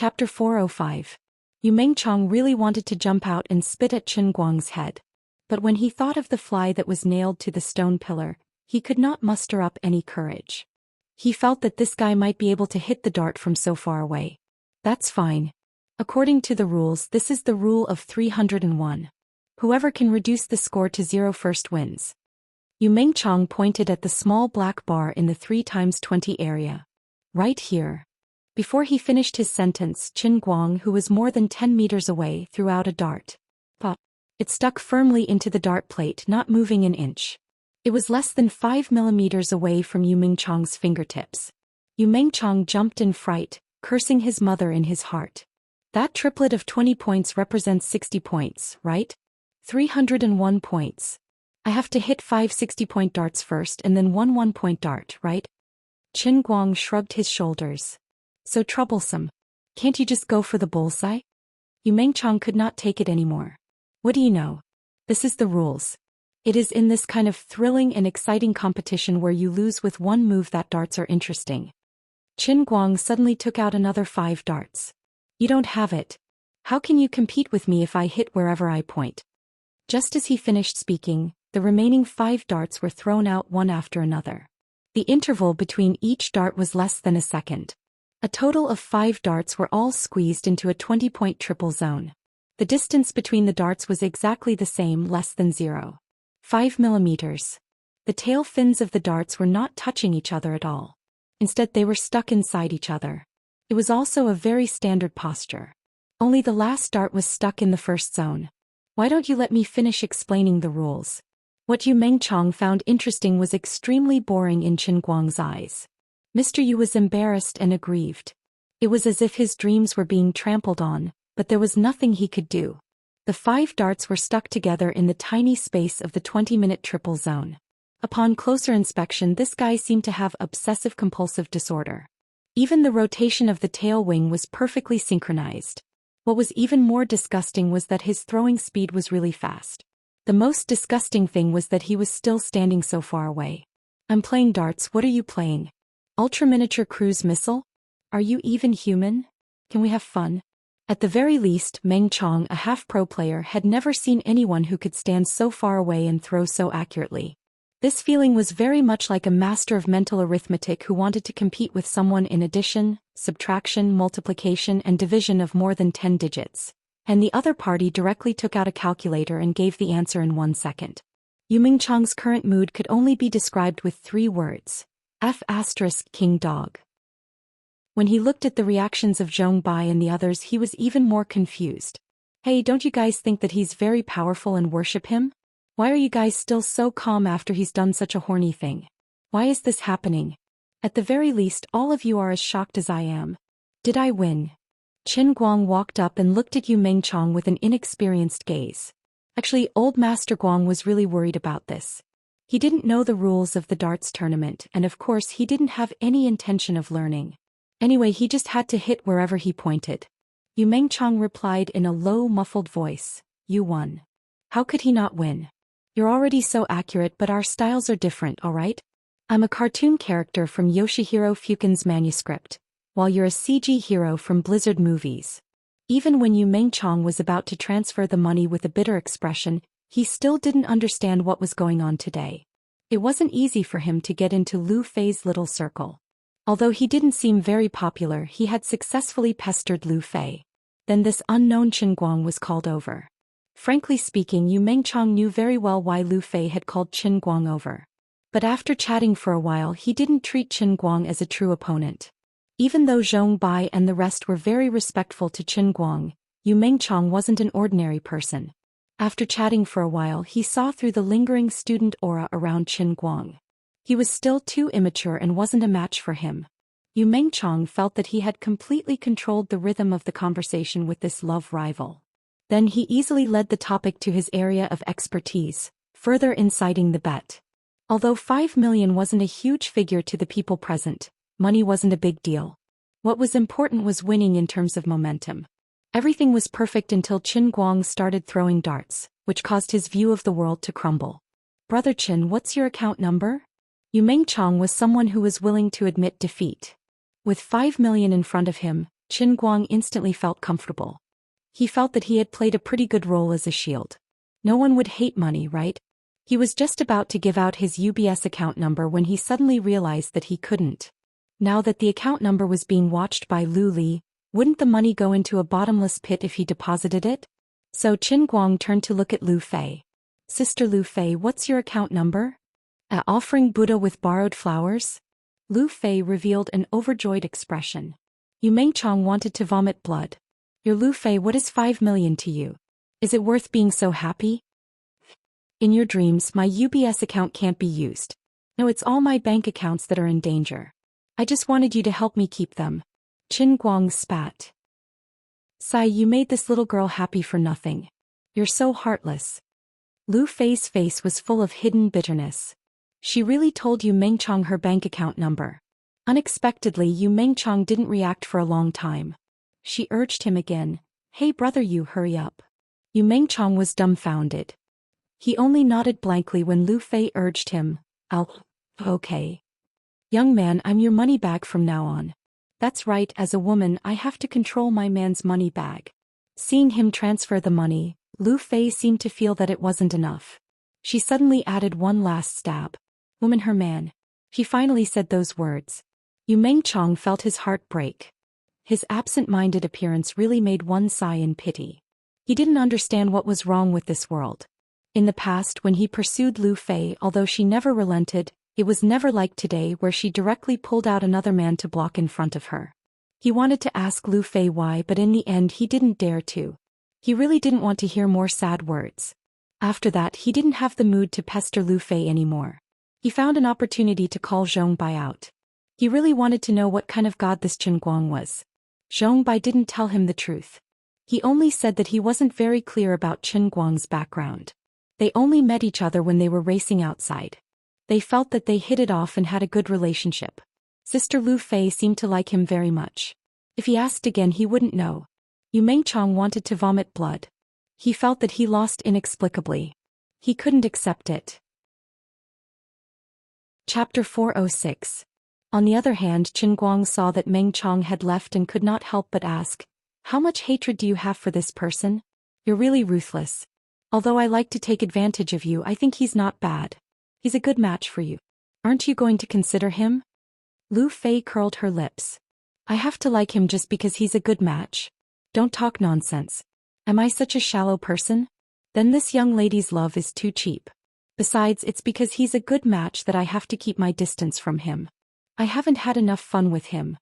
Chapter 405. Yu Mengchong really wanted to jump out and spit at Chen Guang's head. But when he thought of the fly that was nailed to the stone pillar, he could not muster up any courage. He felt that this guy might be able to hit the dart from so far away. That's fine. According to the rules, this is the rule of 301. Whoever can reduce the score to 0 first wins. Yu Mengchong pointed at the small black bar in the 3x20 area. Right here. Before he finished his sentence, Chen Guang, who was more than 10 meters away, threw out a dart. Pop. It stuck firmly into the dart plate, not moving an inch. It was less than 5 millimeters away from Yu Mengchong's fingertips. Yu Mengchong jumped in fright, cursing his mother in his heart. That triplet of 20 points represents 60 points, right? 301 points. I have to hit 5 60-point darts first and then one 1-point dart, right? Chen Guang shrugged his shoulders. So troublesome. Can't you just go for the bullseye? Yu Mengchong could not take it anymore. What do you know? This is the rules. It is in this kind of thrilling and exciting competition where you lose with one move that darts are interesting. Chen Guang suddenly took out another 5 darts. You don't have it. How can you compete with me if I hit wherever I point? Just as he finished speaking, the remaining 5 darts were thrown out one after another. The interval between each dart was less than a second. A total of 5 darts were all squeezed into a 20-point triple zone. The distance between the darts was exactly the same, less than 0.5 millimeters. The tail fins of the darts were not touching each other at all. Instead, they were stuck inside each other. It was also a very standard posture. Only the last dart was stuck in the first zone. Why don't you let me finish explaining the rules? What Yu Mengchong found interesting was extremely boring in Chen Guang's eyes. Mr. Yu was embarrassed and aggrieved. It was as if his dreams were being trampled on, but there was nothing he could do. The 5 darts were stuck together in the tiny space of the 20-minute triple zone. Upon closer inspection, this guy seemed to have obsessive-compulsive disorder. Even the rotation of the tail wing was perfectly synchronized. What was even more disgusting was that his throwing speed was really fast. The most disgusting thing was that he was still standing so far away. I'm playing darts, what are you playing? Ultra-miniature cruise missile? Are you even human? Can we have fun? At the very least, Mengchong, a half-pro player, had never seen anyone who could stand so far away and throw so accurately. This feeling was very much like a master of mental arithmetic who wanted to compete with someone in addition, subtraction, multiplication, and division of more than 10 digits. And the other party directly took out a calculator and gave the answer in 1 second. Yu Mengchong's current mood could only be described with 3 words. King dog. When he looked at the reactions of Zhong Bai and the others, he was even more confused. Hey, don't you guys think that he's very powerful and worship him? Why are you guys still so calm after he's done such a horny thing? Why is this happening? At the very least, all of you are as shocked as I am. Did I win? Chen Guang walked up and looked at Yu Mengchong with an inexperienced gaze. Actually, old Master Guang was really worried about this. He didn't know the rules of the darts tournament, and of course he didn't have any intention of learning. Anyway, he just had to hit wherever he pointed. Yu Mengchong replied in a low, muffled voice, "You won." How could he not win? You're already so accurate, but our styles are different, alright? I'm a cartoon character from Yoshihiro Fukin's manuscript, while you're a CG hero from Blizzard movies. Even when Yu Mengchong was about to transfer the money with a bitter expression, he still didn't understand what was going on today. It wasn't easy for him to get into Lu Fei's little circle. Although he didn't seem very popular, he had successfully pestered Lu Fei. Then this unknown Chen Guang was called over. Frankly speaking, Yu Mengchong knew very well why Lu Fei had called Chen Guang over. But after chatting for a while, he didn't treat Chen Guang as a true opponent. Even though Zhong Bai and the rest were very respectful to Chen Guang, Yu Mengchong wasn't an ordinary person. After chatting for a while, he saw through the lingering student aura around Chen Guang. He was still too immature and wasn't a match for him. Yu Mengchong felt that he had completely controlled the rhythm of the conversation with this love rival. Then he easily led the topic to his area of expertise, further inciting the bet. Although 5 million wasn't a huge figure to the people present, money wasn't a big deal. What was important was winning in terms of momentum. Everything was perfect until Chen Guang started throwing darts, which caused his view of the world to crumble. Brother Chen, what's your account number? Yu Mengchong was someone who was willing to admit defeat. With 5 million in front of him, Qin Guang instantly felt comfortable. He felt that he had played a pretty good role as a shield. No one would hate money, right? He was just about to give out his UBS account number when he suddenly realized that he couldn't. Now that the account number was being watched by Lu Li, wouldn't the money go into a bottomless pit if he deposited it? So Qin Guang turned to look at Lu Fei. Sister Lu Fei, what's your account number? Offering Buddha with borrowed flowers? Lu Fei revealed an overjoyed expression. Yu Mengchong wanted to vomit blood. Your Lu Fei, what is 5 million to you? Is it worth being so happy? In your dreams, my UBS account can't be used. No, it's all my bank accounts that are in danger. I just wanted you to help me keep them. Qin Guang spat. Sai, you made this little girl happy for nothing. You're so heartless. Lu Fei's face was full of hidden bitterness. She really told Yu Mengchong her bank account number. Unexpectedly, Yu Mengchong didn't react for a long time. She urged him again. Hey brother, you hurry up. Yu Mengchong was dumbfounded. He only nodded blankly when Lu Fei urged him. Okay. Young man, I'm your money bag from now on. That's right, as a woman I have to control my man's money bag. Seeing him transfer the money, Lu Fei seemed to feel that it wasn't enough. She suddenly added one last stab. Woman, her man. She finally said those words. Yu Mengchong felt his heart break. His absent-minded appearance really made one sigh in pity. He didn't understand what was wrong with this world. In the past, when he pursued Lu Fei, although she never relented, it was never like today where she directly pulled out another man to block in front of her. He wanted to ask Lu Fei why, but in the end he didn't dare to. He really didn't want to hear more sad words. After that, he didn't have the mood to pester Lu Fei anymore. He found an opportunity to call Zhong Bai out. He really wanted to know what kind of god this Qin Guang was. Zhong Bai didn't tell him the truth. He only said that he wasn't very clear about Qin Guang's background. They only met each other when they were racing outside. They felt that they hit it off and had a good relationship. Sister Lu Fei seemed to like him very much. If he asked again, he wouldn't know. Yu Mengchong wanted to vomit blood. He felt that he lost inexplicably. He couldn't accept it. Chapter 406. On the other hand, Qin Guang saw that Mengchong had left and could not help but ask, how much hatred do you have for this person? You're really ruthless. Although I like to take advantage of you, I think he's not bad. He's a good match for you. Aren't you going to consider him? Lu Fei curled her lips. I have to like him just because he's a good match? Don't talk nonsense. Am I such a shallow person? Then this young lady's love is too cheap. Besides, it's because he's a good match that I have to keep my distance from him. I haven't had enough fun with him.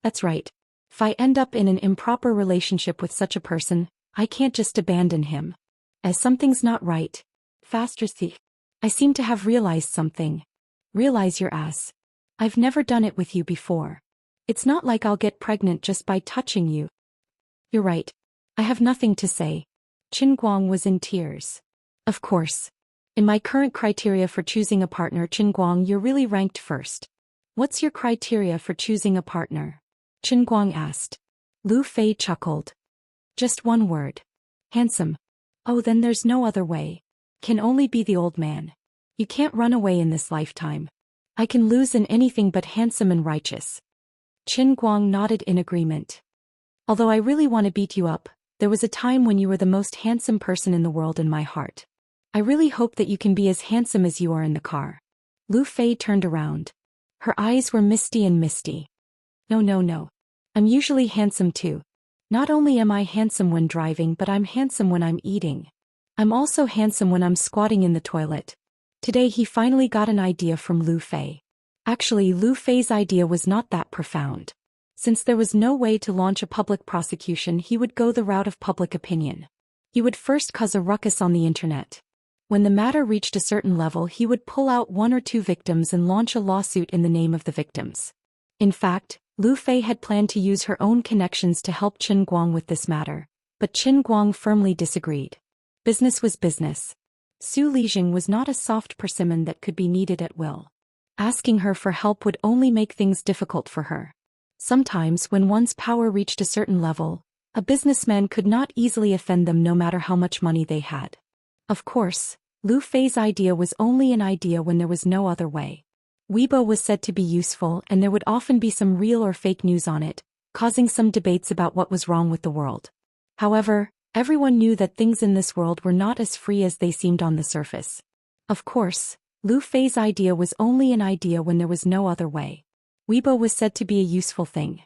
That's right. If I end up in an improper relationship with such a person, I can't just abandon him. As something's not right. Faster, see. I seem to have realized something. Realize your ass. I've never done it with you before. It's not like I'll get pregnant just by touching you. You're right. I have nothing to say. Qin Guang was in tears. Of course. In my current criteria for choosing a partner, Qin Guang, you're really ranked first. What's your criteria for choosing a partner? Qin Guang asked. Lu Fei chuckled. Just one word. Handsome. Oh, then there's no other way. Can only be the old man. You can't run away in this lifetime. I can lose in anything but handsome and righteous. Qin Guang nodded in agreement. Although I really want to beat you up, there was a time when you were the most handsome person in the world in my heart. I really hope that you can be as handsome as you are in the car. Lu Fei turned around. Her eyes were misty and misty. No. I'm usually handsome too. Not only am I handsome when driving, but I'm handsome when I'm eating. I'm also handsome when I'm squatting in the toilet. Today he finally got an idea from Lu Fei. Actually, Lu Fei's idea was not that profound. Since there was no way to launch a public prosecution, he would go the route of public opinion. He would first cause a ruckus on the internet. When the matter reached a certain level, he would pull out 1 or 2 victims and launch a lawsuit in the name of the victims. In fact, Lu Fei had planned to use her own connections to help Qin Guang with this matter, but Qin Guang firmly disagreed. Business was business. Su Lijing was not a soft persimmon that could be kneaded at will. Asking her for help would only make things difficult for her. Sometimes, when one's power reached a certain level, a businessman could not easily offend them no matter how much money they had. Of course, Lu Fei's idea was only an idea when there was no other way. Weibo was said to be useful and there would often be some real or fake news on it, causing some debates about what was wrong with the world. However, everyone knew that things in this world were not as free as they seemed on the surface. Of course, Lu Fei's idea was only an idea when there was no other way. Weibo was said to be a useful thing.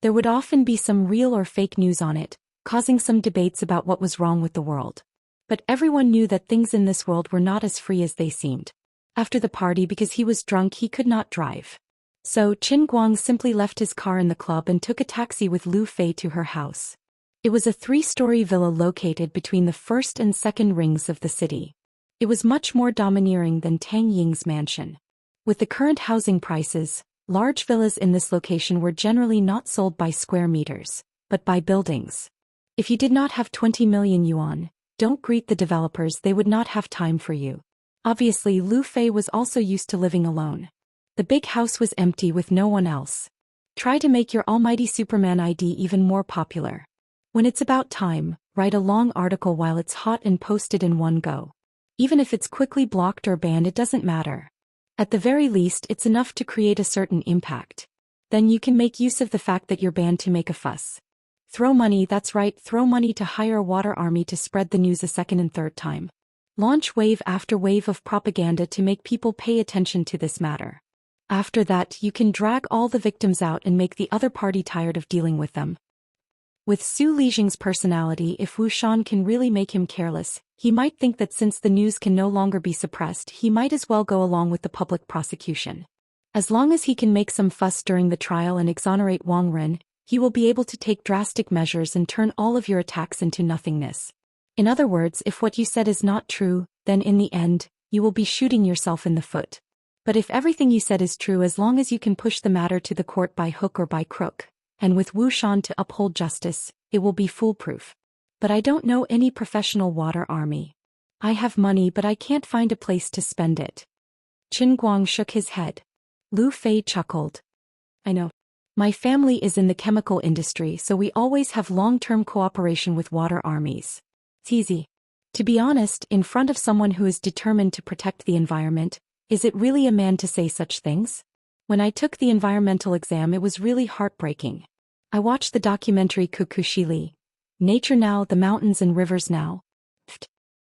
There would often be some real or fake news on it, causing some debates about what was wrong with the world. But everyone knew that things in this world were not as free as they seemed. After the party, because he was drunk, he could not drive. So Qin Guang simply left his car in the club and took a taxi with Lu Fei to her house. It was a 3-story villa located between the first and second rings of the city. It was much more domineering than Tang Ying's mansion. With the current housing prices, large villas in this location were generally not sold by square meters, but by buildings. If you did not have 20 million yuan, don't greet the developers, they would not have time for you. Obviously, Lu Fei was also used to living alone. The big house was empty with no one else. Try to make your almighty Superman ID even more popular. When it's about time, write a long article while it's hot and post it in one go. Even if it's quickly blocked or banned, it doesn't matter. At the very least, it's enough to create a certain impact. Then you can make use of the fact that you're banned to make a fuss. Throw money, that's right, throw money to hire a water army to spread the news a second and third time. Launch wave after wave of propaganda to make people pay attention to this matter. After that, you can drag all the victims out and make the other party tired of dealing with them. With Su Lijing's personality, if Wu Shan can really make him careless, he might think that since the news can no longer be suppressed, he might as well go along with the public prosecution. As long as he can make some fuss during the trial and exonerate Wang Ren, he will be able to take drastic measures and turn all of your attacks into nothingness. In other words, if what you said is not true, then in the end, you will be shooting yourself in the foot. But if everything you said is true, as long as you can push the matter to the court by hook or by crook, and with Wu Shan to uphold justice, it will be foolproof. But I don't know any professional water army. I have money, but I can't find a place to spend it. Qin Guang shook his head. Lu Fei chuckled. I know. My family is in the chemical industry, so we always have long-term cooperation with water armies. It's easy. To be honest, in front of someone who is determined to protect the environment, is it really a man to say such things? When I took the environmental exam, it was really heartbreaking. I watched the documentary Kukushili. Nature Now, the mountains and rivers now.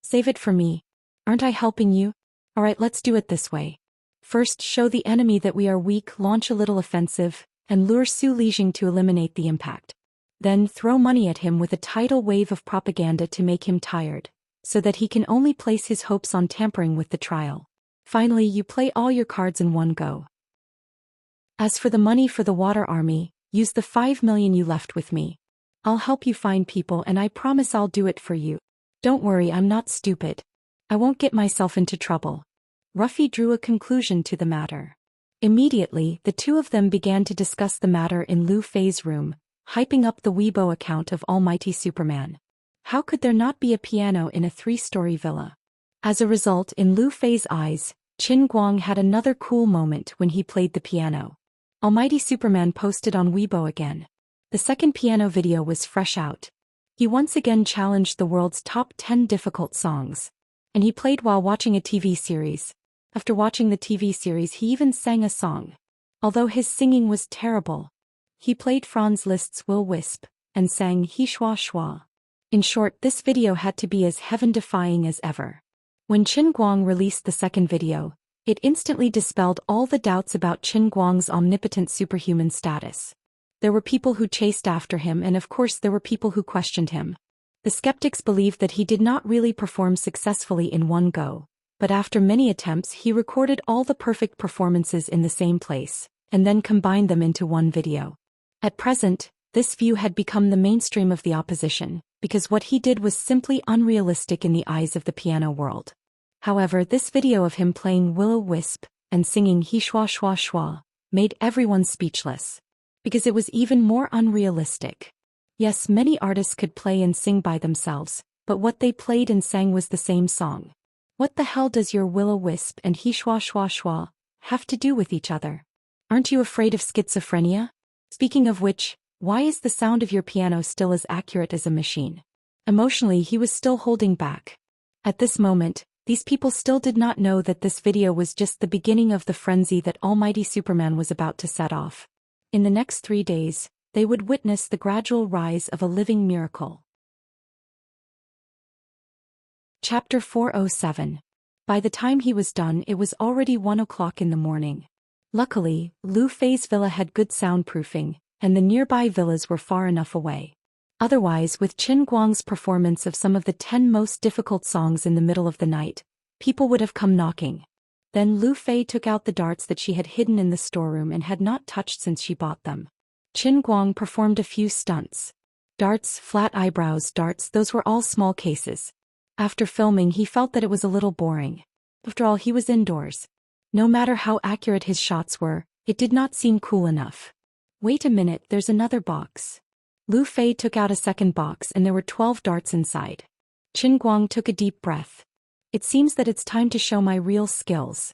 Save it for me. Aren't I helping you? Alright, let's do it this way. First, show the enemy that we are weak, launch a little offensive, and lure Su Lijing to eliminate the impact. Then throw money at him with a tidal wave of propaganda to make him tired, so that he can only place his hopes on tampering with the trial. Finally, you play all your cards in one go. As for the money for the water army, use the 5 million you left with me. I'll help you find people, and I promise I'll do it for you. Don't worry, I'm not stupid. I won't get myself into trouble. Ruffy drew a conclusion to the matter. Immediately, the two of them began to discuss the matter in Lu Fei's room, hyping up the Weibo account of Almighty Superman. How could there not be a piano in a 3-story villa? As a result, in Lu Fei's eyes, Qin Guang had another cool moment when he played the piano. Almighty Superman posted on Weibo again. The second piano video was fresh out. He once again challenged the world's top 10 difficult songs. And he played while watching a TV series. After watching the TV series, he even sang a song. Although his singing was terrible. He played Franz Liszt's Will Wisp, and sang He Schwa Schwa. In short, this video had to be as heaven-defying as ever. When Qin Guang released the second video, it instantly dispelled all the doubts about Qin Guang's omnipotent superhuman status. There were people who chased after him, and of course there were people who questioned him. The skeptics believed that he did not really perform successfully in one go, but after many attempts he recorded all the perfect performances in the same place, and then combined them into one video. At present, this view had become the mainstream of the opposition, because what he did was simply unrealistic in the eyes of the piano world. However, this video of him playing Will-O-Wisp and singing He Schwa Schwa Schwa made everyone speechless. Because it was even more unrealistic. Yes, many artists could play and sing by themselves, but what they played and sang was the same song. What the hell does your Will-O-Wisp and He Schwa Schwa Schwa have to do with each other? Aren't you afraid of schizophrenia? Speaking of which, why is the sound of your piano still as accurate as a machine? Emotionally, he was still holding back. At this moment, these people still did not know that this video was just the beginning of the frenzy that Almighty Superman was about to set off. In the next 3 days, they would witness the gradual rise of a living miracle. Chapter 407. By the time he was done, it was already 1 o'clock in the morning. Luckily, Lu Fei's villa had good soundproofing, and the nearby villas were far enough away. Otherwise, with Qin Guang's performance of some of the 10 most difficult songs in the middle of the night, people would have come knocking. Then Lu Fei took out the darts that she had hidden in the storeroom and had not touched since she bought them. Qin Guang performed a few stunts. Darts, flat eyebrows, darts, those were all small cases. After filming, he felt that it was a little boring. After all, he was indoors. No matter how accurate his shots were, it did not seem cool enough. Wait a minute, there's another box. Lu Fei took out a second box and there were 12 darts inside. Qin Guang took a deep breath. It seems that it's time to show my real skills.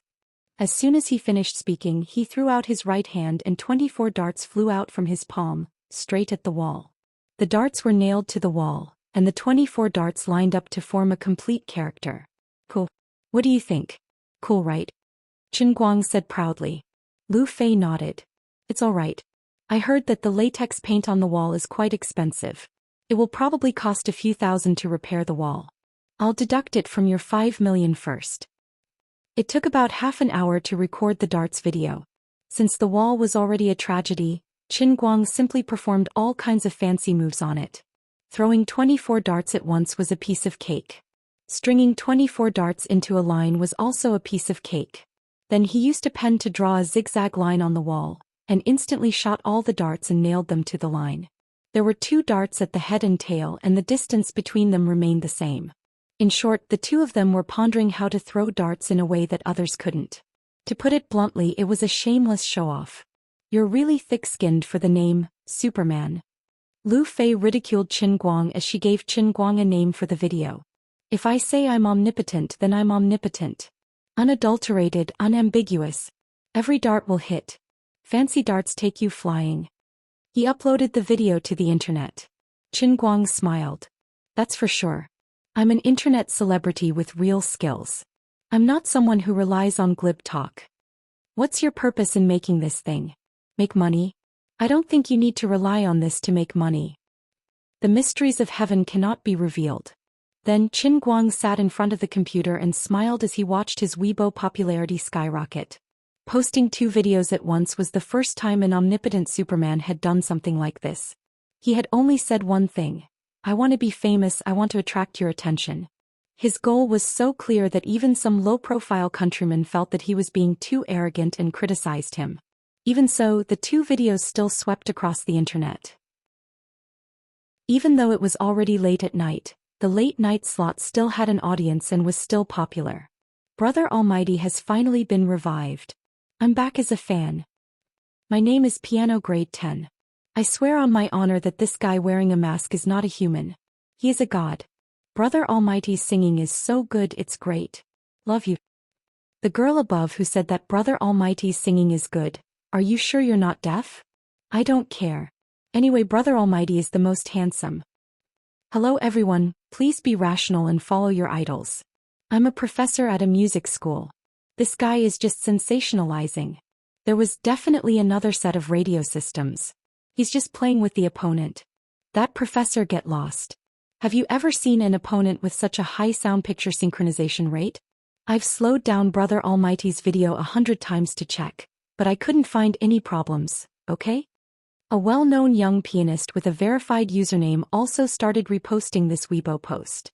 As soon as he finished speaking, he threw out his right hand and 24 darts flew out from his palm, straight at the wall. The darts were nailed to the wall, and the 24 darts lined up to form a complete character. Cool. What do you think? Cool, right? Qin Guang said proudly. Lu Fei nodded. It's all right. I heard that the latex paint on the wall is quite expensive. It will probably cost a few thousand to repair the wall. I'll deduct it from your 5 million first. It took about half an hour to record the darts video. Since the wall was already a tragedy, Qin Guang simply performed all kinds of fancy moves on it. Throwing 24 darts at once was a piece of cake. Stringing 24 darts into a line was also a piece of cake. Then he used a pen to draw a zigzag line on the wall, and instantly shot all the darts and nailed them to the line. There were 2 darts at the head and tail, and the distance between them remained the same. In short, the two of them were pondering how to throw darts in a way that others couldn't. To put it bluntly, it was a shameless show-off. You're really thick-skinned for the name, Superman. Lu Fei ridiculed Qin Guang as she gave Qin Guang a name for the video. If I say I'm omnipotent, then I'm omnipotent. Unadulterated, unambiguous. Every dart will hit. Fancy darts take you flying. He uploaded the video to the internet. Qin Guang smiled. That's for sure. I'm an internet celebrity with real skills. I'm not someone who relies on glib talk. What's your purpose in making this thing? Make money? I don't think you need to rely on this to make money. The mysteries of heaven cannot be revealed. Then Qin Guang sat in front of the computer and smiled as he watched his Weibo popularity skyrocket. Posting 2 videos at once was the first time an omnipotent Superman had done something like this. He had only said one thing. I want to be famous, I want to attract your attention. His goal was so clear that even some low-profile countrymen felt that he was being too arrogant and criticized him. Even so, the 2 videos still swept across the internet. Even though it was already late at night, the late-night slot still had an audience and was still popular. Brother Almighty has finally been revived. I'm back as a fan. My name is Piano Grade 10. I swear on my honor that this guy wearing a mask is not a human. He is a god. Brother Almighty's singing is so good, it's great. Love you. The girl above who said that Brother Almighty's singing is good. Are you sure you're not deaf? I don't care. Anyway, Brother Almighty is the most handsome. Hello everyone, please be rational and follow your idols. I'm a professor at a music school. This guy is just sensationalizing. There was definitely another set of radio systems. He's just playing with the opponent. That professor get lost. Have you ever seen an opponent with such a high sound picture synchronization rate? I've slowed down Brother Almighty's video 100 times to check, but I couldn't find any problems, okay? A well-known young pianist with a verified username also started reposting this Weibo post.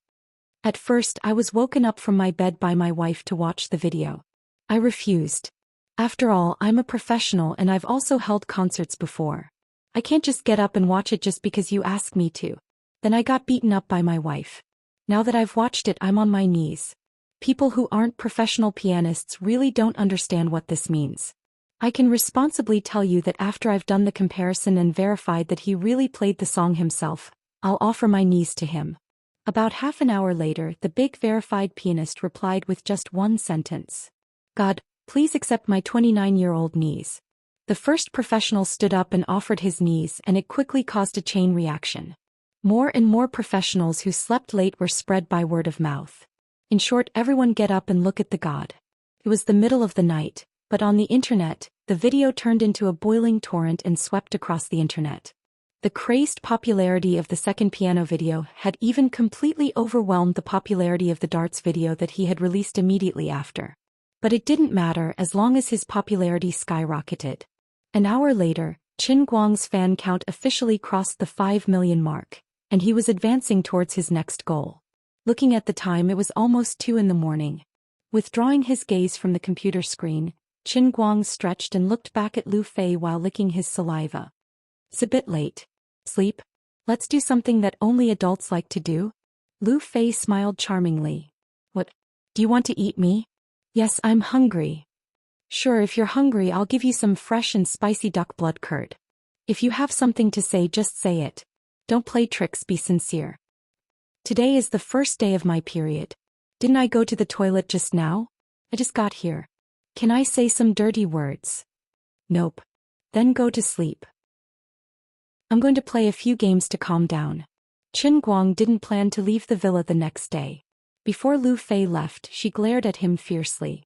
At first, I was woken up from my bed by my wife to watch the video. I refused. After all, I'm a professional and I've also held concerts before. I can't just get up and watch it just because you ask me to. Then I got beaten up by my wife. Now that I've watched it, I'm on my knees. People who aren't professional pianists really don't understand what this means. I can responsibly tell you that after I've done the comparison and verified that he really played the song himself, I'll offer my knees to him. About half an hour later, the big verified pianist replied with just one sentence. God, please accept my 29-year-old knees. The first professional stood up and offered his knees, and it quickly caused a chain reaction. More and more professionals who slept late were spread by word of mouth. In short, everyone get up and look at the god. It was the middle of the night, but on the internet, The video turned into a boiling torrent and swept across the internet. The crazed popularity of the second piano video had even completely overwhelmed the popularity of the darts video that he had released immediately after. But it didn't matter as long as his popularity skyrocketed. An hour later, Qin Guang's fan count officially crossed the 5 million mark, and he was advancing towards his next goal. Looking at the time, it was almost 2 in the morning. Withdrawing his gaze from the computer screen, Qin Guang stretched and looked back at Lu Fei while licking his saliva. It's a bit late. Sleep? Let's do something that only adults like to do? Lu Fei smiled charmingly. What? Do you want to eat me? Yes, I'm hungry. Sure, if you're hungry, I'll give you some fresh and spicy duck blood curd. If you have something to say, just say it. Don't play tricks, be sincere. Today is the first day of my period. Didn't I go to the toilet just now? I just got here. Can I say some dirty words? Nope. Then go to sleep. I'm going to play a few games to calm down. Qin Guang didn't plan to leave the villa the next day. Before Lu Fei left, she glared at him fiercely.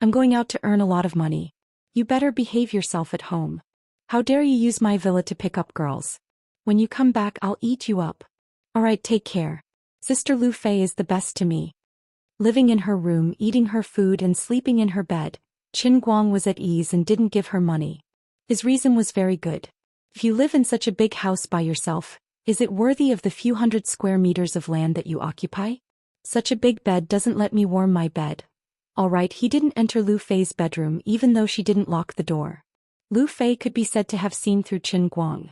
I'm going out to earn a lot of money. You better behave yourself at home. How dare you use my villa to pick up girls? When you come back, I'll eat you up. Alright, take care. Sister Lu Fei is the best to me. Living in her room, eating her food and sleeping in her bed, Qin Guang was at ease and didn't give her money. His reason was very good. If you live in such a big house by yourself, is it worthy of the few hundred square meters of land that you occupy? Such a big bed doesn't let me warm my bed. Alright, he didn't enter Lu Fei's bedroom even though she didn't lock the door. Lu Fei could be said to have seen through Qin Guang.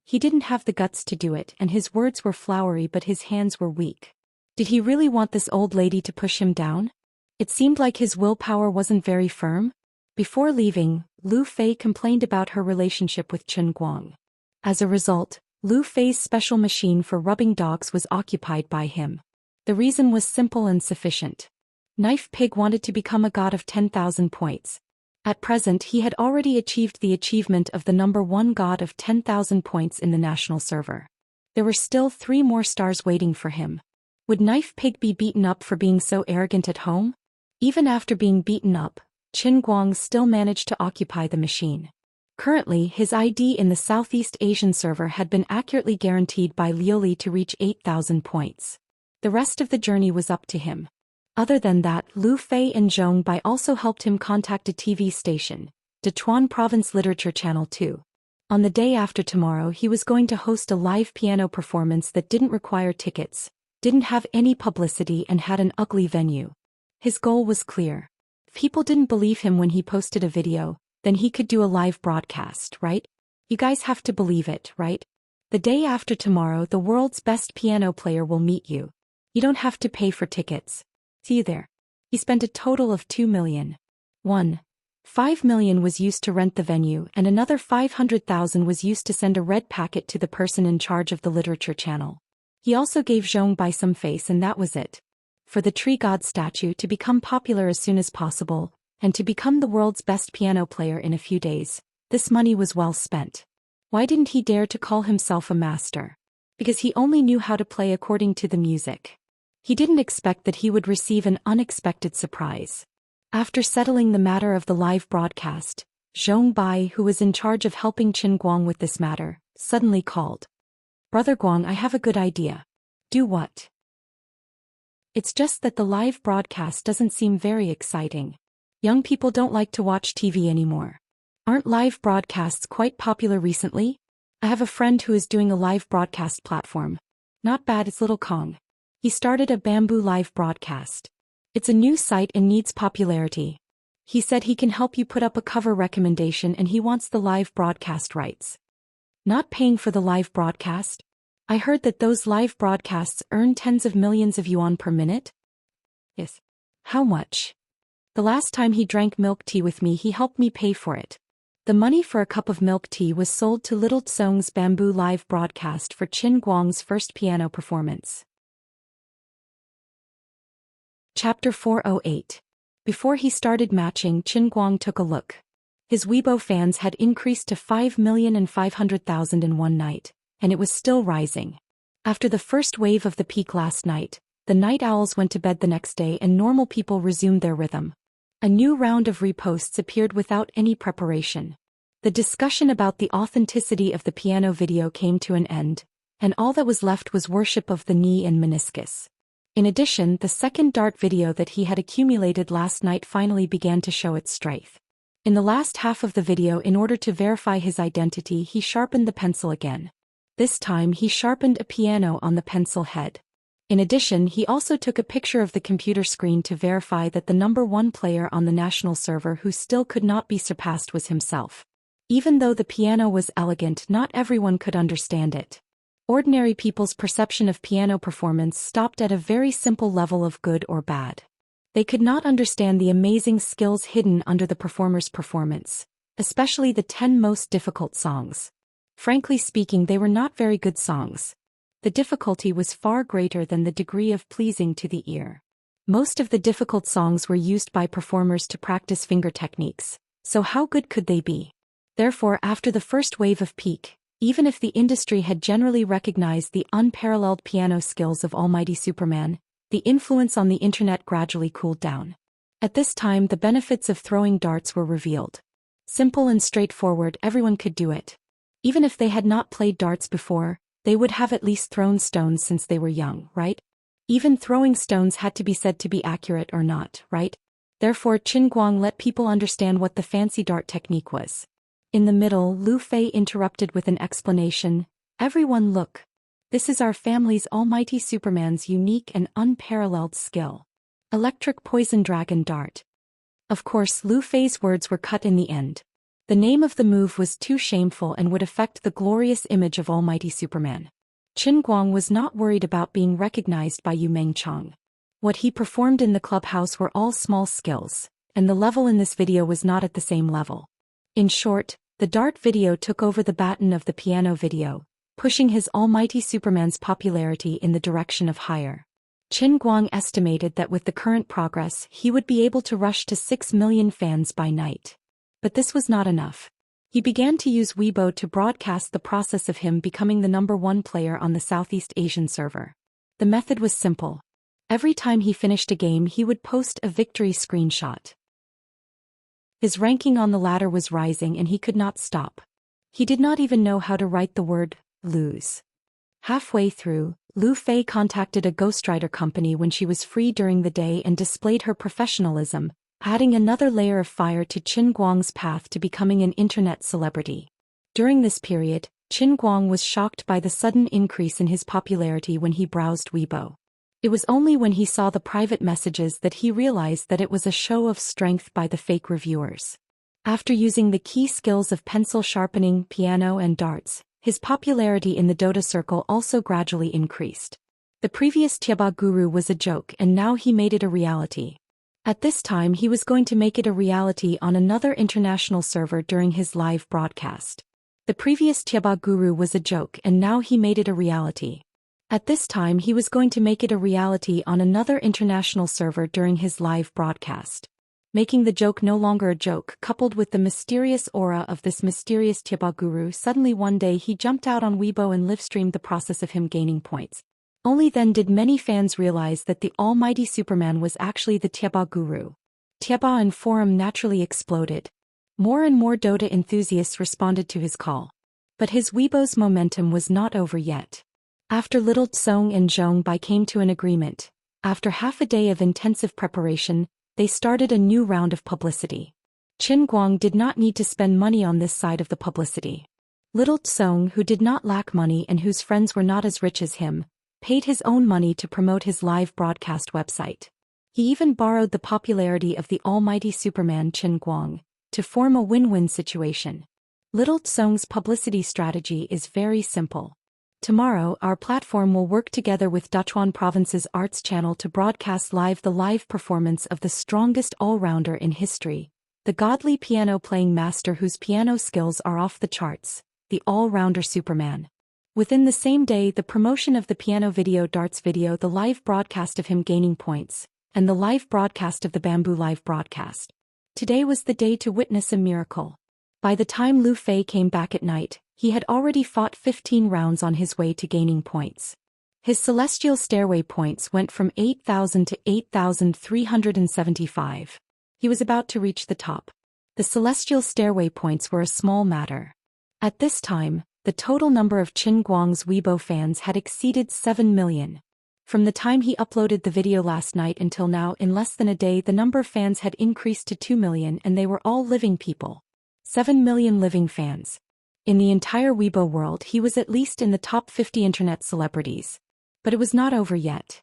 He didn't have the guts to do it, and his words were flowery but his hands were weak. Did he really want this old lady to push him down? It seemed like his willpower wasn't very firm. Before leaving, Lu Fei complained about her relationship with Qin Guang. As a result, Lu Fei's special machine for rubbing dogs was occupied by him. The reason was simple and sufficient. Knife Pig wanted to become a god of 10,000 points. At present, he had already achieved the achievement of the number 1 god of 10,000 points in the national server. There were still 3 more stars waiting for him. Would Knife Pig be beaten up for being so arrogant at home? Even after being beaten up, Qin Guang still managed to occupy the machine. Currently, his ID in the Southeast Asian server had been accurately guaranteed by Liuli to reach 8,000 points. The rest of the journey was up to him. Other than that, Lu Fei and Zhong Bai also helped him contact a TV station, Dechuan Province Literature Channel 2. On the day after tomorrow, he was going to host a live piano performance that didn't require tickets, didn't have any publicity and had an ugly venue. His goal was clear. If people didn't believe him when he posted a video, then he could do a live broadcast, right? You guys have to believe it, right? The day after tomorrow, the world's best piano player will meet you. You don't have to pay for tickets. See you there. He spent a total of 2 million. 5 million was used to rent the venue and another 500,000 was used to send a red packet to the person in charge of the literature channel. He also gave Zhong Bai some face and that was it. For the tree god statue to become popular as soon as possible, and to become the world's best piano player in a few days, this money was well spent. Why didn't he dare to call himself a master? Because he only knew how to play according to the music. He didn't expect that he would receive an unexpected surprise. After settling the matter of the live broadcast, Zhong Bai, who was in charge of helping Qin Guang with this matter, suddenly called. Brother Guang, I have a good idea. Do what? It's just that the live broadcast doesn't seem very exciting. Young people don't like to watch TV anymore. Aren't live broadcasts quite popular recently? I have a friend who is doing a live broadcast platform. Not bad, it's Little Kong. He started a bamboo live broadcast. It's a new site and needs popularity. He said he can help you put up a cover recommendation and he wants the live broadcast rights. Not paying for the live broadcast? I heard that those live broadcasts earn tens of millions of yuan per minute? Yes. How much? The last time he drank milk tea with me, he helped me pay for it. The money for a cup of milk tea was sold to Little Tsong's bamboo live broadcast for Qin Guang's first piano performance. Chapter 408. Before he started matching, Qin Guang took a look. His Weibo fans had increased to 5,500,000 in one night, and it was still rising. After the first wave of the peak last night, the night owls went to bed the next day and normal people resumed their rhythm. A new round of reposts appeared without any preparation. The discussion about the authenticity of the piano video came to an end, and all that was left was worship of the knee and meniscus. In addition, the second dart video that he had accumulated last night finally began to show its strength. In the last half of the video, in order to verify his identity, he sharpened the pencil again. This time he sharpened a piano on the pencil head. In addition, he also took a picture of the computer screen to verify that the number one player on the national server who still could not be surpassed was himself. Even though the piano was elegant, not everyone could understand it. Ordinary people's perception of piano performance stopped at a very simple level of good or bad. They could not understand the amazing skills hidden under the performer's performance, especially the 10 most difficult songs. Frankly speaking, they were not very good songs. The difficulty was far greater than the degree of pleasing to the ear. Most of the difficult songs were used by performers to practice finger techniques, so how good could they be? Therefore, after the first wave of peak, even if the industry had generally recognized the unparalleled piano skills of Almighty Superman, the influence on the internet gradually cooled down. At this time, the benefits of throwing darts were revealed. Simple and straightforward, everyone could do it. Even if they had not played darts before, they would have at least thrown stones since they were young, right? Even throwing stones had to be said to be accurate or not, right? Therefore, Qin Guang let people understand what the fancy dart technique was. In the middle, Lu Fei interrupted with an explanation. Everyone look. This is our family's Almighty Superman's unique and unparalleled skill. Electric Poison Dragon Dart. Of course, Lu Fei's words were cut in the end. The name of the move was too shameful and would affect the glorious image of Almighty Superman. Qin Guang was not worried about being recognized by Yu Mengchang. What he performed in the clubhouse were all small skills, and the level in this video was not at the same level. In short, the dart video took over the baton of the piano video, pushing his Almighty Superman's popularity in the direction of higher. Qin Guang estimated that with the current progress, he would be able to rush to 6 million fans by night. But this was not enough. He began to use Weibo to broadcast the process of him becoming the number one player on the Southeast Asian server. The method was simple. Every time he finished a game, he would post a victory screenshot. His ranking on the ladder was rising and he could not stop. He did not even know how to write the word lose. Halfway through, Lu Fei contacted a ghostwriter company when she was free during the day and displayed her professionalism, adding another layer of fire to Qin Guang's path to becoming an internet celebrity. During this period, Qin Guang was shocked by the sudden increase in his popularity when he browsed Weibo. It was only when he saw the private messages that he realized that it was a show of strength by the fake reviewers. After using the key skills of pencil sharpening, piano and darts, his popularity in the Dota circle also gradually increased. The previous Tieba guru was a joke and now he made it a reality. At this time he was going to make it a reality on another international server during his live broadcast. The previous Tieba guru was a joke and now he made it a reality. At this time he was going to make it a reality on another international server during his live broadcast. Making the joke no longer a joke, coupled with the mysterious aura of this mysterious Tieba guru, suddenly one day he jumped out on Weibo and livestreamed the process of him gaining points. Only then did many fans realize that the Almighty Superman was actually the Tieba guru. Tieba and forum naturally exploded. More and more Dota enthusiasts responded to his call. But his Weibo's momentum was not over yet. After Little Tsong and Zhong Bai came to an agreement, after half a day of intensive preparation, they started a new round of publicity. Qin Guang did not need to spend money on this side of the publicity. Little Tsong, who did not lack money and whose friends were not as rich as him, paid his own money to promote his live broadcast website. He even borrowed the popularity of the Almighty Superman Qin Guang to form a win-win situation. Little Tsong's publicity strategy is very simple. Tomorrow, our platform will work together with Dachuan Province's Arts Channel to broadcast live the live performance of the strongest all-rounder in history, the godly piano-playing master whose piano skills are off the charts, the all-rounder Superman. Within the same day, the promotion of the piano video darts video, the live broadcast of him gaining points, and the live broadcast of the bamboo live broadcast. Today was the day to witness a miracle. By the time Lu Fei came back at night, he had already fought 15 rounds on his way to gaining points. His celestial stairway points went from 8,000 to 8,375. He was about to reach the top. The celestial stairway points were a small matter. At this time, the total number of Qin Guang's Weibo fans had exceeded 7 million. From the time he uploaded the video last night until now, in less than a day, the number of fans had increased to 2 million, and they were all living people. 7 million living fans. In the entire Weibo world, he was at least in the top 50 internet celebrities. But it was not over yet.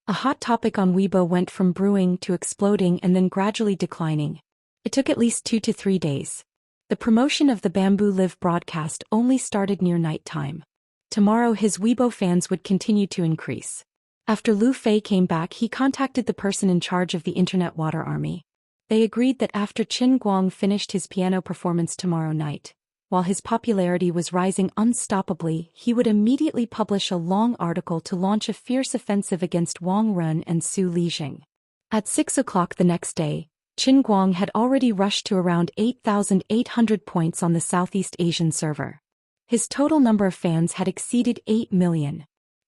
A hot topic on Weibo went from brewing to exploding and then gradually declining. It took at least 2 to 3 days. The promotion of the Bamboo Live broadcast only started near nighttime. Tomorrow his Weibo fans would continue to increase. After Lu Fei came back, he contacted the person in charge of the Internet Water Army. They agreed that after Qin Guang finished his piano performance tomorrow night, while his popularity was rising unstoppably, he would immediately publish a long article to launch a fierce offensive against Wang Ren and Su Lixing. At 6 o'clock the next day, Qin Guang had already rushed to around 8,800 points on the Southeast Asian server. His total number of fans had exceeded 8 million.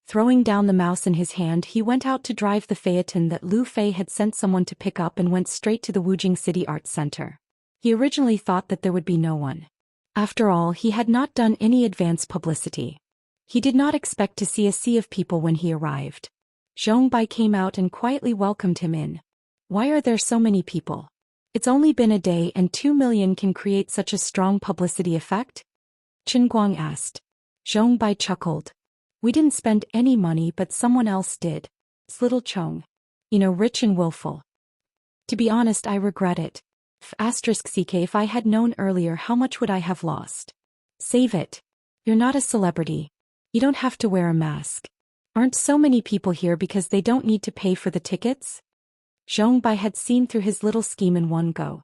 Throwing down the mouse in his hand, he went out to drive the phaeton that Lu Fei had sent someone to pick up and went straight to the Wujing City Arts Center. He originally thought that there would be no one. After all, he had not done any advance publicity. He did not expect to see a sea of people when he arrived. Zhou Xian came out and quietly welcomed him in. Why are there so many people? It's only been a day and 2 million can create such a strong publicity effect? Qin Guang asked. Zhou Xian chuckled. We didn't spend any money, but someone else did. It's little Chong. You know, rich and willful. To be honest, I regret it. *CK If I had known earlier, how much would I have lost? Save it. You're not a celebrity. You don't have to wear a mask. Aren't so many people here because they don't need to pay for the tickets? Zhou Xian had seen through his little scheme in one go.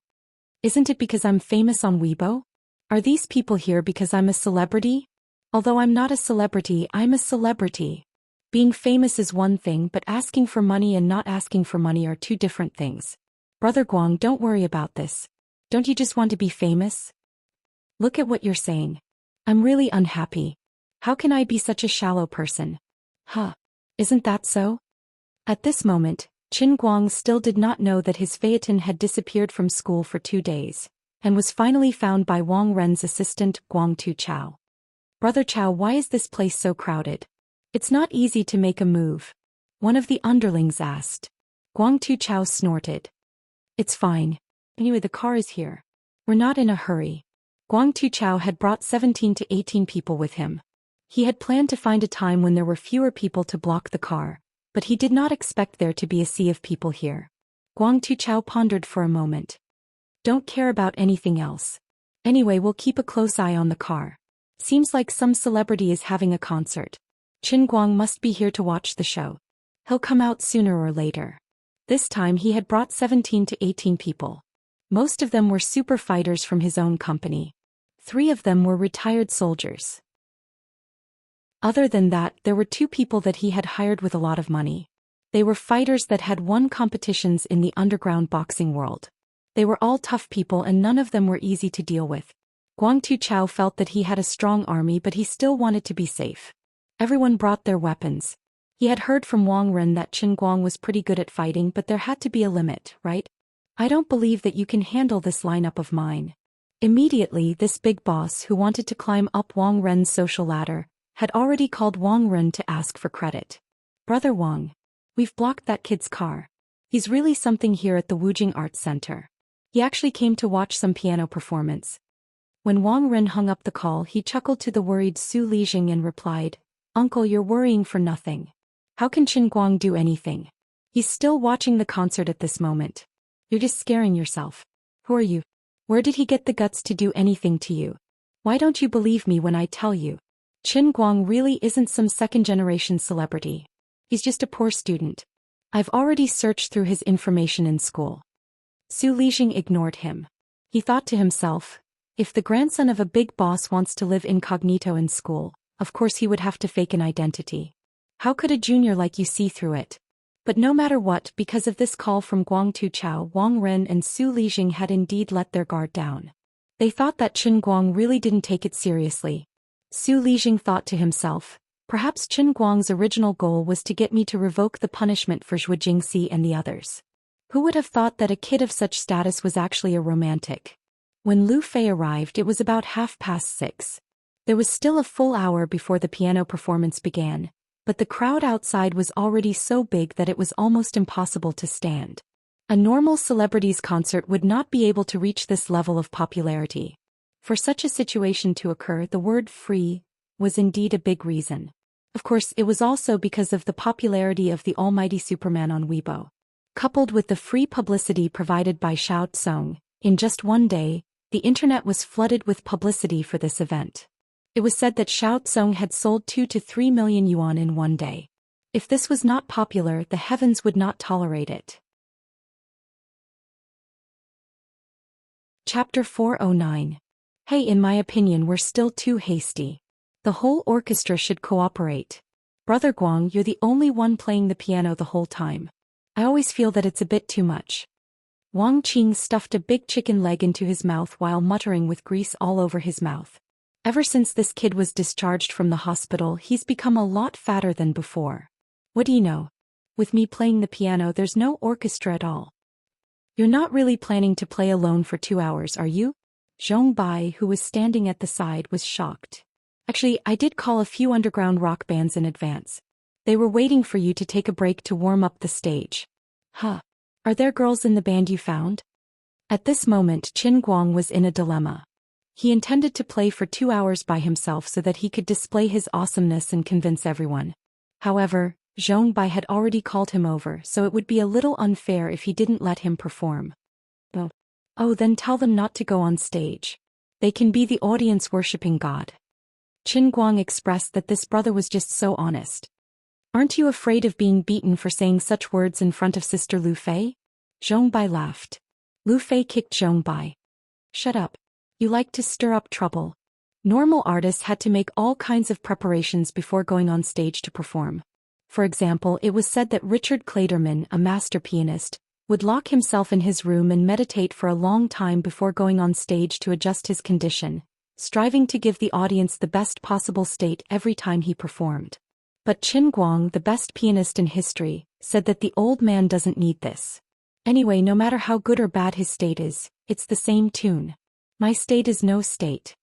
Isn't it because I'm famous on Weibo? Are these people here because I'm a celebrity? Although I'm not a celebrity, I'm a celebrity. Being famous is one thing, but asking for money and not asking for money are two different things. Brother Guang, don't worry about this. Don't you just want to be famous? Look at what you're saying. I'm really unhappy. How can I be such a shallow person? Huh. Isn't that so? At this moment, Qin Guang still did not know that his phaeton had disappeared from school for 2 days, and was finally found by Wang Ren's assistant, Guang Tu Chao. Brother Chao, why is this place so crowded? It's not easy to make a move. One of the underlings asked. Guang Tu Chao snorted. It's fine. Anyway, the car is here. We're not in a hurry. Guang Tu Chao had brought 17 to 18 people with him. He had planned to find a time when there were fewer people to block the car, but he did not expect there to be a sea of people here. Guang Tu Chao pondered for a moment. Don't care about anything else. Anyway, we'll keep a close eye on the car. Seems like some celebrity is having a concert. Qin Guang must be here to watch the show. He'll come out sooner or later. This time he had brought 17 to 18 people. Most of them were super fighters from his own company. 3 of them were retired soldiers. Other than that, there were 2 people that he had hired with a lot of money. They were fighters that had won competitions in the underground boxing world. They were all tough people and none of them were easy to deal with. Guang Tu Chao felt that he had a strong army, but he still wanted to be safe. Everyone brought their weapons. He had heard from Wang Ren that Qin Guang was pretty good at fighting, but there had to be a limit, right? I don't believe that you can handle this lineup of mine. Immediately, this big boss who wanted to climb up Wang Ren's social ladder had already called Wang Ren to ask for credit. Brother Wang, we've blocked that kid's car. He's really something here at the Wujing Arts Center. He actually came to watch some piano performance. When Wang Ren hung up the call, he chuckled to the worried Su Lixing and replied, Uncle, you're worrying for nothing. How can Qin Guang do anything? He's still watching the concert at this moment. You're just scaring yourself. Who are you? Where did he get the guts to do anything to you? Why don't you believe me when I tell you? Qin Guang really isn't some second-generation celebrity. He's just a poor student. I've already searched through his information in school. Su Lixing ignored him. He thought to himself, if the grandson of a big boss wants to live incognito in school, of course he would have to fake an identity. How could a junior like you see through it? But no matter what, because of this call from Guang Tu Chao, Wang Ren and Su Lixing had indeed let their guard down. They thought that Qin Guang really didn't take it seriously. Su Lixing thought to himself, perhaps Qin Guang's original goal was to get me to revoke the punishment for Zhu Jingxi and the others. Who would have thought that a kid of such status was actually a romantic? When Lu Fei arrived, it was about 6:30. There was still a full hour before the piano performance began, but the crowd outside was already so big that it was almost impossible to stand. A normal celebrity's concert would not be able to reach this level of popularity. For such a situation to occur, the word free was indeed a big reason. Of course, it was also because of the popularity of the almighty Superman on Weibo. Coupled with the free publicity provided by Xiao Tsong, in just one day, the internet was flooded with publicity for this event. It was said that Xiao Tsong had sold 2 to 3 million yuan in one day. If this was not popular, the heavens would not tolerate it. Chapter 409. Hey, in my opinion, we're still too hasty. The whole orchestra should cooperate. Brother Guang, you're the only one playing the piano the whole time. I always feel that it's a bit too much. Wang Qing stuffed a big chicken leg into his mouth while muttering with grease all over his mouth. Ever since this kid was discharged from the hospital, he's become a lot fatter than before. What do you know? With me playing the piano, there's no orchestra at all. You're not really planning to play alone for 2 hours, are you? Zhong Bai, who was standing at the side, was shocked. Actually, I did call a few underground rock bands in advance. They were waiting for you to take a break to warm up the stage. Huh. Are there girls in the band you found? At this moment, Qin Guang was in a dilemma. He intended to play for 2 hours by himself so that he could display his awesomeness and convince everyone. However, Zhong Bai had already called him over, so it would be a little unfair if he didn't let him perform. Oh, then tell them not to go on stage. They can be the audience worshipping God. Qin Guang expressed that this brother was just so honest. Aren't you afraid of being beaten for saying such words in front of Sister Lu Fei? Zhong Bai laughed. Lu Fei kicked Zhong Bai. Shut up. You like to stir up trouble. Normal artists had to make all kinds of preparations before going on stage to perform. For example, it was said that Richard Clayderman, a master pianist, would lock himself in his room and meditate for a long time before going on stage to adjust his condition, striving to give the audience the best possible state every time he performed. But Qin Guang, the best pianist in history, said that the old man doesn't need this. Anyway, no matter how good or bad his state is, it's the same tune. My state is no state.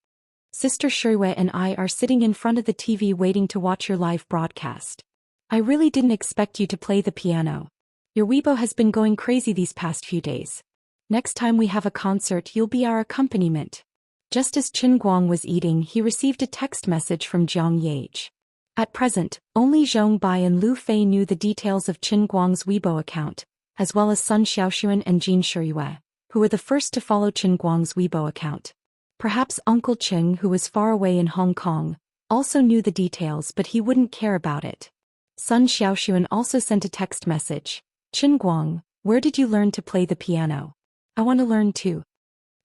Sister Shuiwei and I are sitting in front of the TV waiting to watch your live broadcast. I really didn't expect you to play the piano. Your Weibo has been going crazy these past few days. Next time we have a concert, you'll be our accompaniment. Just as Qin Guang was eating, he received a text message from Jiang Yage. At present, only Zhong Bai and Lu Fei knew the details of Qin Guang's Weibo account, as well as Sun Xiaoxuan and Jin Shiyue, who were the first to follow Qin Guang's Weibo account. Perhaps Uncle Qing, who was far away in Hong Kong, also knew the details, but he wouldn't care about it. Sun Xiaoxuan also sent a text message. Qin Guang, where did you learn to play the piano? I want to learn too.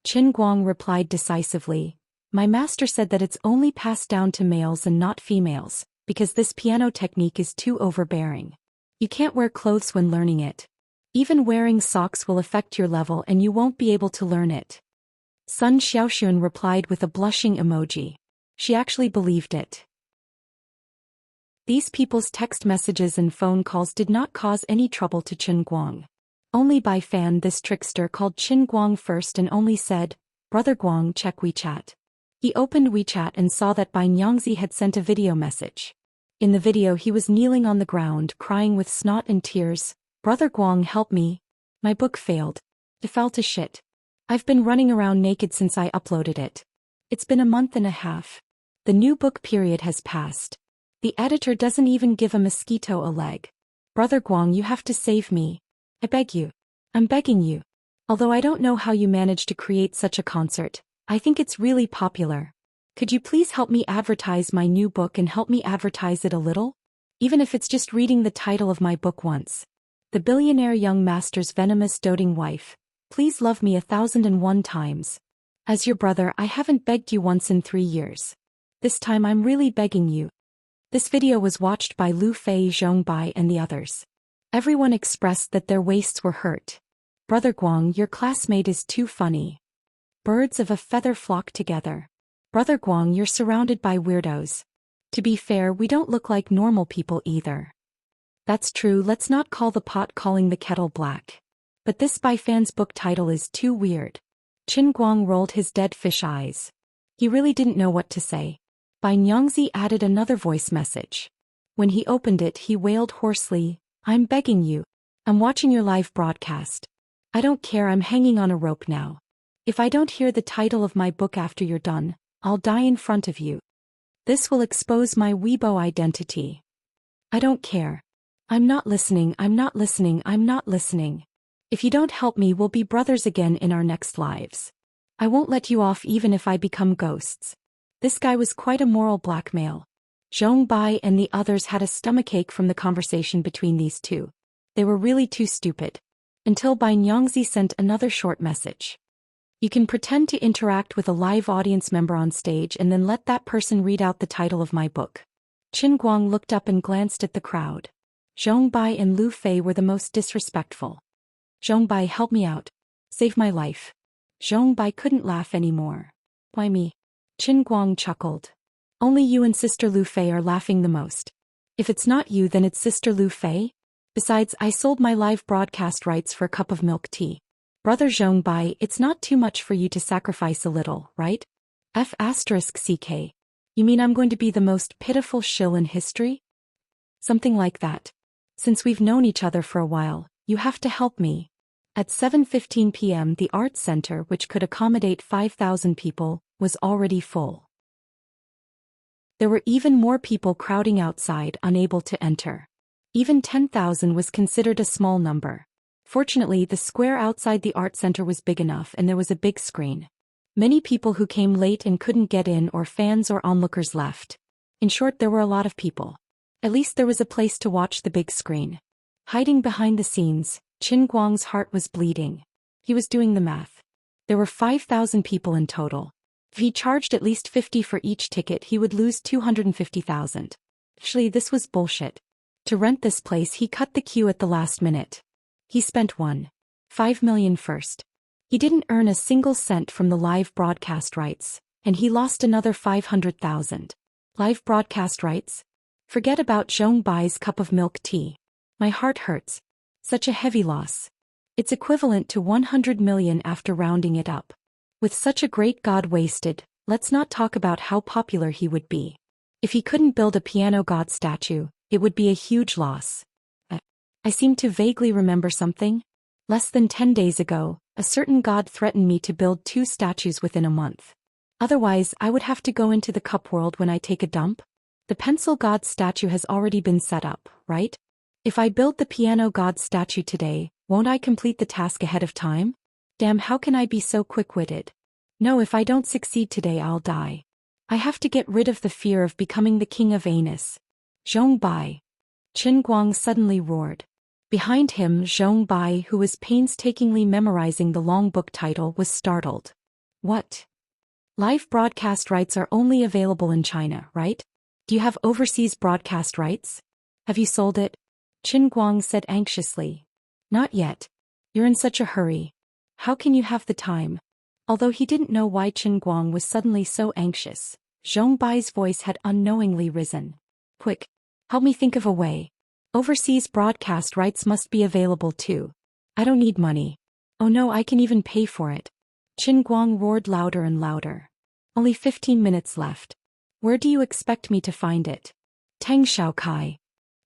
Qin Guang replied decisively. My master said that it's only passed down to males and not females, because this piano technique is too overbearing. You can't wear clothes when learning it. Even wearing socks will affect your level and you won't be able to learn it. Sun Xiaoxuan replied with a blushing emoji. She actually believed it. These people's text messages and phone calls did not cause any trouble to Qin Guang. Only Bai Fan, this trickster, called Qin Guang first and only said, Brother Guang, check WeChat. He opened WeChat and saw that Bai Nyangzi had sent a video message. In the video he was kneeling on the ground, crying with snot and tears. Brother Guang, help me. My book failed. It fell to shit. I've been running around naked since I uploaded it. It's been a month and a half. The new book period has passed. The editor doesn't even give a mosquito a leg. Brother Guang, you have to save me. I beg you. I'm begging you. Although I don't know how you managed to create such a concert, I think it's really popular. Could you please help me advertise my new book and help me advertise it a little? Even if it's just reading the title of my book once. The Billionaire Young Master's Venomous Doting Wife. Please love me 1001 times. As your brother, I haven't begged you once in 3 years. This time I'm really begging you. This video was watched by Lu Fei, Zhong Bai and the others. Everyone expressed that their waists were hurt. Brother Guang, your classmate is too funny. Birds of a feather flock together. Brother Guang, you're surrounded by weirdos. To be fair, we don't look like normal people either. That's true, let's not call the pot calling the kettle black. But this Bai fan's book title is too weird. Qin Guang rolled his dead fish eyes. He really didn't know what to say. Bai Nyangzi added another voice message. When he opened it, he wailed hoarsely, "I'm begging you. I'm watching your live broadcast. I don't care, I'm hanging on a rope now. If I don't hear the title of my book after you're done, I'll die in front of you. This will expose my Weibo identity. I don't care. I'm not listening, I'm not listening, I'm not listening. If you don't help me, we'll be brothers again in our next lives. I won't let you off even if I become ghosts." This guy was quite a moral blackmail. Zhong Bai and the others had a stomachache from the conversation between these two. They were really too stupid. Until Bai Nyangzi sent another short message. You can pretend to interact with a live audience member on stage and then let that person read out the title of my book. Qin Guang looked up and glanced at the crowd. Zhong Bai and Lu Fei were the most disrespectful. "Zhong Bai, help me out. Save my life." Zhong Bai couldn't laugh anymore. "Why me?" Qin Guang chuckled. "Only you and Sister Lu Fei are laughing the most. If it's not you, then it's Sister Lu Fei? Besides, I sold my live broadcast rights for a cup of milk tea. Brother Zhong Bai, it's not too much for you to sacrifice a little, right? F***CK. You mean I'm going to be the most pitiful shill in history? Something like that. Since we've known each other for a while, you have to help me." At 7:15 p.m. the Arts Center, which could accommodate 5,000 people, was already full. There were even more people crowding outside, unable to enter. Even 10,000 was considered a small number. Fortunately, the square outside the art center was big enough and there was a big screen. Many people who came late and couldn't get in, or fans or onlookers, left. In short, there were a lot of people. At least there was a place to watch the big screen. Hiding behind the scenes, Qin Guang's heart was bleeding. He was doing the math. There were 5,000 people in total. If he charged at least 50 for each ticket, he would lose 250,000. Actually, this was bullshit. To rent this place, he cut the queue at the last minute. He spent 1.5 million first. He didn't earn a single cent from the live broadcast rights, and he lost another 500,000. Live broadcast rights? Forget about Zhong Bai's cup of milk tea. My heart hurts. Such a heavy loss. It's equivalent to 100 million after rounding it up. With such a great god wasted, let's not talk about how popular he would be. If he couldn't build a piano god statue, it would be a huge loss. I seem to vaguely remember something. Less than 10 days ago, a certain god threatened me to build 2 statues within a month. Otherwise, I would have to go into the cup world when I take a dump. The pencil god statue has already been set up, right? If I build the piano god statue today, won't I complete the task ahead of time? Damn, how can I be so quick-witted? No, if I don't succeed today, I'll die. I have to get rid of the fear of becoming the king of anus. Zhong Bai. Qin Guang suddenly roared. Behind him, Zhong Bai, who was painstakingly memorizing the long book title, was startled. What? Live broadcast rights are only available in China, right? Do you have overseas broadcast rights? Have you sold it? Qin Guang said anxiously. Not yet. You're in such a hurry. How can you have the time? Although he didn't know why Qin Guang was suddenly so anxious, Zhong Bai's voice had unknowingly risen. Quick, help me think of a way. Overseas broadcast rights must be available too. I don't need money. Oh no, I can even pay for it. Qin Guang roared louder and louder. Only 15 minutes left. Where do you expect me to find it? Tang Xiaokai.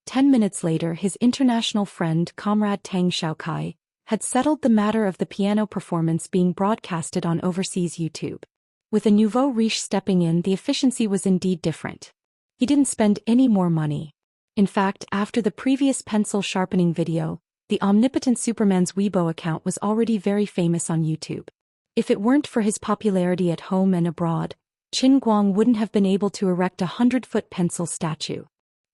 10 minutes later, his international friend, comrade Tang Xiaokai, had settled the matter of the piano performance being broadcasted on overseas YouTube. With a nouveau riche stepping in, the efficiency was indeed different. He didn't spend any more money. In fact, after the previous pencil sharpening video, the omnipotent Superman's Weibo account was already very famous on YouTube. If it weren't for his popularity at home and abroad, Qin Guang wouldn't have been able to erect a 100-foot pencil statue.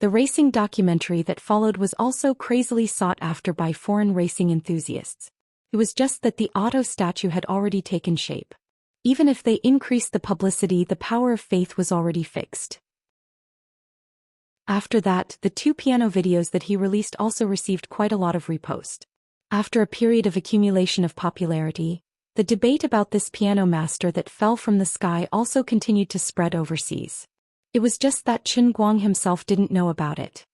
The racing documentary that followed was also crazily sought after by foreign racing enthusiasts. It was just that the auto statue had already taken shape. Even if they increased the publicity, the power of faith was already fixed. After that, the 2 piano videos that he released also received quite a lot of repost. After a period of accumulation of popularity, the debate about this piano master that fell from the sky also continued to spread overseas. It was just that Qin Guang himself didn't know about it.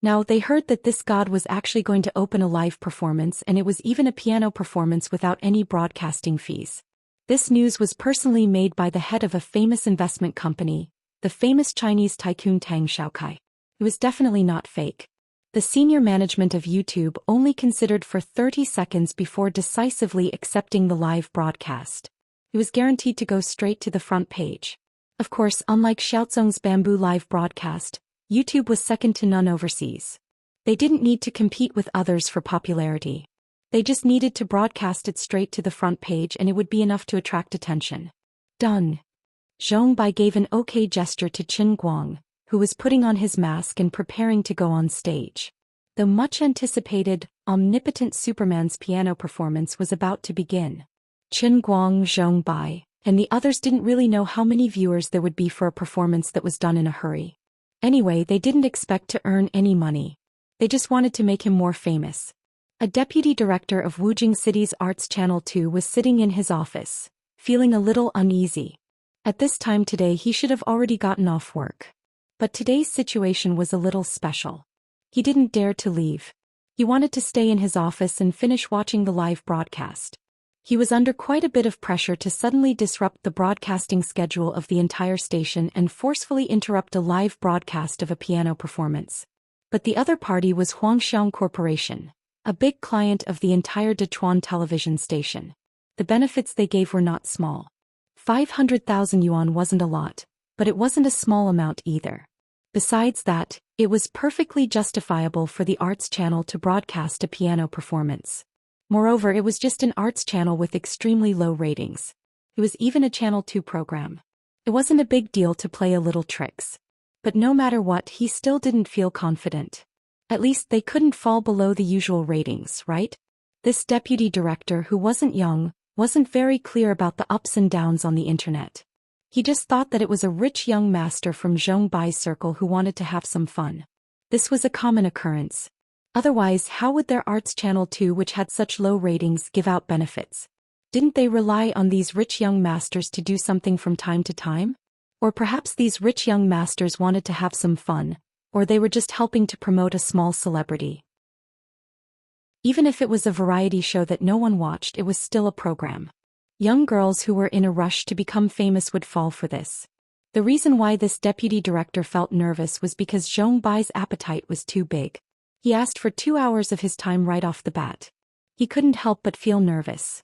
Now, they heard that this god was actually going to open a live performance, and it was even a piano performance without any broadcasting fees. This news was personally made by the head of a famous investment company, the famous Chinese tycoon Tang Xiaokai. It was definitely not fake. The senior management of YouTube only considered for 30 seconds before decisively accepting the live broadcast. It was guaranteed to go straight to the front page. Of course, unlike Xiaozong's Bamboo live broadcast, YouTube was second to none overseas. They didn't need to compete with others for popularity. They just needed to broadcast it straight to the front page, and it would be enough to attract attention. Done. Zhou Bai gave an okay gesture to Qin Guang, who was putting on his mask and preparing to go on stage. The much-anticipated, omnipotent Superman's piano performance was about to begin. Qin Guang, Zhou Bai, and the others didn't really know how many viewers there would be for a performance that was done in a hurry. Anyway, they didn't expect to earn any money. They just wanted to make him more famous. A deputy director of Wujing City's Arts Channel 2 was sitting in his office, feeling a little uneasy. At this time today he should have already gotten off work. But today's situation was a little special. He didn't dare to leave. He wanted to stay in his office and finish watching the live broadcast. He was under quite a bit of pressure to suddenly disrupt the broadcasting schedule of the entire station and forcefully interrupt a live broadcast of a piano performance. But the other party was Huangxiang Corporation, a big client of the entire Dechuan television station. The benefits they gave were not small. 500,000 yuan wasn't a lot, but it wasn't a small amount either. Besides that, it was perfectly justifiable for the arts channel to broadcast a piano performance. Moreover, it was just an arts channel with extremely low ratings. It was even a Channel 2 program. It wasn't a big deal to play a little tricks. But no matter what, he still didn't feel confident. At least they couldn't fall below the usual ratings, right? This deputy director, who wasn't young, wasn't very clear about the ups and downs on the internet. He just thought that it was a rich young master from Zhou Bai's circle who wanted to have some fun. This was a common occurrence. Otherwise, how would their arts channel 2, which had such low ratings, give out benefits? Didn't they rely on these rich young masters to do something from time to time? Or perhaps these rich young masters wanted to have some fun, or they were just helping to promote a small celebrity. Even if it was a variety show that no one watched, it was still a program. Young girls who were in a rush to become famous would fall for this. The reason why this deputy director felt nervous was because Zhou Bai's appetite was too big. He asked for 2 hours of his time right off the bat. He couldn't help but feel nervous.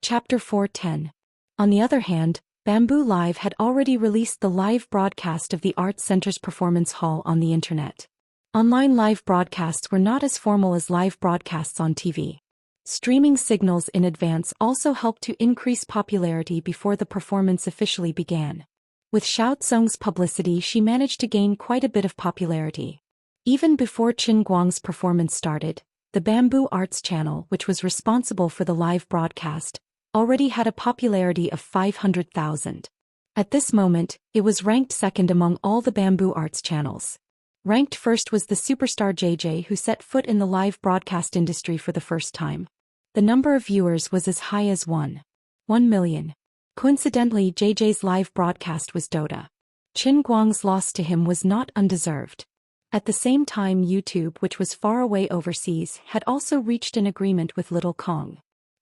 Chapter 4:10. On the other hand, Bamboo Live had already released the live broadcast of the Arts Center's performance hall on the internet. Online live broadcasts were not as formal as live broadcasts on TV. Streaming signals in advance also helped to increase popularity before the performance officially began. With Xiaozong's publicity, she managed to gain quite a bit of popularity. Even before Qin Guang's performance started, the Bamboo Arts channel, which was responsible for the live broadcast, already had a popularity of 500,000. At this moment, it was ranked second among all the Bamboo Arts channels. Ranked first was the superstar JJ, who set foot in the live broadcast industry for the first time. The number of viewers was as high as 1 million. Coincidentally, JJ's live broadcast was Dota. Qin Guang's loss to him was not undeserved. At the same time, YouTube, which was far away overseas, had also reached an agreement with Little Kong.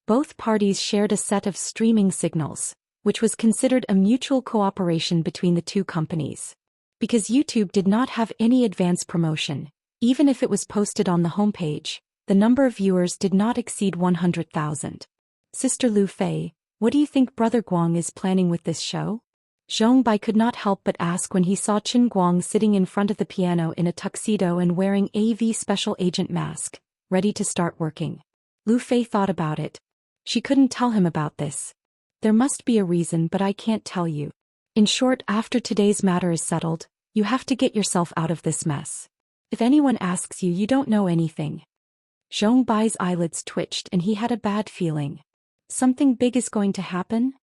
Both parties shared a set of streaming signals, which was considered a mutual cooperation between the two companies. Because YouTube did not have any advance promotion, even if it was posted on the homepage, the number of viewers did not exceed 100,000. Sister Lu Fei, what do you think Brother Guang is planning with this show? Zhou Bai could not help but ask when he saw Qin Guang sitting in front of the piano in a tuxedo and wearing AV special agent mask, ready to start working. Lu Fei thought about it. She couldn't tell him about this. There must be a reason, but I can't tell you. In short, after today's matter is settled, you have to get yourself out of this mess. If anyone asks you, you don't know anything. Zhou Bai's eyelids twitched and he had a bad feeling. Something big is going to happen?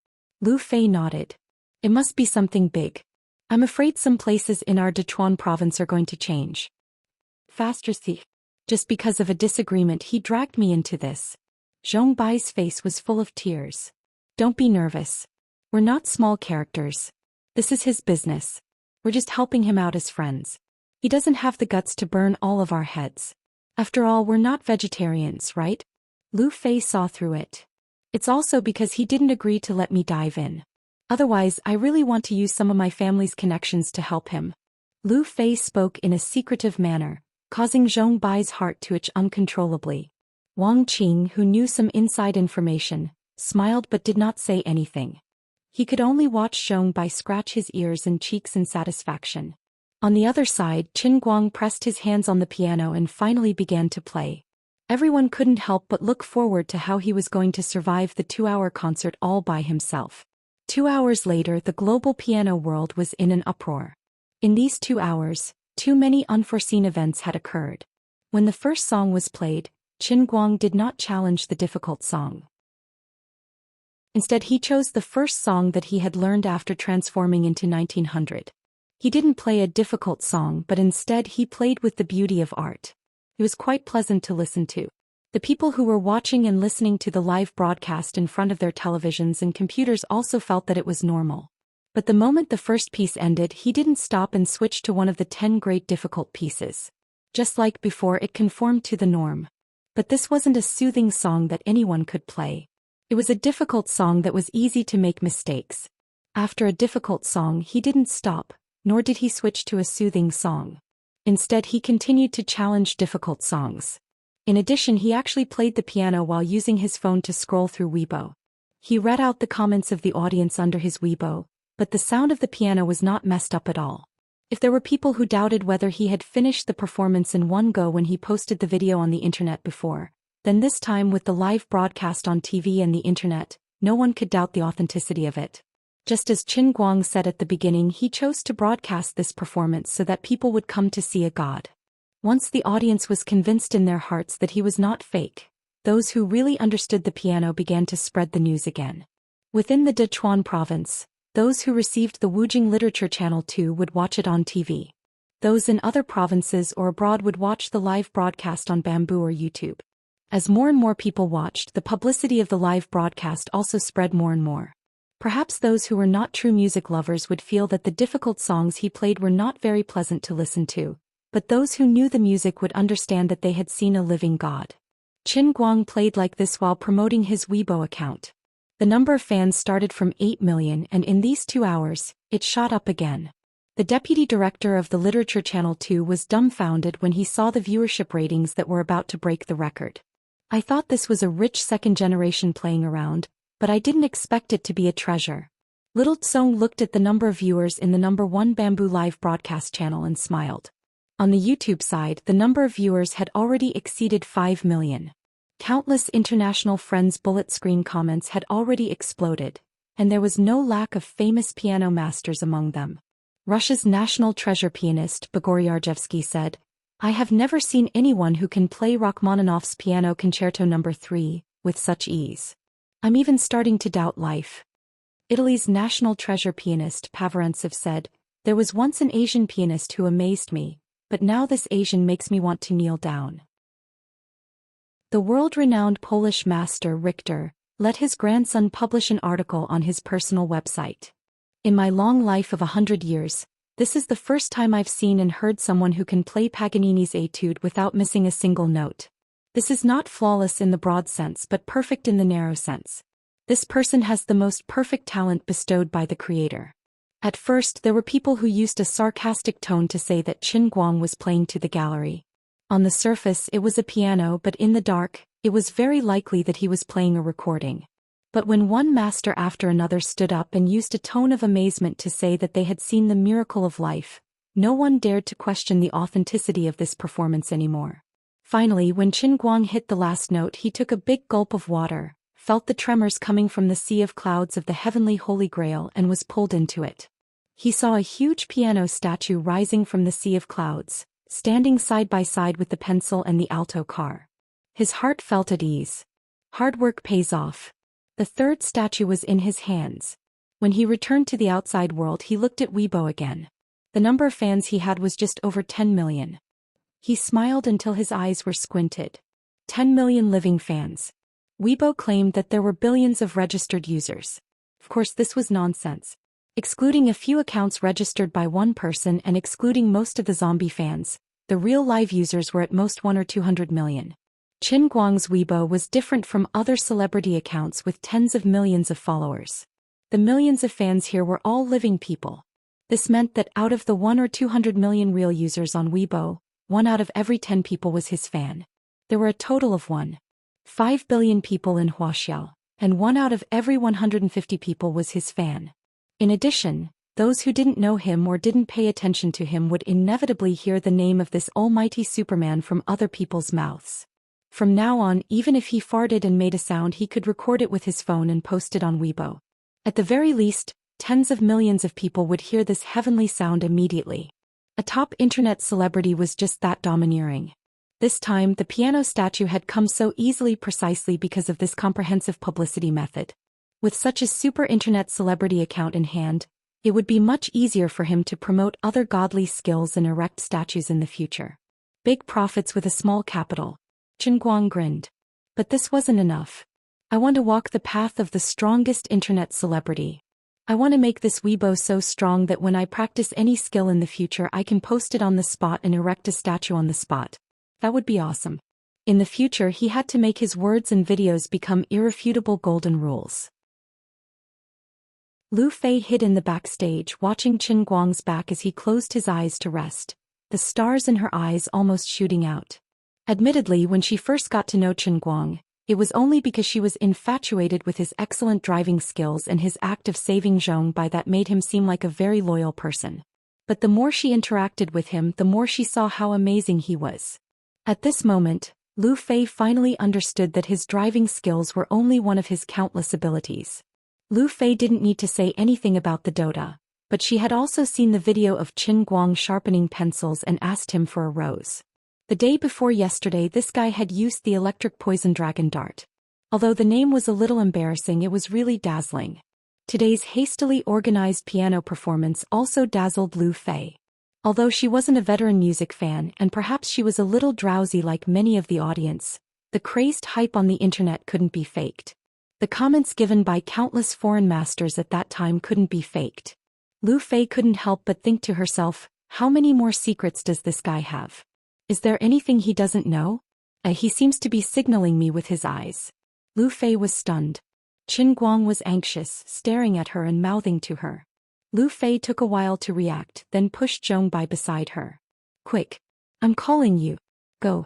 Lu Fei nodded. It must be something big. I'm afraid some places in our Dechuan province are going to change. Faster thief. Just because of a disagreement he dragged me into this. Zhou Bai's face was full of tears. Don't be nervous. We're not small characters. This is his business. We're just helping him out as friends. He doesn't have the guts to burn all of our heads. After all, we're not vegetarians, right? Lu Fei saw through it. It's also because he didn't agree to let me dive in. Otherwise, I really want to use some of my family's connections to help him. Lu Fei spoke in a secretive manner, causing Zhong Bai's heart to itch uncontrollably. Wang Qing, who knew some inside information, smiled but did not say anything. He could only watch Zhong Bai scratch his ears and cheeks in satisfaction. On the other side, Qin Guang pressed his hands on the piano and finally began to play. Everyone couldn't help but look forward to how he was going to survive the 2-hour concert all by himself. 2 hours later, the global piano world was in an uproar. In these 2 hours, too many unforeseen events had occurred. When the first song was played, Qin Guang did not challenge the difficult song. Instead, he chose the first song that he had learned after transforming into 1900. He didn't play a difficult song, but instead he played with the beauty of art. It was quite pleasant to listen to. The people who were watching and listening to the live broadcast in front of their televisions and computers also felt that it was normal. But the moment the first piece ended, he didn't stop and switch to one of the 10 great difficult pieces. Just like before, it conformed to the norm. But this wasn't a soothing song that anyone could play. It was a difficult song that was easy to make mistakes. After a difficult song, he didn't stop, nor did he switch to a soothing song. Instead, he continued to challenge difficult songs. In addition, he actually played the piano while using his phone to scroll through Weibo. He read out the comments of the audience under his Weibo, but the sound of the piano was not messed up at all. If there were people who doubted whether he had finished the performance in one go when he posted the video on the internet before, then this time with the live broadcast on TV and the internet, no one could doubt the authenticity of it. Just as Qin Guang said at the beginning, he chose to broadcast this performance so that people would come to see a god. Once the audience was convinced in their hearts that he was not fake, those who really understood the piano began to spread the news again. Within the Sichuan province, those who received the Wujing Literature Channel 2 would watch it on TV. Those in other provinces or abroad would watch the live broadcast on Bamboo or YouTube. As more and more people watched, the publicity of the live broadcast also spread more and more. Perhaps those who were not true music lovers would feel that the difficult songs he played were not very pleasant to listen to, but those who knew the music would understand that they had seen a living god. Qin Guang played like this while promoting his Weibo account. The number of fans started from 8 million, and in these 2 hours, it shot up again. The deputy director of the Literature Channel 2 was dumbfounded when he saw the viewership ratings that were about to break the record. I thought this was a rich second generation playing around, but I didn't expect it to be a treasure. Little Tsong looked at the number of viewers in the number 1 Bamboo live broadcast channel and smiled. On the YouTube side, the number of viewers had already exceeded 5 million. Countless international friends' bullet screen comments had already exploded, and there was no lack of famous piano masters among them. Russia's national treasure pianist Bogoryarjevsky said, "I have never seen anyone who can play Rachmaninoff's Piano Concerto No. 3 with such ease. I'm even starting to doubt life." Italy's national treasure pianist Pavarentsev said, "There was once an Asian pianist who amazed me, but now this Asian makes me want to kneel down." The world-renowned Polish master Richter let his grandson publish an article on his personal website. "In my long life of 100 years, this is the first time I've seen and heard someone who can play Paganini's Etude without missing a single note. This is not flawless in the broad sense but perfect in the narrow sense. This person has the most perfect talent bestowed by the Creator." At first, there were people who used a sarcastic tone to say that Qin Guang was playing to the gallery. On the surface, it was a piano, but in the dark, it was very likely that he was playing a recording. But when one master after another stood up and used a tone of amazement to say that they had seen the miracle of life, no one dared to question the authenticity of this performance anymore. Finally, when Qin Guang hit the last note, he took a big gulp of water, felt the tremors coming from the sea of clouds of the heavenly Holy Grail, and was pulled into it. He saw a huge piano statue rising from the sea of clouds, standing side by side with the pencil and the alto car. His heart felt at ease. Hard work pays off. The third statue was in his hands. When he returned to the outside world, he looked at Weibo again. The number of fans he had was just over 10 million. He smiled until his eyes were squinted. 10 million living fans. Weibo claimed that there were billions of registered users. Of course, this was nonsense. Excluding a few accounts registered by one person and excluding most of the zombie fans, the real live users were at most 1 or 200 million. Qin Guang's Weibo was different from other celebrity accounts with tens of millions of followers. The millions of fans here were all living people. This meant that out of the 1 or 200 million real users on Weibo, 1 out of every 10 people was his fan. There were a total of 1.5 billion people in Wuxia, and 1 out of every 150 people was his fan. In addition, those who didn't know him or didn't pay attention to him would inevitably hear the name of this almighty Superman from other people's mouths. From now on, even if he farted and made a sound, he could record it with his phone and post it on Weibo. At the very least, tens of millions of people would hear this heavenly sound immediately. A top internet celebrity was just that domineering. This time, the piano statue had come so easily precisely because of this comprehensive publicity method. With such a super internet celebrity account in hand, it would be much easier for him to promote other godly skills and erect statues in the future. Big profits with a small capital. Qin Guang grinned. But this wasn't enough. I want to walk the path of the strongest internet celebrity. I want to make this Weibo so strong that when I practice any skill in the future I can post it on the spot and erect a statue on the spot. That would be awesome. In the future he had to make his words and videos become irrefutable golden rules. Lu Fei hid in the backstage watching Qin Guang's back as he closed his eyes to rest, the stars in her eyes almost shooting out. Admittedly, when she first got to know Qin Guang, it was only because she was infatuated with his excellent driving skills and his act of saving Zhou Bai that made him seem like a very loyal person. But the more she interacted with him, the more she saw how amazing he was. At this moment, Lu Fei finally understood that his driving skills were only one of his countless abilities. Lu Fei didn't need to say anything about the Dota, but she had also seen the video of Qin Guang sharpening pencils and asked him for a rose. The day before yesterday this guy had used the electric poison dragon dart. Although the name was a little embarrassing, it was really dazzling. Today's hastily organized piano performance also dazzled Lu Fei. Although she wasn't a veteran music fan and perhaps she was a little drowsy like many of the audience, the crazed hype on the internet couldn't be faked. The comments given by countless foreign masters at that time couldn't be faked. Lu Fei couldn't help but think to herself, how many more secrets does this guy have? Is there anything he doesn't know? He seems to be signaling me with his eyes. Lu Fei was stunned. Qin Guang was anxious, staring at her and mouthing to her. Lu Fei took a while to react, then pushed Zhou Bai beside her. Quick! I'm calling you. Go.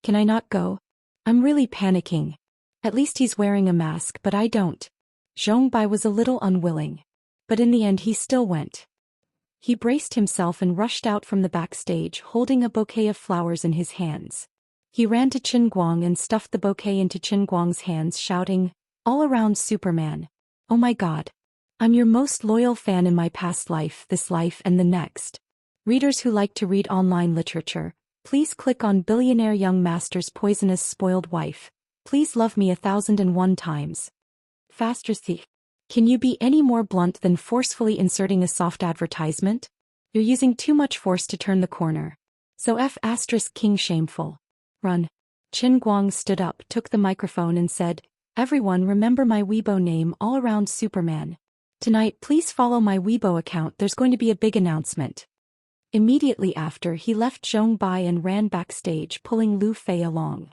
Can I not go? I'm really panicking. At least he's wearing a mask, but I don't. Zhou Bai was a little unwilling. But in the end he still went. He braced himself and rushed out from the backstage holding a bouquet of flowers in his hands. He ran to Qin Guang and stuffed the bouquet into Qin Guang's hands, shouting, "All around Superman. Oh my God. I'm your most loyal fan in my past life, this life and the next." Readers who like to read online literature, please click on Billionaire Young Master's Poisonous Spoiled Wife. Please love me 1001 times. Faster thief. Can you be any more blunt than forcefully inserting a soft advertisement? You're using too much force to turn the corner. So King shameful. Run. Qin Guang stood up, took the microphone and said, "Everyone remember my Weibo name, All Around Superman. Tonight please follow my Weibo account, there's going to be a big announcement." Immediately after he left Zhou Bai and ran backstage pulling Lu Fei along.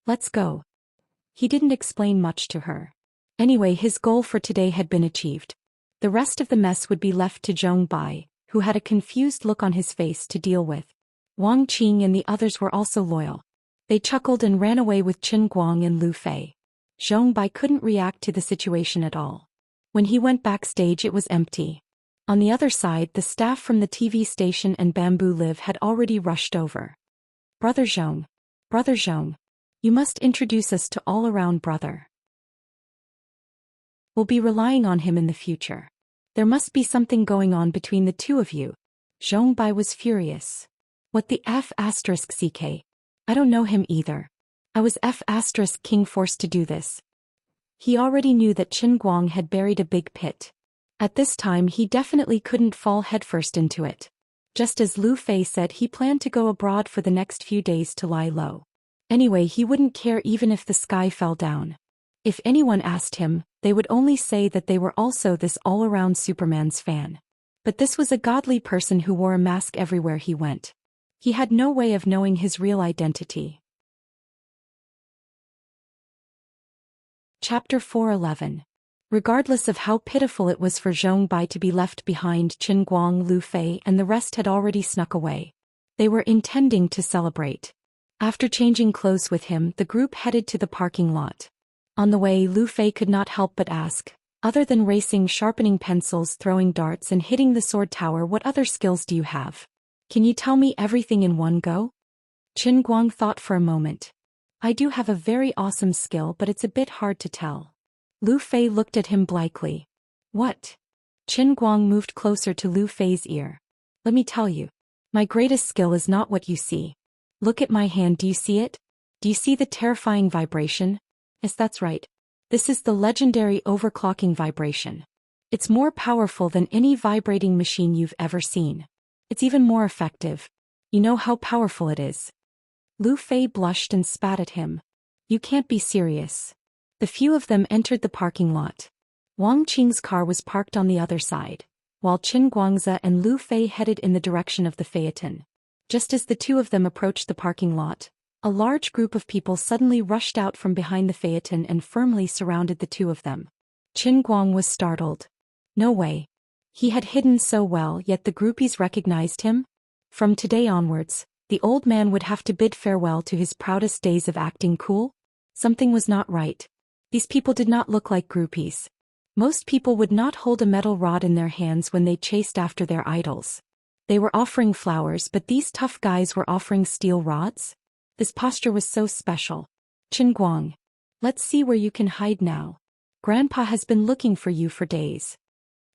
"Let's go." He didn't explain much to her. Anyway, his goal for today had been achieved. The rest of the mess would be left to Zhou Bai, who had a confused look on his face to deal with. Wang Qing and the others were also loyal. They chuckled and ran away with Qin Guang and Lu Fei. Zhou Bai couldn't react to the situation at all. When he went backstage it was empty. On the other side, the staff from the TV station and Bamboo Live had already rushed over. Brother Zhou, you must introduce us to All Around Brother. We'll be relying on him in the future. There must be something going on between the two of you. Zhou Bai was furious. What the F***ck? I don't know him either. I was F***king forced to do this. He already knew that Qin Guang had buried a big pit. At this time he definitely couldn't fall headfirst into it. Just as Lu Fei said, he planned to go abroad for the next few days to lie low. Anyway, he wouldn't care even if the sky fell down. If anyone asked him, they would only say that they were also this all-around Superman's fan. But this was a godly person who wore a mask everywhere he went. He had no way of knowing his real identity. Chapter 4:11. Regardless of how pitiful it was for Zhong Bai to be left behind, Qin Guang, Lu Fei and the rest had already snuck away. They were intending to celebrate. After changing clothes with him, the group headed to the parking lot. On the way, Lu Fei could not help but ask, other than racing, sharpening pencils, throwing darts and hitting the sword tower, what other skills do you have? Can you tell me everything in one go? Qin Guang thought for a moment. I do have a very awesome skill, but it's a bit hard to tell. Lu Fei looked at him blankly. What? Qin Guang moved closer to Lu Fei's ear. Let me tell you. My greatest skill is not what you see. Look at my hand, do you see it? Do you see the terrifying vibration? Yes, that's right. This is the legendary overclocking vibration. It's more powerful than any vibrating machine you've ever seen. It's even more effective. You know how powerful it is. Lu Fei blushed and spat at him. You can't be serious. The few of them entered the parking lot. Wang Qing's car was parked on the other side, while Qin Guangzi and Lu Fei headed in the direction of the phaeton. Just as the two of them approached the parking lot, a large group of people suddenly rushed out from behind the phaeton and firmly surrounded the two of them. Qin Guang was startled. No way. He had hidden so well, yet the groupies recognized him? From today onwards, the old man would have to bid farewell to his proudest days of acting cool? Something was not right. These people did not look like groupies. Most people would not hold a metal rod in their hands when they chased after their idols. They were offering flowers, but these tough guys were offering steel rods? This posture was so special. Qin Guang. Let's see where you can hide now. Grandpa has been looking for you for days.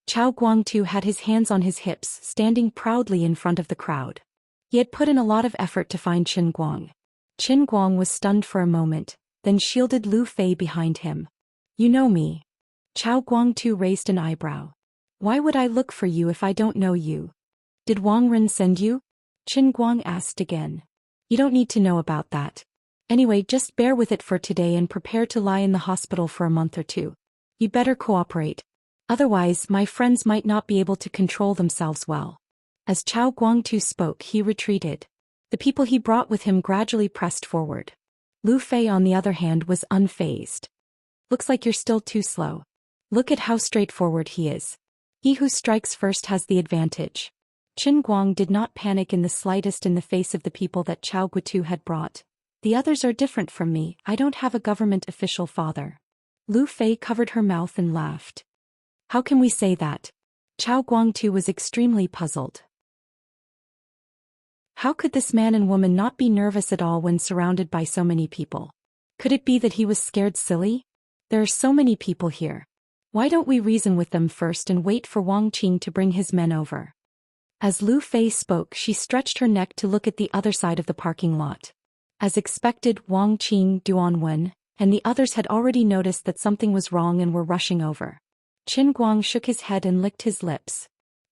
Chao Guangtu had his hands on his hips, standing proudly in front of the crowd. He had put in a lot of effort to find Qin Guang. Qin Guang was stunned for a moment, then shielded Lu Fei behind him. You know me. Chao Guangtu raised an eyebrow. Why would I look for you if I don't know you? Did Wang Ren send you? Qin Guang asked again. You don't need to know about that. Anyway, just bear with it for today and prepare to lie in the hospital for a month or two. You better cooperate. Otherwise, my friends might not be able to control themselves well. As Chao Guangtu spoke, he retreated. The people he brought with him gradually pressed forward. Lu Fei, on the other hand, was unfazed. Looks like you're still too slow. Look at how straightforward he is. He who strikes first has the advantage. Qin Guang did not panic in the slightest in the face of the people that Chao Gutu had brought. The others are different from me, I don't have a government official father. Lu Fei covered her mouth and laughed. How can we say that? Chao Guangtu was extremely puzzled. How could this man and woman not be nervous at all when surrounded by so many people? Could it be that he was scared silly? There are so many people here. Why don't we reason with them first and wait for Wang Qing to bring his men over? As Lu Fei spoke, she stretched her neck to look at the other side of the parking lot. As expected, Wang Qing, Duan Wen, and the others had already noticed that something was wrong and were rushing over. Qin Guang shook his head and licked his lips.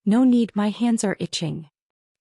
No need, my hands are itching.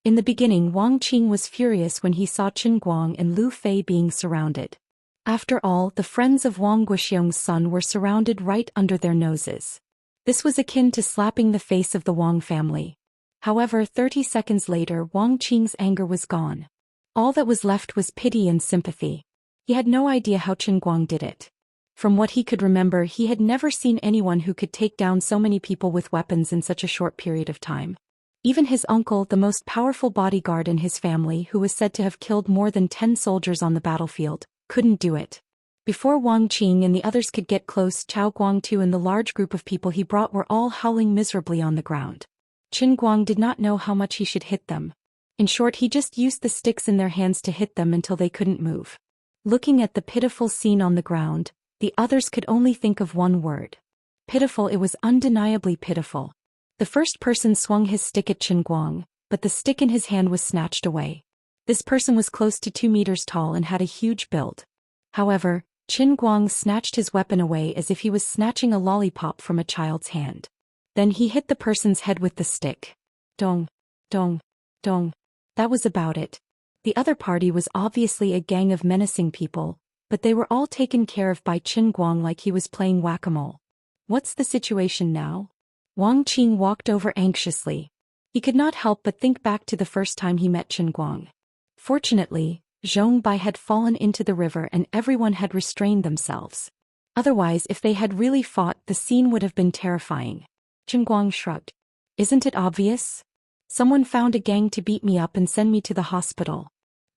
In the beginning, Wang Qing was furious when he saw Qin Guang and Lu Fei being surrounded. After all, the friends of Wang Guxiong's son were surrounded right under their noses. This was akin to slapping the face of the Wang family. However, 30 seconds later, Wang Qing's anger was gone. All that was left was pity and sympathy. He had no idea how Qin Guang did it. From what he could remember, he had never seen anyone who could take down so many people with weapons in such a short period of time. Even his uncle, the most powerful bodyguard in his family, who was said to have killed more than 10 soldiers on the battlefield, couldn't do it. Before Wang Qing and the others could get close, Chao Guangtu and the large group of people he brought were all howling miserably on the ground. Qin Guang did not know how much he should hit them. In short, he just used the sticks in their hands to hit them until they couldn't move. Looking at the pitiful scene on the ground, the others could only think of one word. Pitiful. It was undeniably pitiful. The first person swung his stick at Qin Guang, but the stick in his hand was snatched away. This person was close to 2 meters tall and had a huge build. However, Qin Guang snatched his weapon away as if he was snatching a lollipop from a child's hand. Then he hit the person's head with the stick. Dong, dong, dong. That was about it. The other party was obviously a gang of menacing people, but they were all taken care of by Qin Guang like he was playing whack-a-mole. What's the situation now? Wang Qing walked over anxiously. He could not help but think back to the first time he met Qin Guang. Fortunately, Zhong Bai had fallen into the river and everyone had restrained themselves. Otherwise, if they had really fought, the scene would have been terrifying. Qin Guang shrugged. Isn't it obvious? Someone found a gang to beat me up and send me to the hospital.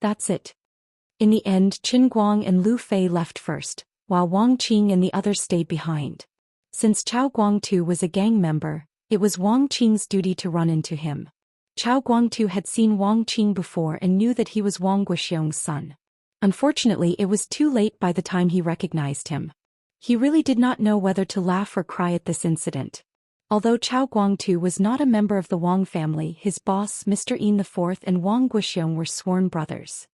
That's it. In the end, Qin Guang and Lu Fei left first, while Wang Qing and the others stayed behind. Since Chao Guangtu was a gang member, it was Wang Qing's duty to run into him. Chao Guangtu had seen Wang Qing before and knew that he was Wang Guoxiong's son. Unfortunately, it was too late by the time he recognized him. He really did not know whether to laugh or cry at this incident. Although Chao Guangtu was not a member of the Wang family, his boss, Mr. Yin IV, and Wang Guoxiong were sworn brothers.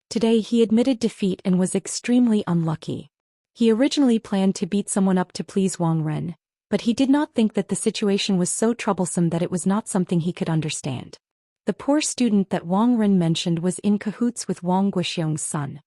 Today he admitted defeat and was extremely unlucky. He originally planned to beat someone up to please Wang Ren, but he did not think that the situation was so troublesome that it was not something he could understand. The poor student that Wang Ren mentioned was in cahoots with Wang Guoxiong's son.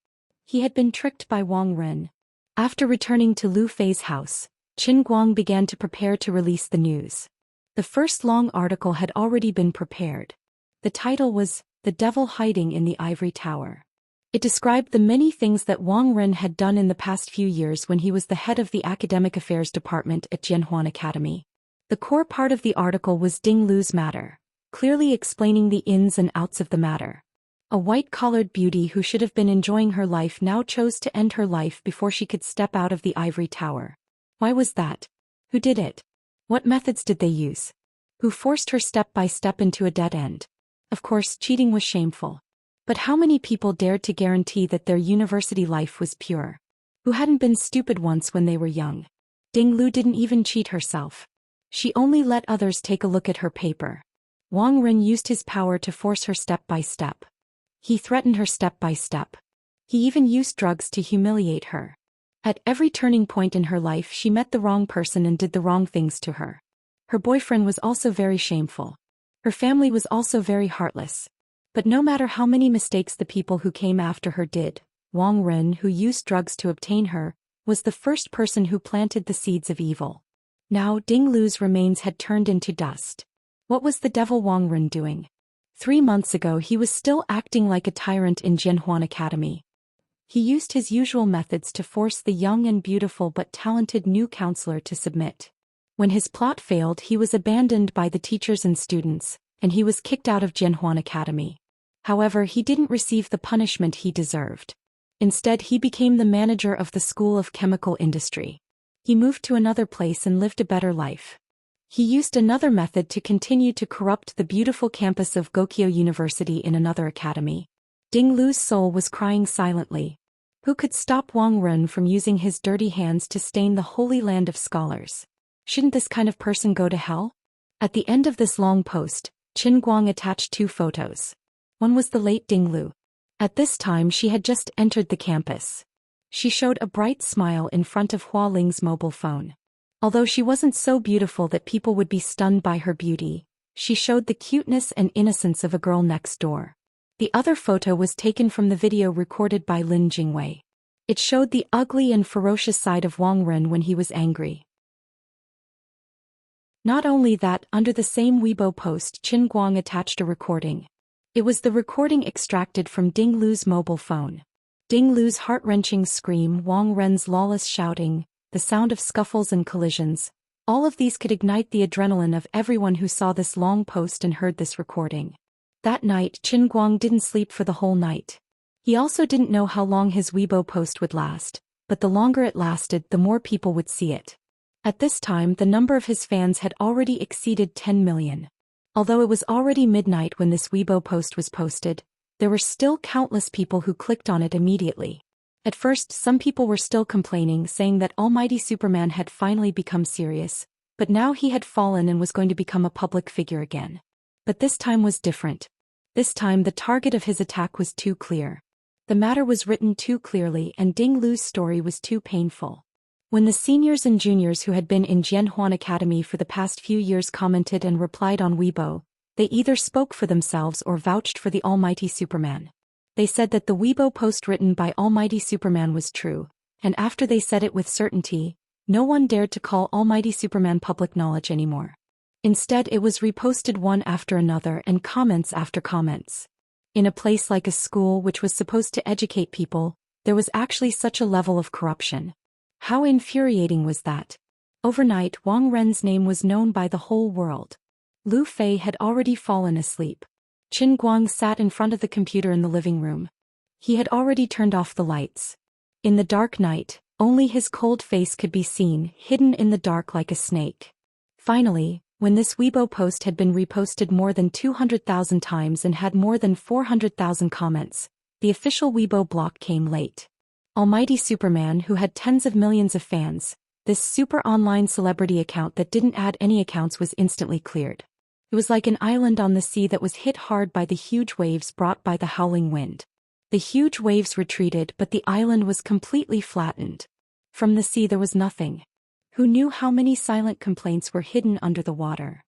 He had been tricked by Wang Ren. After returning to Lu Fei's house, Qin Guang began to prepare to release the news. The first long article had already been prepared. The title was, "The Devil Hiding in the Ivory Tower." It described the many things that Wang Ren had done in the past few years when he was the head of the Academic Affairs Department at Jianhuan Academy. The core part of the article was Ding Lu's matter, clearly explaining the ins and outs of the matter. A white-collared beauty who should have been enjoying her life now chose to end her life before she could step out of the ivory tower. Why was that? Who did it? What methods did they use? Who forced her step by step into a dead end? Of course, cheating was shameful. But how many people dared to guarantee that their university life was pure? Who hadn't been stupid once when they were young? Ding Lu didn't even cheat herself. She only let others take a look at her paper. Wang Ren used his power to force her step by step. He threatened her step by step. He even used drugs to humiliate her. At every turning point in her life she met the wrong person and did the wrong things to her. Her boyfriend was also very shameful. Her family was also very heartless. But no matter how many mistakes the people who came after her did, Wang Ren, who used drugs to obtain her, was the first person who planted the seeds of evil. Now Ding Lu's remains had turned into dust. What was the devil Wang Ren doing? 3 months ago he was still acting like a tyrant in Jianhuan Academy. He used his usual methods to force the young and beautiful but talented new counselor to submit. When his plot failed, he was abandoned by the teachers and students, and he was kicked out of Jianhuan Academy. However, he didn't receive the punishment he deserved. Instead, he became the manager of the School of Chemical Industry. He moved to another place and lived a better life. He used another method to continue to corrupt the beautiful campus of Gokyo University in another academy. Ding Lu's soul was crying silently. Who could stop Wang Ren from using his dirty hands to stain the holy land of scholars? Shouldn't this kind of person go to hell? At the end of this long post, Qin Guang attached 2 photos. One was the late Ding Lu. At this time she had just entered the campus. She showed a bright smile in front of Hua Ling's mobile phone. Although she wasn't so beautiful that people would be stunned by her beauty, she showed the cuteness and innocence of a girl next door. The other photo was taken from the video recorded by Lin Jingwei. It showed the ugly and ferocious side of Wang Ren when he was angry. Not only that, under the same Weibo post Qin Guang attached a recording. It was the recording extracted from Ding Lu's mobile phone. Ding Lu's heart-wrenching scream, Wang Ren's lawless shouting, the sound of scuffles and collisions, all of these could ignite the adrenaline of everyone who saw this long post and heard this recording. That night, Qin Guang didn't sleep for the whole night. He also didn't know how long his Weibo post would last, but the longer it lasted, the more people would see it. At this time, the number of his fans had already exceeded 10 million. Although it was already midnight when this Weibo post was posted, there were still countless people who clicked on it immediately. At first, some people were still complaining, saying that Almighty Superman had finally become serious, but now he had fallen and was going to become a public figure again. But this time was different. This time the target of his attack was too clear. The matter was written too clearly and Ding Lu's story was too painful. When the seniors and juniors who had been in Jianhuan Academy for the past few years commented and replied on Weibo, they either spoke for themselves or vouched for the Almighty Superman. They said that the Weibo post written by Almighty Superman was true, and after they said it with certainty, no one dared to call Almighty Superman public knowledge anymore. Instead, it was reposted one after another and comments after comments. In a place like a school which was supposed to educate people, there was actually such a level of corruption. How infuriating was that? Overnight, Wang Ren's name was known by the whole world. Lu Fei had already fallen asleep. Qin Guang sat in front of the computer in the living room. He had already turned off the lights. In the dark night, only his cold face could be seen, hidden in the dark like a snake. Finally, when this Weibo post had been reposted more than 200,000 times and had more than 400,000 comments, the official Weibo block came late. Almighty Superman, who had tens of millions of fans, this super online celebrity account that didn't add any accounts, was instantly cleared. It was like an island on the sea that was hit hard by the huge waves brought by the howling wind. The huge waves retreated, but the island was completely flattened. From the sea there was nothing. Who knew how many silent complaints were hidden under the water?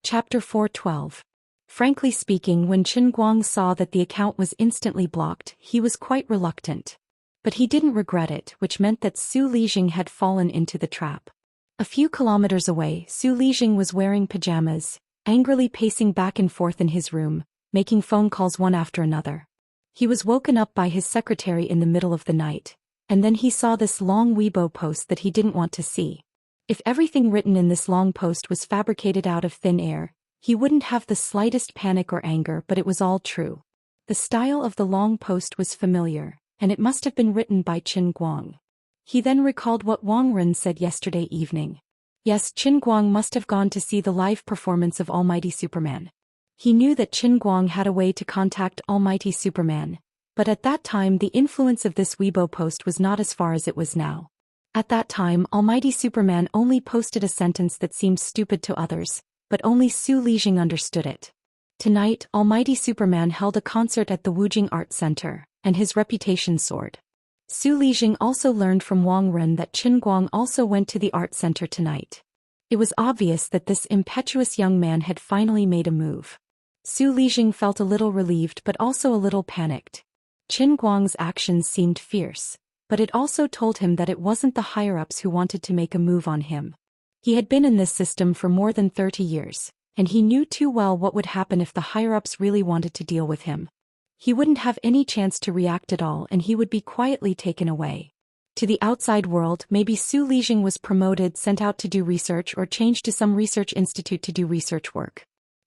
Chapter 4:12. Frankly speaking, when Qin Guang saw that the account was instantly blocked, he was quite reluctant. But he didn't regret it, which meant that Su Lijing had fallen into the trap. A few kilometers away, Su Lijing was wearing pajamas, angrily pacing back and forth in his room, making phone calls one after another. He was woken up by his secretary in the middle of the night, and then he saw this long Weibo post that he didn't want to see. If everything written in this long post was fabricated out of thin air, he wouldn't have the slightest panic or anger, but it was all true. The style of the long post was familiar, and it must have been written by Qin Guang. He then recalled what Wang Ren said yesterday evening. Yes, Qin Guang must have gone to see the live performance of Almighty Superman. He knew that Qin Guang had a way to contact Almighty Superman, but at that time the influence of this Weibo post was not as far as it was now. At that time, Almighty Superman only posted a sentence that seemed stupid to others, but only Su Lijing understood it. Tonight, Almighty Superman held a concert at the Wujing Art Center, and his reputation soared. Su Lijing also learned from Wang Ren that Qin Guang also went to the art center tonight. It was obvious that this impetuous young man had finally made a move. Su Lijing felt a little relieved but also a little panicked. Qin Guang's actions seemed fierce, but it also told him that it wasn't the higher-ups who wanted to make a move on him. He had been in this system for more than 30 years, and he knew too well what would happen if the higher-ups really wanted to deal with him. He wouldn't have any chance to react at all, and he would be quietly taken away. To the outside world, maybe Su Lijing was promoted, sent out to do research, or changed to some research institute to do research work.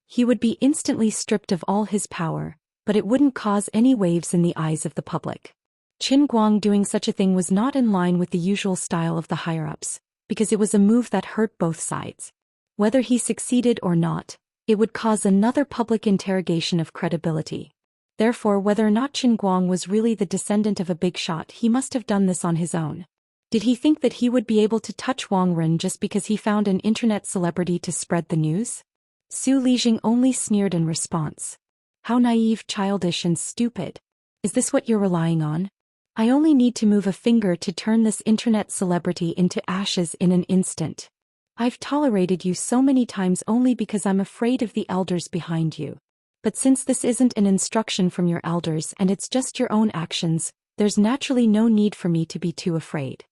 He would be instantly stripped of all his power, but it wouldn't cause any waves in the eyes of the public. Qin Guang doing such a thing was not in line with the usual style of the higher-ups, because it was a move that hurt both sides. Whether he succeeded or not, it would cause another public interrogation of credibility. Therefore, whether or not Qin Guang was really the descendant of a big shot, he must have done this on his own. Did he think that he would be able to touch Wang Ren just because he found an internet celebrity to spread the news? Su Lijing only sneered in response. How naive, childish, and stupid. Is this what you're relying on? I only need to move a finger to turn this internet celebrity into ashes in an instant. I've tolerated you so many times only because I'm afraid of the elders behind you. But since this isn't an instruction from your elders and it's just your own actions, there's naturally no need for me to be too afraid.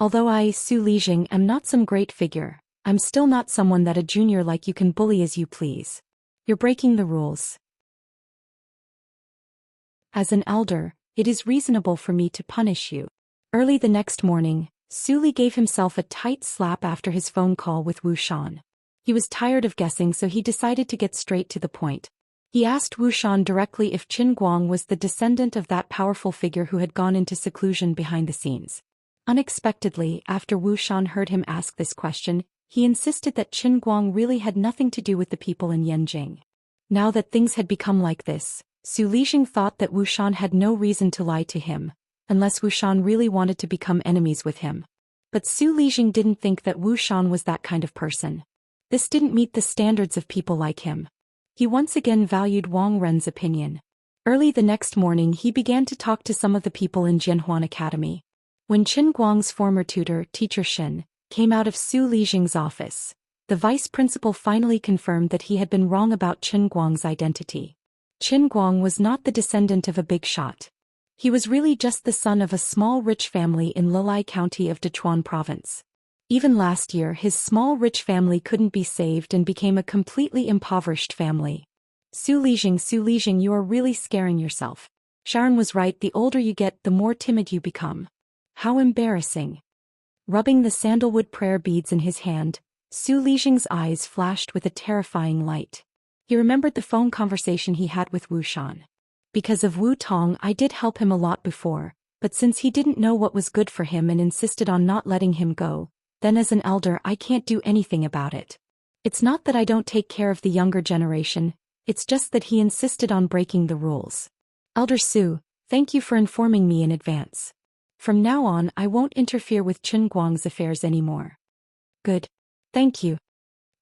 Although I, Su Lijing, am not some great figure, I'm still not someone that a junior like you can bully as you please. You're breaking the rules. As an elder, it is reasonable for me to punish you. Early the next morning, Su Li gave himself a tight slap after his phone call with Wu Shan. He was tired of guessing, so he decided to get straight to the point. He asked Wu Shan directly if Qin Guang was the descendant of that powerful figure who had gone into seclusion behind the scenes. Unexpectedly, after Wu Shan heard him ask this question, he insisted that Qin Guang really had nothing to do with the people in Yanjing. Now that things had become like this, Su Lijing thought that Wu Shan had no reason to lie to him, unless Wu Shan really wanted to become enemies with him. But Su Lijing didn't think that Wu Shan was that kind of person. This didn't meet the standards of people like him. He once again valued Wang Ren's opinion. Early the next morning he began to talk to some of the people in Jianhuan Academy. When Qin Guang's former tutor, Teacher Shin, came out of Su Lijing's office, The vice principal finally confirmed that he had been wrong about Qin Guang's identity. Qin Guang was not the descendant of a big shot. He was really just the son of a small rich family in Lilai County of Dechuan Province. Even last year his small rich family couldn't be saved and became a completely impoverished family. Su Lijing, you are really scaring yourself. Sharon was right, the older you get the more timid you become. How embarrassing. Rubbing the sandalwood prayer beads in his hand, Su Lijing's eyes flashed with a terrifying light. He remembered the phone conversation he had with Wu Shan. Because of Wu Tong I did help him a lot before, but since he didn't know what was good for him and insisted on not letting him go, then as an elder I can't do anything about it. It's not that I don't take care of the younger generation, it's just that he insisted on breaking the rules. Elder Su, thank you for informing me in advance. From now on I won't interfere with Qin Guang's affairs anymore. Good. Thank you.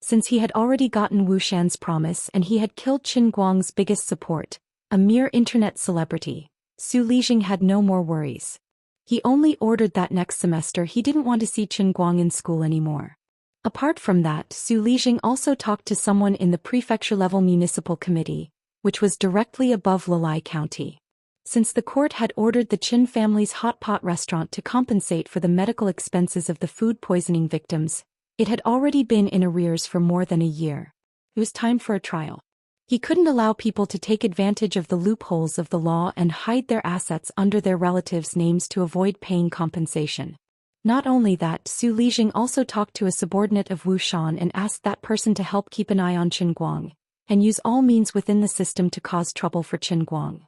Since he had already gotten Wu Shan's promise and he had killed Qin Guang's biggest support, a mere internet celebrity, Su Lijing had no more worries. He only ordered that next semester he didn't want to see Qin Guang in school anymore. Apart from that, Su Lijing also talked to someone in the prefecture-level municipal committee, which was directly above Lilai County. Since the court had ordered the Qin family's hot pot restaurant to compensate for the medical expenses of the food poisoning victims, it had already been in arrears for more than a year. It was time for a trial. He couldn't allow people to take advantage of the loopholes of the law and hide their assets under their relatives' names to avoid paying compensation. Not only that, Su Lijing also talked to a subordinate of Wu Shan and asked that person to help keep an eye on Qin Guang, and use all means within the system to cause trouble for Qin Guang.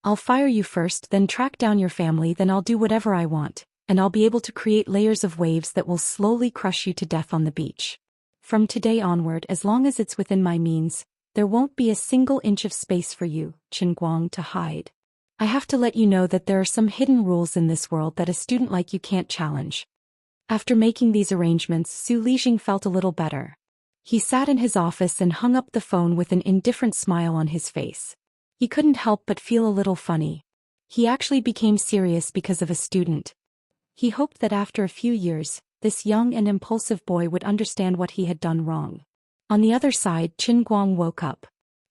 I'll fire you first, then track down your family, then I'll do whatever I want, and I'll be able to create layers of waves that will slowly crush you to death on the beach. From today onward, as long as it's within my means, there won't be a single inch of space for you, Qin Guang, to hide. I have to let you know that there are some hidden rules in this world that a student like you can't challenge. After making these arrangements, Su Lijing felt a little better. He sat in his office and hung up the phone with an indifferent smile on his face. He couldn't help but feel a little funny. He actually became serious because of a student. He hoped that after a few years, this young and impulsive boy would understand what he had done wrong. On the other side, Qin Guang woke up.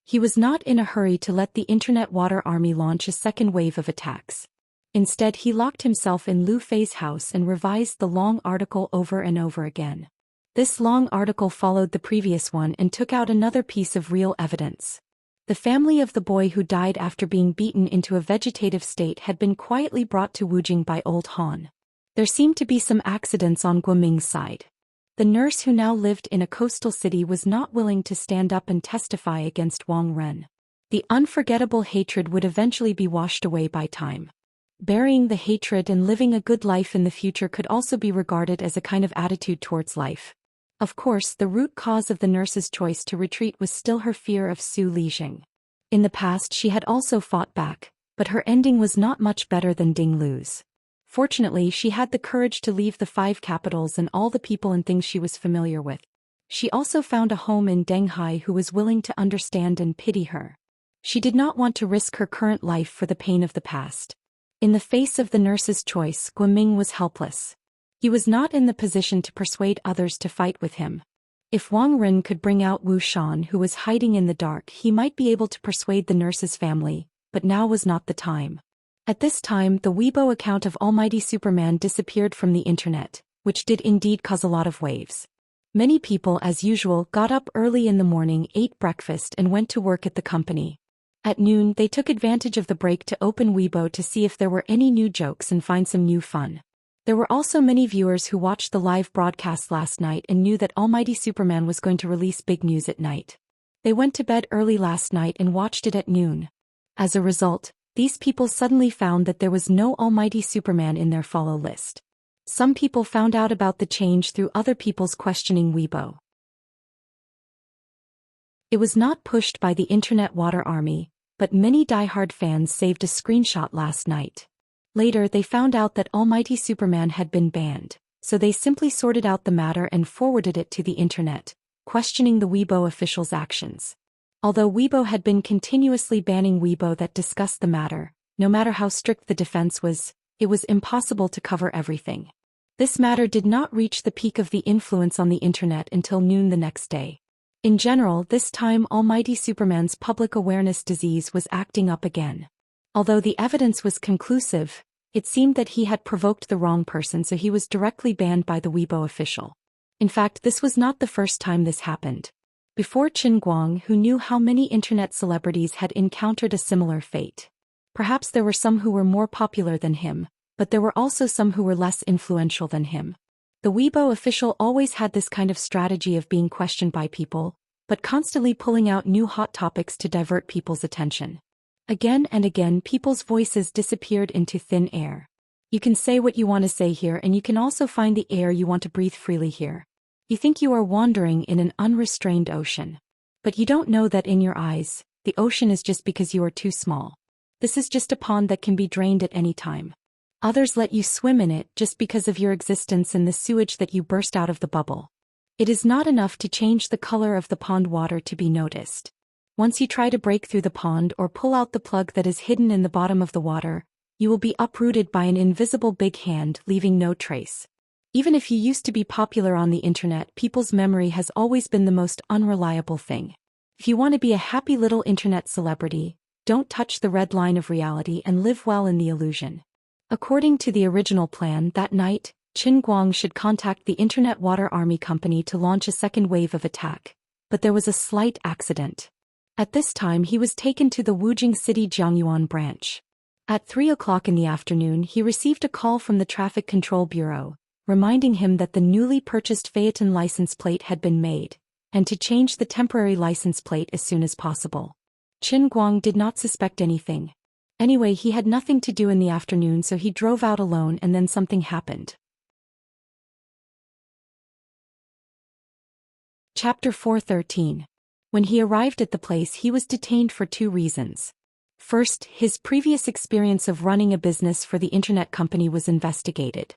He was not in a hurry to let the Internet Water Army launch a second wave of attacks. Instead, he locked himself in Lu Fei's house and revised the long article over and over again. This long article followed the previous one and took out another piece of real evidence. The family of the boy who died after being beaten into a vegetative state had been quietly brought to Wujing by Old Han. There seemed to be some accidents on Guoming's side. The nurse who now lived in a coastal city was not willing to stand up and testify against Wang Ren. The unforgettable hatred would eventually be washed away by time. Burying the hatred and living a good life in the future could also be regarded as a kind of attitude towards life. Of course, the root cause of the nurse's choice to retreat was still her fear of Su Lijing. In the past she had also fought back, but her ending was not much better than Ding Lu's. Fortunately, she had the courage to leave the 5 capitals and all the people and things she was familiar with. She also found a home in Denghai who was willing to understand and pity her. She did not want to risk her current life for the pain of the past. In the face of the nurse's choice, Guoming was helpless. He was not in the position to persuade others to fight with him. If Wang Ren could bring out Wu Shan, who was hiding in the dark, he might be able to persuade the nurse's family, but now was not the time. At this time, the Weibo account of Almighty Superman disappeared from the internet, which did indeed cause a lot of waves. Many people, as usual, got up early in the morning, ate breakfast and went to work at the company. At noon, they took advantage of the break to open Weibo to see if there were any new jokes and find some new fun. There were also many viewers who watched the live broadcast last night and knew that Almighty Superman was going to release big news at night. They went to bed early last night and watched it at noon. As a result, these people suddenly found that there was no Almighty Superman in their follow list. Some people found out about the change through other people's questioning Weibo. It was not pushed by the Internet Water Army, but many diehard fans saved a screenshot last night. Later they found out that Almighty Superman had been banned, so they simply sorted out the matter and forwarded it to the internet, questioning the Weibo officials' actions. Although Weibo had been continuously banning Weibo that discussed the matter, no matter how strict the defense was, it was impossible to cover everything. This matter did not reach the peak of the influence on the internet until noon the next day. In general, this time Almighty Superman's public awareness disease was acting up again. Although the evidence was conclusive, it seemed that he had provoked the wrong person, so he was directly banned by the Weibo official. In fact, this was not the first time this happened. Before Qin Guang, who knew how many internet celebrities had encountered a similar fate. Perhaps there were some who were more popular than him, but there were also some who were less influential than him. The Weibo official always had this kind of strategy of being questioned by people, but constantly pulling out new hot topics to divert people's attention. Again and again, people's voices disappeared into thin air. You can say what you want to say here, and you can also find the air you want to breathe freely here. You think you are wandering in an unrestrained ocean. But you don't know that in your eyes, the ocean is just because you are too small. This is just a pond that can be drained at any time. Others let you swim in it just because of your existence and the sewage that you burst out of the bubble. It is not enough to change the color of the pond water to be noticed. Once you try to break through the pond or pull out the plug that is hidden in the bottom of the water, you will be uprooted by an invisible big hand, leaving no trace. Even if you used to be popular on the internet, people's memory has always been the most unreliable thing. If you want to be a happy little internet celebrity, don't touch the red line of reality and live well in the illusion. According to the original plan, that night, Qin Guang should contact the Internet Water Army Company to launch a second wave of attack. But there was a slight accident. At this time, he was taken to the Wujing City Jiangyuan branch. At 3 o'clock in the afternoon, he received a call from the Traffic Control Bureau, reminding him that the newly purchased Phaeton license plate had been made, and to change the temporary license plate as soon as possible. Qin Guang did not suspect anything. Anyway, he had nothing to do in the afternoon, so he drove out alone, and then something happened. Chapter 413. When he arrived at the place, he was detained for 2 reasons. First, his previous experience of running a business for the internet company was investigated.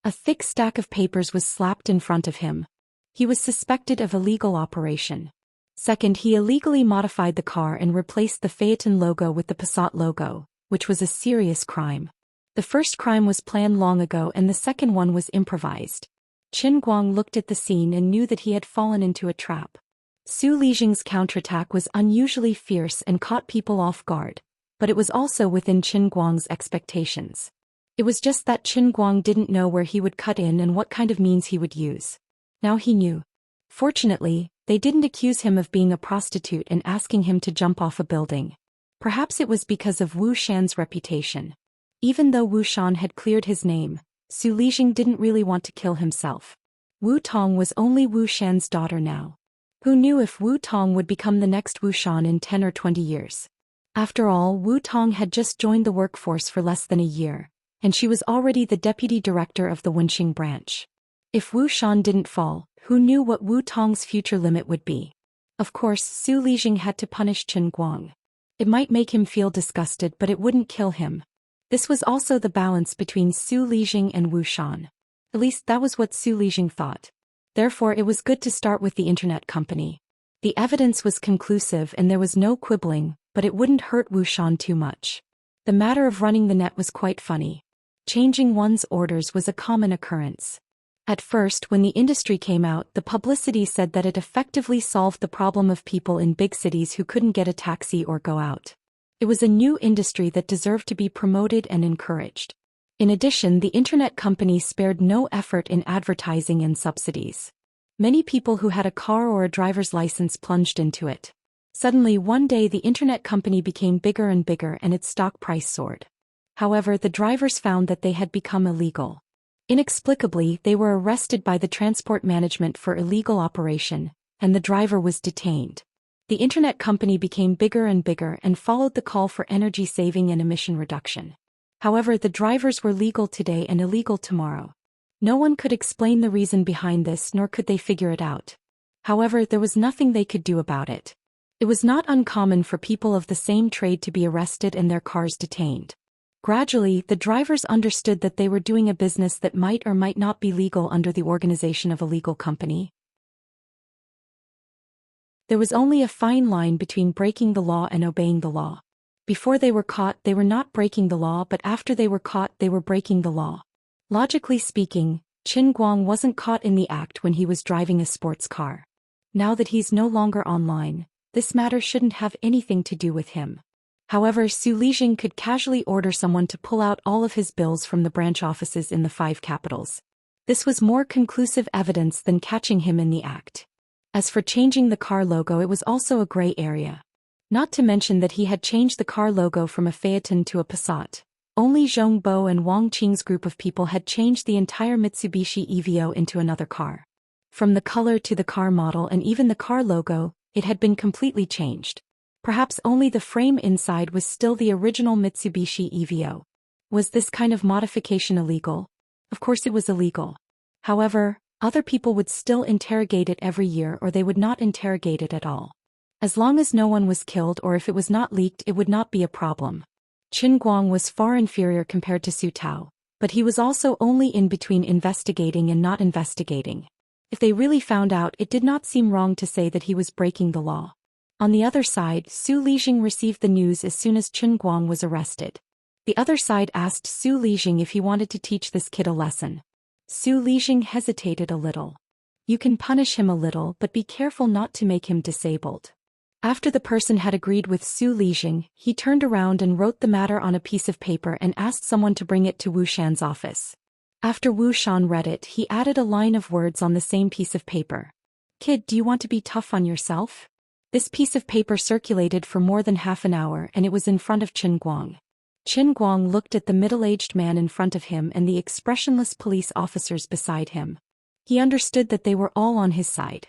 A thick stack of papers was slapped in front of him. He was suspected of illegal operation. Second, he illegally modified the car and replaced the Phaeton logo with the Passat logo, which was a serious crime. The first crime was planned long ago and the second one was improvised. Qin Guang looked at the scene and knew that he had fallen into a trap. Su Lijing's counterattack was unusually fierce and caught people off guard, but it was also within Qin Guang's expectations. It was just that Qin Guang didn't know where he would cut in and what kind of means he would use. Now he knew. Fortunately, they didn't accuse him of being a prostitute and asking him to jump off a building. Perhaps it was because of Wu Xian's reputation. Even though Wu Xian had cleared his name, Su Lijing didn't really want to kill himself. Wu Tong was only Wu Xian's daughter now. Who knew if Wu Tong would become the next Wu Xian in 10 or 20 years? After all, Wu Tong had just joined the workforce for less than a year, and she was already the deputy director of the Wenxing branch. If Wu Xian didn't fall, who knew what Wu Tong's future limit would be? Of course, Su Lijing had to punish Qin Guang. It might make him feel disgusted, but it wouldn't kill him. This was also the balance between Su Lijing and Wu Xian. At least that was what Su Lijing thought. Therefore, it was good to start with the internet company. The evidence was conclusive and there was no quibbling, but it wouldn't hurt Wu Xian too much. The matter of running the net was quite funny. Changing one's orders was a common occurrence. At first, when the industry came out, the publicity said that it effectively solved the problem of people in big cities who couldn't get a taxi or go out. It was a new industry that deserved to be promoted and encouraged. In addition, the internet company spared no effort in advertising and subsidies. Many people who had a car or a driver's license plunged into it. Suddenly, one day the internet company became bigger and bigger and its stock price soared. However, the drivers found that they had become illegal. Inexplicably, they were arrested by the transport management for illegal operation, and the driver was detained. The internet company became bigger and bigger and followed the call for energy saving and emission reduction. However, the drivers were legal today and illegal tomorrow. No one could explain the reason behind this, nor could they figure it out. However, there was nothing they could do about it. It was not uncommon for people of the same trade to be arrested and their cars detained. Gradually, the drivers understood that they were doing a business that might or might not be legal under the organization of a legal company. There was only a fine line between breaking the law and obeying the law. Before they were caught, they were not breaking the law, but after they were caught, they were breaking the law. Logically speaking, Qin Guang wasn't caught in the act when he was driving a sports car. Now that he's no longer online, this matter shouldn't have anything to do with him. However, Su Lijing could casually order someone to pull out all of his bills from the branch offices in the 5 capitals. This was more conclusive evidence than catching him in the act. As for changing the car logo, it was also a gray area. Not to mention that he had changed the car logo from a Phaeton to a Passat. Only Zhong Bo and Wang Qing's group of people had changed the entire Mitsubishi Evo into another car. From the color to the car model and even the car logo, it had been completely changed. Perhaps only the frame inside was still the original Mitsubishi Evo. Was this kind of modification illegal? Of course it was illegal. However, other people would still interrogate it every year, or they would not interrogate it at all. As long as no one was killed, or if it was not leaked, it would not be a problem. Qin Guang was far inferior compared to Su Tao, but he was also only in between investigating and not investigating. If they really found out, it did not seem wrong to say that he was breaking the law. On the other side, Su Lijing received the news as soon as Qin Guang was arrested. The other side asked Su Lijing if he wanted to teach this kid a lesson. Su Lijing hesitated a little. You can punish him a little, but be careful not to make him disabled. After the person had agreed with Su Lijing, he turned around and wrote the matter on a piece of paper and asked someone to bring it to Wu Xian's office. After Wu Xian read it, he added a line of words on the same piece of paper. Kid, do you want to be tough on yourself? This piece of paper circulated for more than half an hour, and it was in front of Qin Guang. Qin Guang looked at the middle-aged man in front of him and the expressionless police officers beside him. He understood that they were all on his side.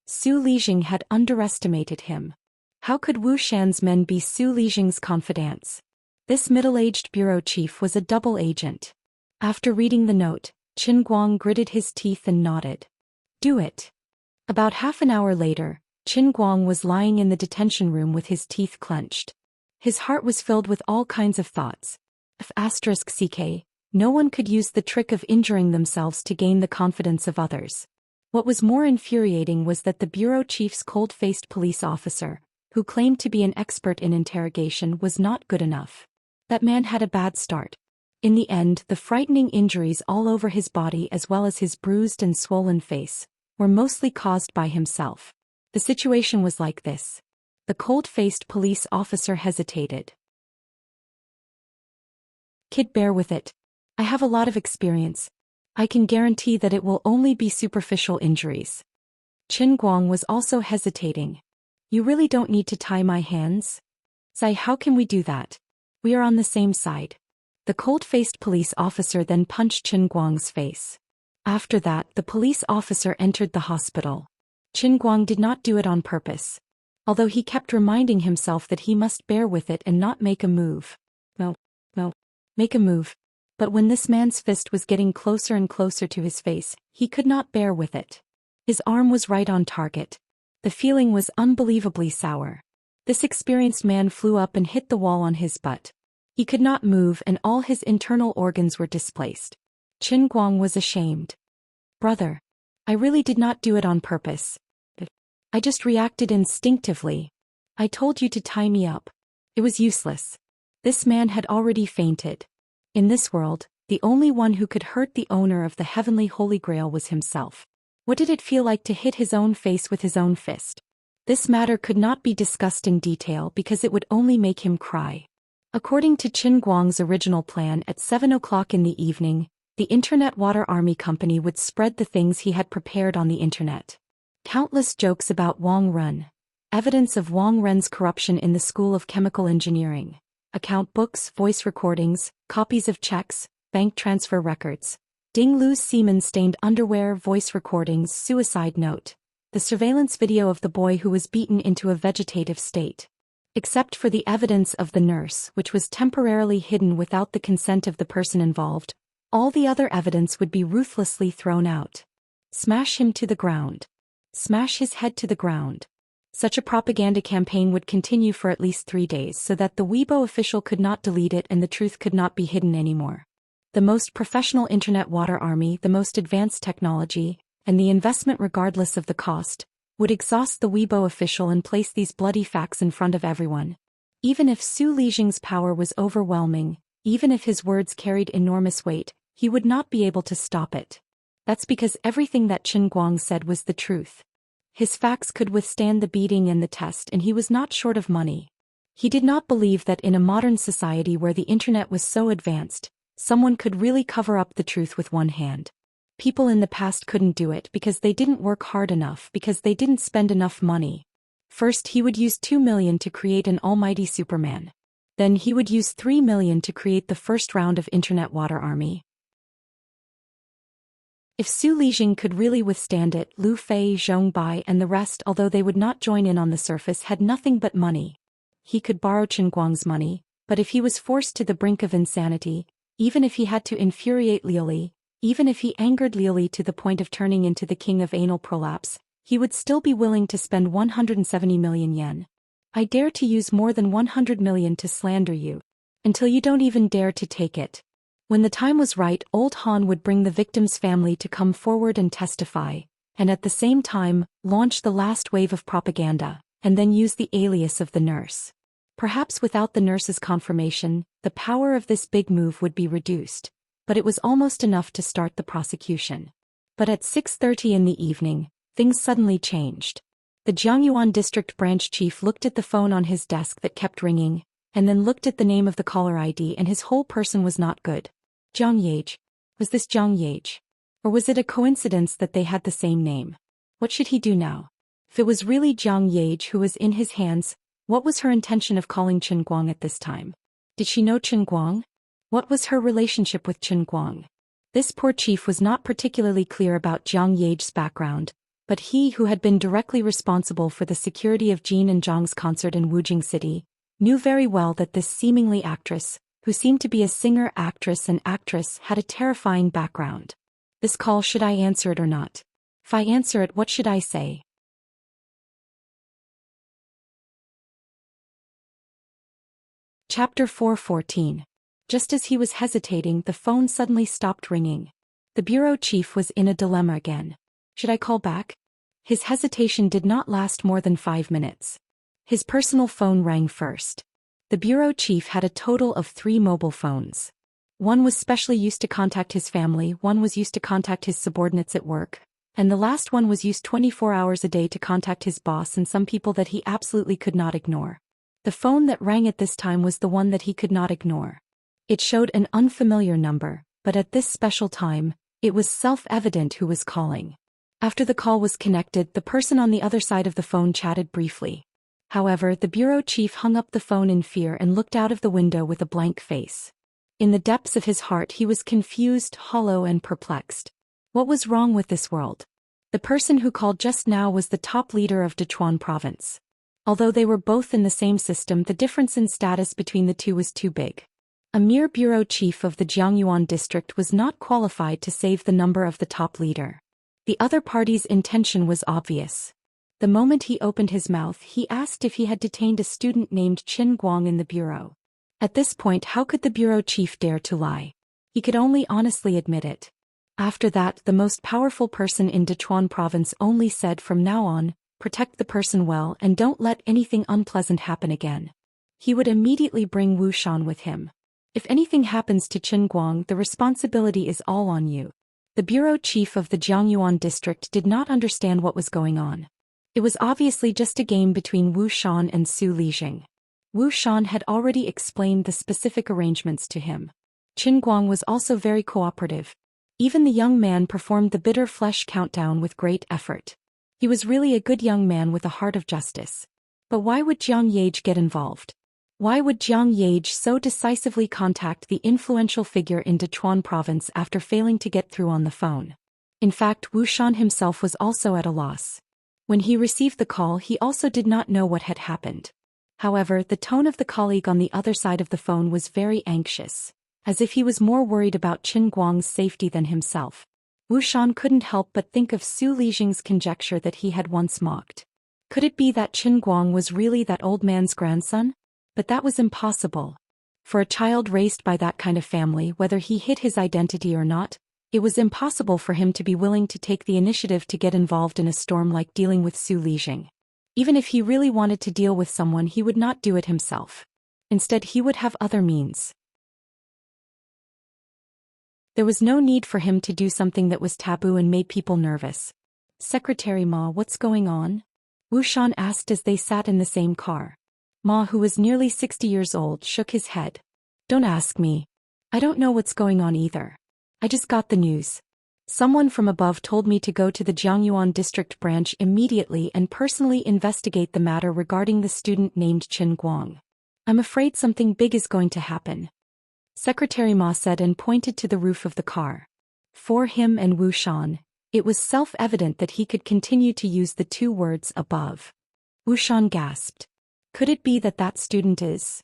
Su Lijing had underestimated him. How could Wu Xian's men be Su Lijing's confidants? This middle-aged bureau chief was a double agent. After reading the note, Qin Guang gritted his teeth and nodded. Do it. About half an hour later, Qin Guang was lying in the detention room with his teeth clenched. His heart was filled with all kinds of thoughts. If*ck, no one could use the trick of injuring themselves to gain the confidence of others. What was more infuriating was that the bureau chief's cold-faced police officer, who claimed to be an expert in interrogation, was not good enough. That man had a bad start. In the end, the frightening injuries all over his body as well as his bruised and swollen face were mostly caused by himself. The situation was like this. The cold-faced police officer hesitated. Kid, bear with it. I have a lot of experience. I can guarantee that it will only be superficial injuries. Qin Guang was also hesitating. You really don't need to tie my hands? Zai, how can we do that? We are on the same side. The cold-faced police officer then punched Qin Guang's face. After that, the police officer entered the hospital. Qin Guang did not do it on purpose. Although he kept reminding himself that he must bear with it and not make a move. No, make a move. But when this man's fist was getting closer and closer to his face, he could not bear with it. His arm was right on target. The feeling was unbelievably sour. This experienced man flew up and hit the wall on his butt. He could not move and all his internal organs were displaced. Qin Guang was ashamed. Brother, I really did not do it on purpose. I just reacted instinctively. I told you to tie me up. It was useless. This man had already fainted. In this world, the only one who could hurt the owner of the heavenly Holy Grail was himself. What did it feel like to hit his own face with his own fist? This matter could not be discussed in detail because it would only make him cry. According to Qin Guang's original plan, at 7 o'clock in the evening, the Internet Water Army Company would spread the things he had prepared on the internet. Countless jokes about Wang Ren, evidence of Wang Ren's corruption in the School of Chemical Engineering, account books, voice recordings, copies of checks, bank transfer records, Ding Lu's semen-stained underwear, voice recordings, suicide note, the surveillance video of the boy who was beaten into a vegetative state. Except for the evidence of the nurse, which was temporarily hidden without the consent of the person involved, all the other evidence would be ruthlessly thrown out. Smash him to the ground. Smash his head to the ground. Such a propaganda campaign would continue for at least 3 days so that the Weibo official could not delete it and the truth could not be hidden anymore. The most professional Internet Water Army, the most advanced technology, and the investment regardless of the cost, would exhaust the Weibo official and place these bloody facts in front of everyone. Even if Su Lijing's power was overwhelming, even if his words carried enormous weight, he would not be able to stop it. That's because everything that Qin Guang said was the truth. His facts could withstand the beating and the test, and he was not short of money. He did not believe that in a modern society where the internet was so advanced, someone could really cover up the truth with one hand. People in the past couldn't do it because they didn't work hard enough, because they didn't spend enough money. First, he would use 2 million to create an almighty Superman. Then he would use 3 million to create the first round of internet water army. If Su Lijing could really withstand it, Lu Fei, Zhong Bai and the rest, although they would not join in on the surface, had nothing but money. He could borrow Qin Guang's money, but if he was forced to the brink of insanity, even if he had to infuriate Liu Li, even if he angered Liu Li to the point of turning into the king of anal prolapse, he would still be willing to spend 170 million yen. I dare to use more than 100 million to slander you, until you don't even dare to take it. When the time was right, old Han would bring the victim's family to come forward and testify, and at the same time, launch the last wave of propaganda, and then use the alias of the nurse. Perhaps without the nurse's confirmation, the power of this big move would be reduced, but it was almost enough to start the prosecution. But at 6:30 in the evening, things suddenly changed. The Jiangyuan district branch chief looked at the phone on his desk that kept ringing, and then looked at the name of the caller ID, and his whole person was not good. Jiang Yage. Was this Jiang Yage? Or was it a coincidence that they had the same name? What should he do now? If it was really Jiang Yage who was in his hands, what was her intention of calling Qin Guang at this time? Did she know Qin Guang? What was her relationship with Qin Guang? This poor chief was not particularly clear about Jiang Yage's background, but he who had been directly responsible for the security of Jin and Zhang's concert in Wujing City, knew very well that this seemingly actress, who seemed to be a singer, actress, had a terrifying background. This call, should I answer it or not? If I answer it, what should I say? Chapter 4:14. Just as he was hesitating, the phone suddenly stopped ringing. The bureau chief was in a dilemma again. Should I call back? His hesitation did not last more than 5 minutes. His personal phone rang first. The bureau chief had a total of 3 mobile phones. One was specially used to contact his family, one was used to contact his subordinates at work, and the last one was used 24 hours a day to contact his boss and some people that he absolutely could not ignore. The phone that rang at this time was the one that he could not ignore. It showed an unfamiliar number, but at this special time, it was self-evident who was calling. After the call was connected, the person on the other side of the phone chatted briefly. However, the bureau chief hung up the phone in fear and looked out of the window with a blank face. In the depths of his heart he was confused, hollow and perplexed. What was wrong with this world? The person who called just now was the top leader of Sichuan province. Although they were both in the same system, the difference in status between the two was too big. A mere bureau chief of the Jiangyuan district was not qualified to save the number of the top leader. The other party's intention was obvious. The moment he opened his mouth, he asked if he had detained a student named Qin Guang in the bureau. At this point, how could the bureau chief dare to lie? He could only honestly admit it. After that, the most powerful person in Sichuan province only said, from now on, protect the person well and don't let anything unpleasant happen again. He would immediately bring Wu Shan with him. If anything happens to Qin Guang, the responsibility is all on you. The bureau chief of the Jiangyuan district did not understand what was going on. It was obviously just a game between Wu Shan and Su Lijing. Wu Shan had already explained the specific arrangements to him. Qin Guang was also very cooperative. Even the young man performed the bitter flesh countdown with great effort. He was really a good young man with a heart of justice. But why would Jiang Yage get involved? Why would Jiang Yage so decisively contact the influential figure in Sichuan province after failing to get through on the phone? In fact, Wu Shan himself was also at a loss. When he received the call, he also did not know what had happened. However, the tone of the colleague on the other side of the phone was very anxious, as if he was more worried about Qin Guang's safety than himself. Wu Shan couldn't help but think of Su Lijing's conjecture that he had once mocked. Could it be that Qin Guang was really that old man's grandson? But that was impossible. For a child raised by that kind of family, whether he hid his identity or not, it was impossible for him to be willing to take the initiative to get involved in a storm like dealing with Su Lijing. Even if he really wanted to deal with someone, he would not do it himself. Instead, he would have other means. There was no need for him to do something that was taboo and made people nervous. Secretary Ma, what's going on? Wu Xian asked as they sat in the same car. Ma, who was nearly 60 years old, shook his head. Don't ask me. I don't know what's going on either. I just got the news. Someone from above told me to go to the Jiangyuan district branch immediately and personally investigate the matter regarding the student named Qin Guang. I'm afraid something big is going to happen. Secretary Ma said and pointed to the roof of the car. For him and Wu Xian, it was self-evident that he could continue to use the two words above. Wu Xian gasped. Could it be that that student is?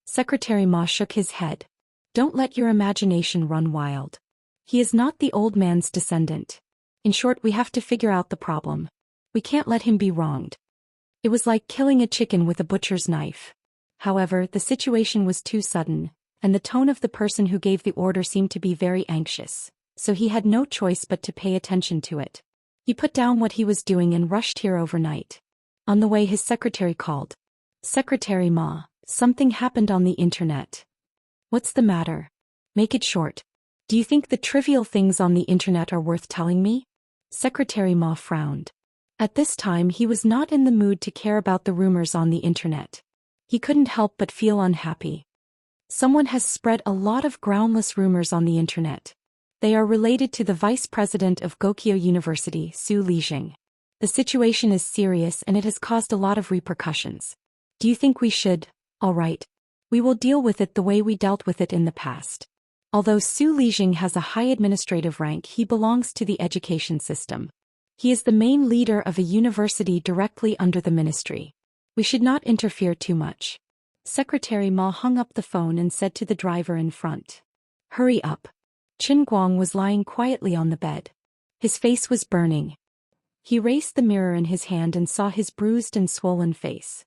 Secretary Ma shook his head. Don't let your imagination run wild. He is not the old man's descendant. In short, we have to figure out the problem. We can't let him be wronged. It was like killing a chicken with a butcher's knife. However, the situation was too sudden, and the tone of the person who gave the order seemed to be very anxious, so he had no choice but to pay attention to it. He put down what he was doing and rushed here overnight. On the way, his secretary called. Secretary Ma, something happened on the internet. What's the matter? Make it short. Do you think the trivial things on the internet are worth telling me? Secretary Ma frowned. At this time he was not in the mood to care about the rumors on the internet. He couldn't help but feel unhappy. Someone has spread a lot of groundless rumors on the internet. They are related to the vice president of Gokyo University, Zhou Xian. The situation is serious and it has caused a lot of repercussions. Do you think we should? All right. We will deal with it the way we dealt with it in the past. Although Zhou Xian has a high administrative rank, he belongs to the education system. He is the main leader of a university directly under the ministry. We should not interfere too much. Secretary Ma hung up the phone and said to the driver in front. Hurry up. Qin Guang was lying quietly on the bed. His face was burning. He raised the mirror in his hand and saw his bruised and swollen face.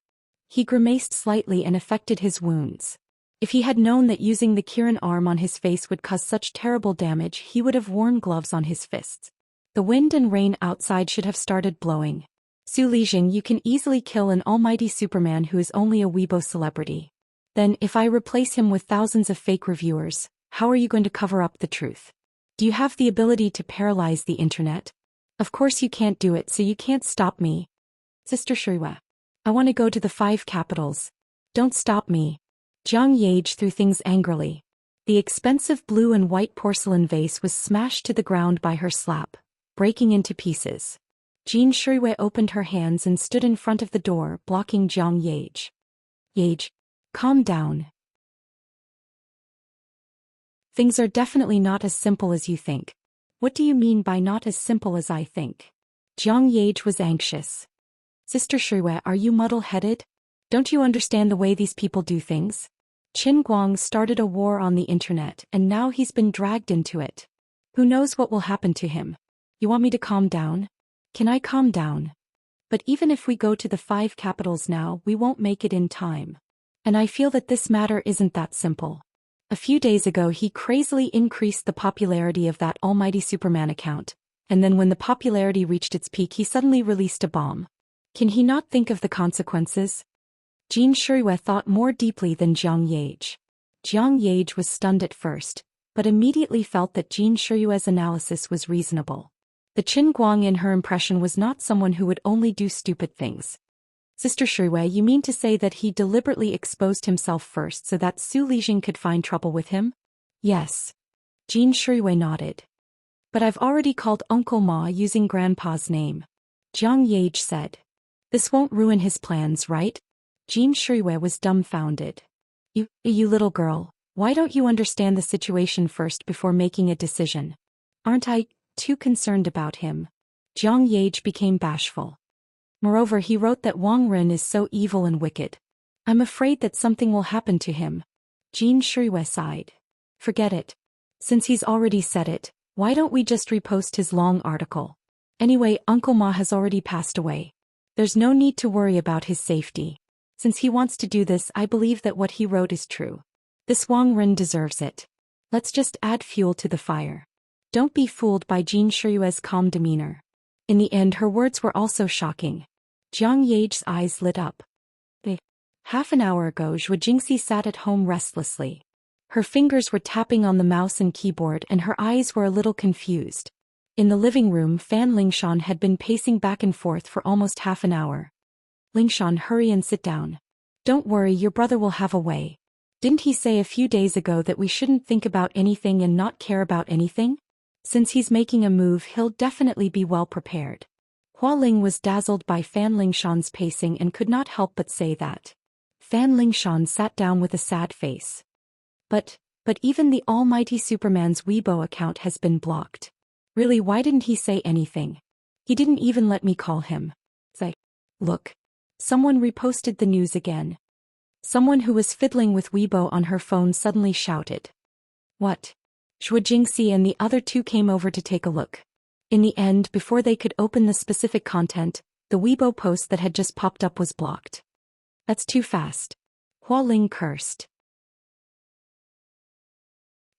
He grimaced slightly and affected his wounds. If he had known that using the Kirin arm on his face would cause such terrible damage, he would have worn gloves on his fists. The wind and rain outside should have started blowing. Zhou Xian, you can easily kill an almighty Superman who is only a Weibo celebrity. Then, if I replace him with thousands of fake reviewers, how are you going to cover up the truth? Do you have the ability to paralyze the internet? Of course you can't do it, so you can't stop me. Sister Shuiwa. I want to go to the 5 capitals. Don't stop me. Jiang Yage threw things angrily. The expensive blue and white porcelain vase was smashed to the ground by her slap, breaking into pieces. Jean Shuiwei opened her hands and stood in front of the door, blocking Jiang Yage. Yage, calm down. Things are definitely not as simple as you think. What do you mean by not as simple as I think? Jiang Yage was anxious. Sister Shuiwei, are you muddle-headed? Don't you understand the way these people do things? Qin Guang started a war on the internet and now he's been dragged into it. Who knows what will happen to him? You want me to calm down? Can I calm down? But even if we go to the 5 capitals now, we won't make it in time. And I feel that this matter isn't that simple. A few days ago he crazily increased the popularity of that almighty Superman account, and then when the popularity reached its peak he suddenly released a bomb. Can he not think of the consequences? Jean Shuiwei thought more deeply than Jiang Yage. Jiang Yage was stunned at first, but immediately felt that Jean Shuiwei's analysis was reasonable. The Qin Guang in her impression was not someone who would only do stupid things. Sister Shuiwei, you mean to say that he deliberately exposed himself first so that Zhou Xian could find trouble with him? Yes. Jean Shuiwei nodded. But I've already called Uncle Ma using Grandpa's name. Jiang Yage said. This won't ruin his plans, right? Jean Shuiwei was dumbfounded. You little girl, why don't you understand the situation first before making a decision? Aren't I too concerned about him? Jiang Yage became bashful. Moreover, he wrote that Wang Ren is so evil and wicked. I'm afraid that something will happen to him. Jean Shuiwei sighed. Forget it. Since he's already said it, why don't we just repost his long article? Anyway, Uncle Ma has already passed away. There's no need to worry about his safety. Since he wants to do this, I believe that what he wrote is true. This Wang Ren deserves it. Let's just add fuel to the fire. Don't be fooled by Jean Shuiwei's calm demeanor. In the end, her words were also shocking. Jiang Yage's eyes lit up. Half an hour ago, Zhu Jingxi sat at home restlessly. Her fingers were tapping on the mouse and keyboard and her eyes were a little confused. In the living room, Fan Lingshan had been pacing back and forth for almost half an hour. Lingshan, hurry and sit down. Don't worry, your brother will have a way. Didn't he say a few days ago that we shouldn't think about anything and not care about anything? Since he's making a move, he'll definitely be well prepared. Hua Ling was dazzled by Fan Lingshan's pacing and could not help but say that. Fan Lingshan sat down with a sad face. But even the almighty Superman's Weibo account has been blocked. Really, why didn't he say anything? He didn't even let me call him. Say, look. Someone reposted the news again. Someone who was fiddling with Weibo on her phone suddenly shouted. What? Zhou Xian and the other two came over to take a look. In the end, before they could open the specific content, the Weibo post that had just popped up was blocked. That's too fast. Hua Ling cursed.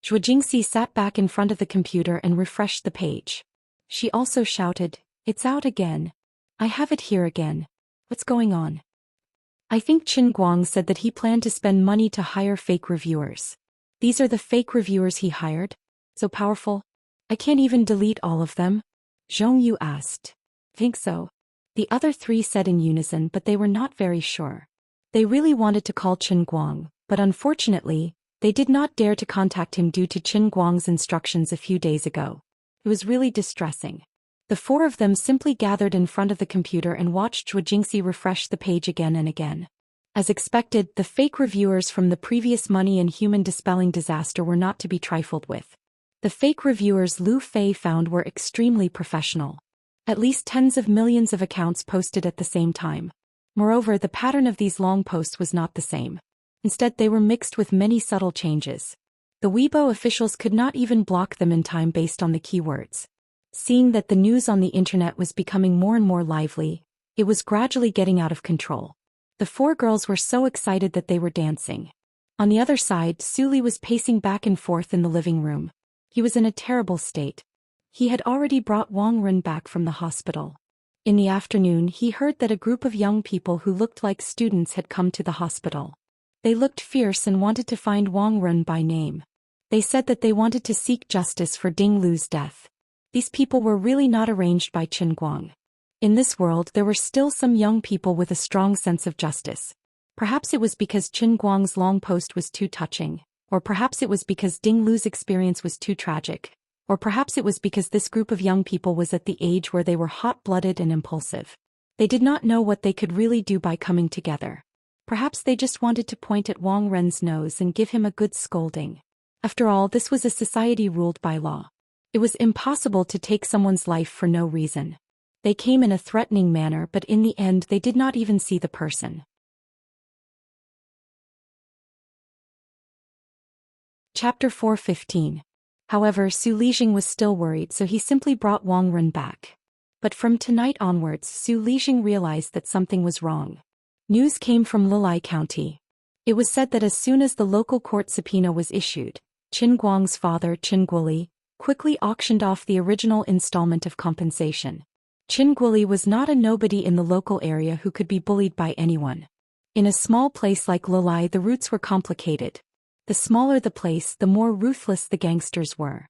Zhou Xian sat back in front of the computer and refreshed the page. She also shouted, it's out again. I have it here again. What's going on? I think Qin Guang said that he planned to spend money to hire fake reviewers. These are the fake reviewers he hired? So powerful? I can't even delete all of them? Zhong Yu asked. Think so. The other three said in unison, but they were not very sure. They really wanted to call Qin Guang, but unfortunately, they did not dare to contact him due to Qin Guang's instructions a few days ago. It was really distressing. The four of them simply gathered in front of the computer and watched Zhou Xian refresh the page again and again. As expected, the fake reviewers from the previous money and human dispelling disaster were not to be trifled with. The fake reviewers Lu Fei found were extremely professional. At least tens of millions of accounts posted at the same time. Moreover, the pattern of these long posts was not the same. Instead, they were mixed with many subtle changes. The Weibo officials could not even block them in time based on the keywords. Seeing that the news on the internet was becoming more and more lively, it was gradually getting out of control. The four girls were so excited that they were dancing. On the other side, Suli was pacing back and forth in the living room. He was in a terrible state. He had already brought Wang Ren back from the hospital. In the afternoon, he heard that a group of young people who looked like students had come to the hospital. They looked fierce and wanted to find Wang Ren by name. They said that they wanted to seek justice for Ding Lu's death. These people were really not arranged by Qin Guang. In this world, there were still some young people with a strong sense of justice. Perhaps it was because Qin Guang's long post was too touching, or perhaps it was because Ding Lu's experience was too tragic, or perhaps it was because this group of young people was at the age where they were hot-blooded and impulsive. They did not know what they could really do by coming together. Perhaps they just wanted to point at Wang Ren's nose and give him a good scolding. After all, this was a society ruled by law. It was impossible to take someone's life for no reason. They came in a threatening manner, but in the end they did not even see the person. Chapter 4:15. However, Su Lijing was still worried, so he simply brought Wang Ren back. But from tonight onwards, Su Lijing realized that something was wrong. News came from Lilai County. It was said that as soon as the local court subpoena was issued, Qin Guang's father, Qin Guoli, quickly auctioned off the original installment of compensation. Qin Guoli was not a nobody in the local area who could be bullied by anyone. In a small place like Lilai, the roots were complicated. The smaller the place, the more ruthless the gangsters were.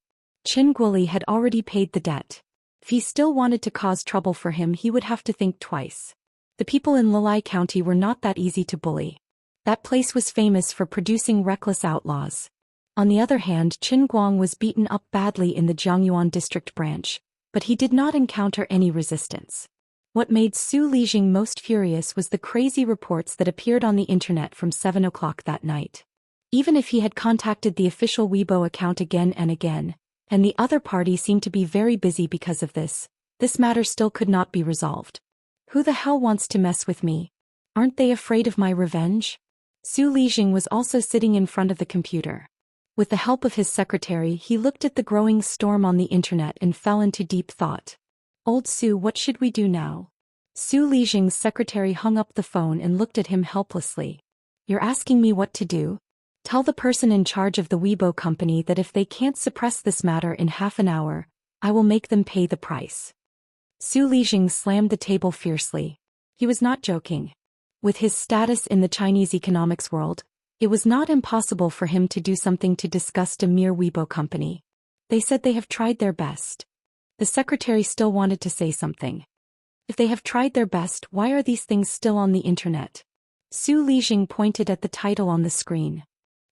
Qin Guoli had already paid the debt. If he still wanted to cause trouble for him, he would have to think twice. The people in Lilai County were not that easy to bully. That place was famous for producing reckless outlaws. On the other hand, Qin Guang was beaten up badly in the Jiangyuan district branch, but he did not encounter any resistance. What made Su Lijing most furious was the crazy reports that appeared on the internet from 7 o'clock that night. Even if he had contacted the official Weibo account again and again, and the other party seemed to be very busy because of this matter still could not be resolved. Who the hell wants to mess with me? Aren't they afraid of my revenge? Su Lijing was also sitting in front of the computer. With the help of his secretary, he looked at the growing storm on the internet and fell into deep thought. Old Su, what should we do now? Su Lijing's secretary hung up the phone and looked at him helplessly. You're asking me what to do? Tell the person in charge of the Weibo company that if they can't suppress this matter in half an hour, I will make them pay the price. Su Lijing slammed the table fiercely. He was not joking. With his status in the Chinese economics world, It was not impossible for him to do something to disgust a mere Weibo company. They said they have tried their best. The secretary still wanted to say something. If they have tried their best, why are these things still on the internet? Su Lijing pointed at the title on the screen.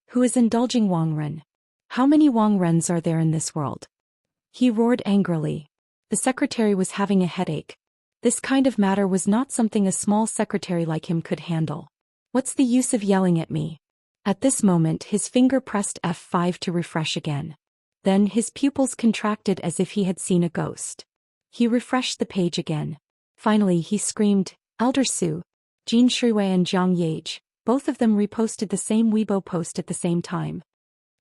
Who is indulging Wang Ren? How many Wang Rens are there in this world? He roared angrily. The secretary was having a headache. This kind of matter was not something a small secretary like him could handle. What's the use of yelling at me? At this moment his finger pressed F5 to refresh again. Then his pupils contracted as if he had seen a ghost. He refreshed the page again. Finally he screamed, Elder Su, Jin Shuiwei and Jiang Yage, both of them reposted the same Weibo post at the same time.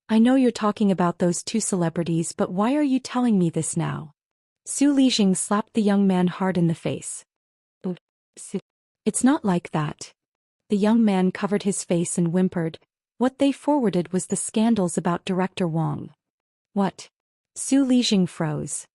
I know you're talking about those two celebrities, but why are you telling me this now? Su Lijing slapped the young man hard in the face. It's not like that. The young man covered his face and whimpered. What they forwarded was the scandals about Director Wang. What? Su Lijing froze.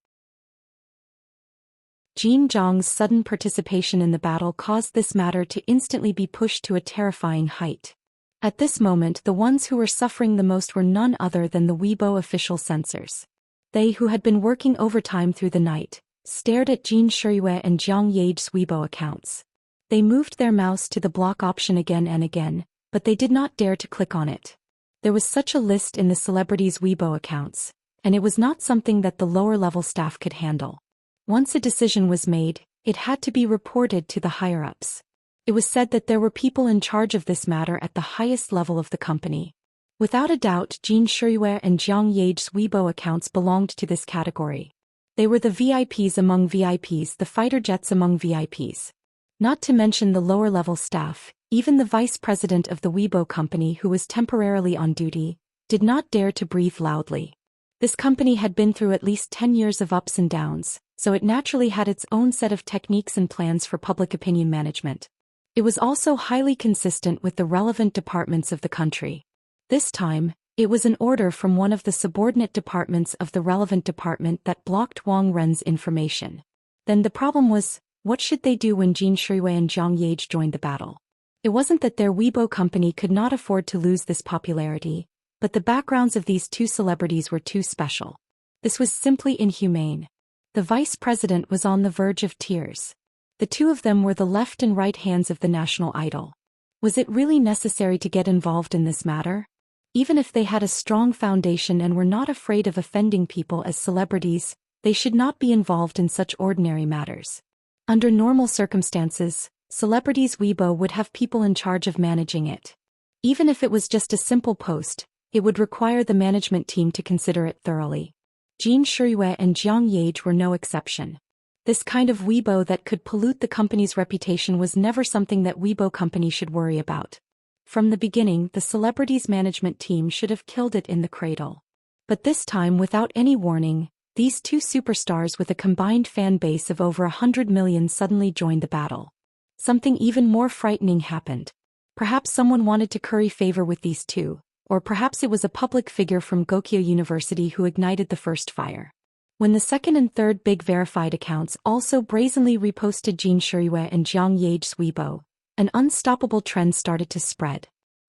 Jin Zhang's sudden participation in the battle caused this matter to instantly be pushed to a terrifying height. At this moment the ones who were suffering the most were none other than the Weibo official censors. They who had been working overtime through the night, stared at Jin Shuiwei and Jiang Yage's Weibo accounts. They moved their mouse to the block option again and again, but they did not dare to click on it. There was such a list in the celebrities' Weibo accounts, and it was not something that the lower-level staff could handle. Once a decision was made, it had to be reported to the higher-ups. It was said that there were people in charge of this matter at the highest level of the company. Without a doubt, Jin Shuiwei and Jiang Yage's Weibo accounts belonged to this category. They were the VIPs among VIPs, the fighter jets among VIPs. Not to mention the lower-level staff, even the vice president of the Weibo company who was temporarily on duty, did not dare to breathe loudly. This company had been through at least 10 years of ups and downs, so it naturally had its own set of techniques and plans for public opinion management. It was also highly consistent with the relevant departments of the country. This time, it was an order from one of the subordinate departments of the relevant department that blocked Wang Ren's information. Then the problem was, what should they do when Jin Shuiwei and Jiang Yage joined the battle? It wasn't that their Weibo company could not afford to lose this popularity, but the backgrounds of these two celebrities were too special. This was simply inhumane. The vice president was on the verge of tears. The two of them were the left and right hands of the national idol. Was it really necessary to get involved in this matter? Even if they had a strong foundation and were not afraid of offending people as celebrities, they should not be involved in such ordinary matters. Under normal circumstances, celebrities' Weibo would have people in charge of managing it. Even if it was just a simple post, it would require the management team to consider it thoroughly. Jin Shuiwei and Jiang Yage were no exception. This kind of Weibo that could pollute the company's reputation was never something that Weibo company should worry about. From the beginning, the celebrities' management team should have killed it in the cradle. But this time, without any warning, these two superstars with a combined fan base of over 100 million suddenly joined the battle. Something even more frightening happened. Perhaps someone wanted to curry favor with these two, or perhaps it was a public figure from Gokyo University who ignited the first fire. When the second and third big verified accounts also brazenly reposted Jin Shuiwei and Jiang Yage's Weibo, an unstoppable trend started to spread.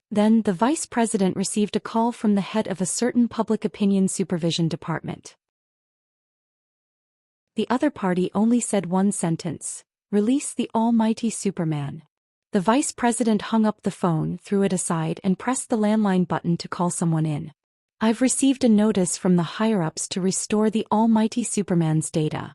Then the vice president received a call from the head of a certain public opinion supervision department. The other party only said one sentence: release the almighty Superman. The vice president hung up the phone, threw it aside and pressed the landline button to call someone in. I've received a notice from the higher-ups to restore the almighty Superman's data.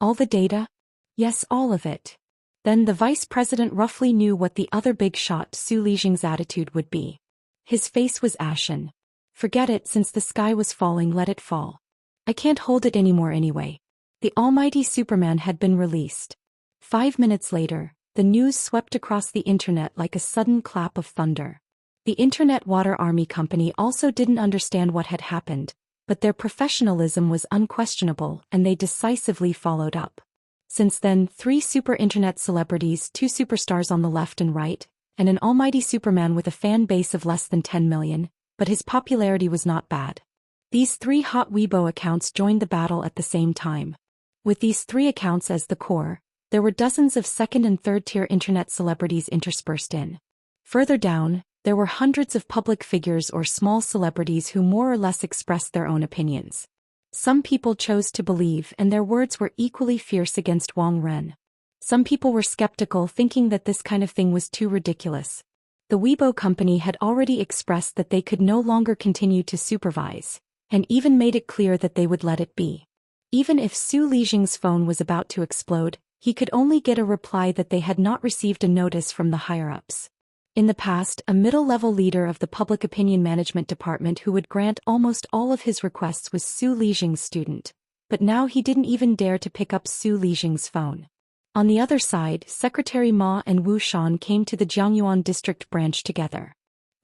All the data? Yes, all of it. Then the vice president roughly knew what the other big shot Su Lijing's attitude would be. His face was ashen. Forget it, since the sky was falling, let it fall. I can't hold it anymore anyway. The almighty Superman had been released. 5 minutes later, the news swept across the internet like a sudden clap of thunder. The Internet Water Army Company also didn't understand what had happened, but their professionalism was unquestionable and they decisively followed up. Since then, 3 super internet celebrities, 2 superstars on the left and right, and an almighty Superman with a fan base of less than 10 million, but his popularity was not bad. These 3 hot Weibo accounts joined the battle at the same time. With these 3 accounts as the core, there were dozens of second and third-tier internet celebrities interspersed in. Further down, There were hundreds of public figures or small celebrities who more or less expressed their own opinions. Some people chose to believe, and their words were equally fierce against Wang Ren. Some people were skeptical, thinking that this kind of thing was too ridiculous. The Weibo company had already expressed that they could no longer continue to supervise, and even made it clear that they would let it be. Even if Su Lijing's phone was about to explode, he could only get a reply that they had not received a notice from the higher-ups. In the past, a middle-level leader of the Public Opinion Management Department who would grant almost all of his requests was Su Lijing's student, but now he didn't even dare to pick up Su Lijing's phone. On the other side, Secretary Ma and Wu Xian came to the Jiangyuan district branch together.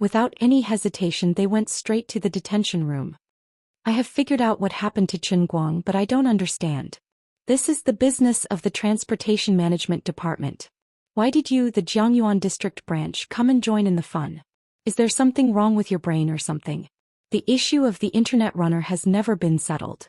Without any hesitation, they went straight to the detention room. I have figured out what happened to Chen Guang, but I don't understand. This is the business of the Transportation Management Department. Why did you, the Jiangyuan district branch, come and join in the fun? Is there something wrong with your brain or something? The issue of the internet runner has never been settled.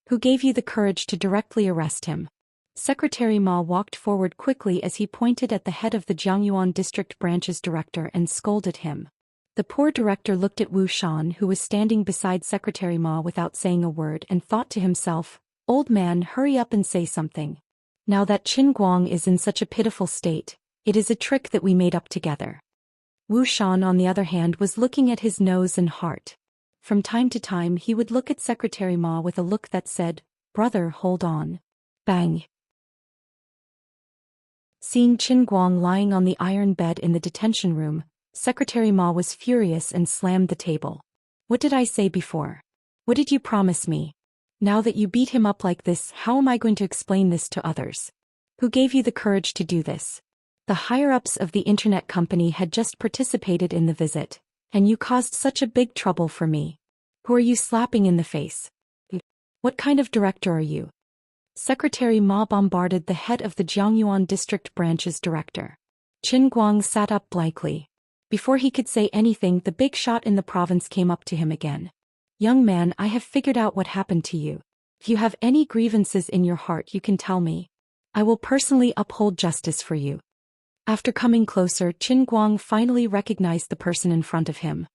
Who gave you the courage to directly arrest him? Secretary Ma walked forward quickly as he pointed at the head of the Jiangyuan district branch's director and scolded him. The poor director looked at Wu Xian, who was standing beside Secretary Ma, without saying a word, and thought to himself, "Old man, hurry up and say something. Now that Qin Guang is in such a pitiful state, it is a trick that we made up together." Wu Xian, on the other hand, was looking at his nose and heart. From time to time he would look at Secretary Ma with a look that said, "Brother, hold on." Bang! Seeing Qin Guang lying on the iron bed in the detention room, Secretary Ma was furious and slammed the table. "What did I say before? What did you promise me? Now that you beat him up like this, how am I going to explain this to others? Who gave you the courage to do this? The higher-ups of the internet company had just participated in the visit, and you caused such a big trouble for me. Who are you slapping in the face? What kind of director are you?" Secretary Ma bombarded the head of the Jiangyuan district branch's director. Qin Guang sat up blankly. Before he could say anything, the big shot in the province came up to him again. "Young man, I have figured out what happened to you. If you have any grievances in your heart, you can tell me. I will personally uphold justice for you." After coming closer, Qin Guang finally recognized the person in front of him.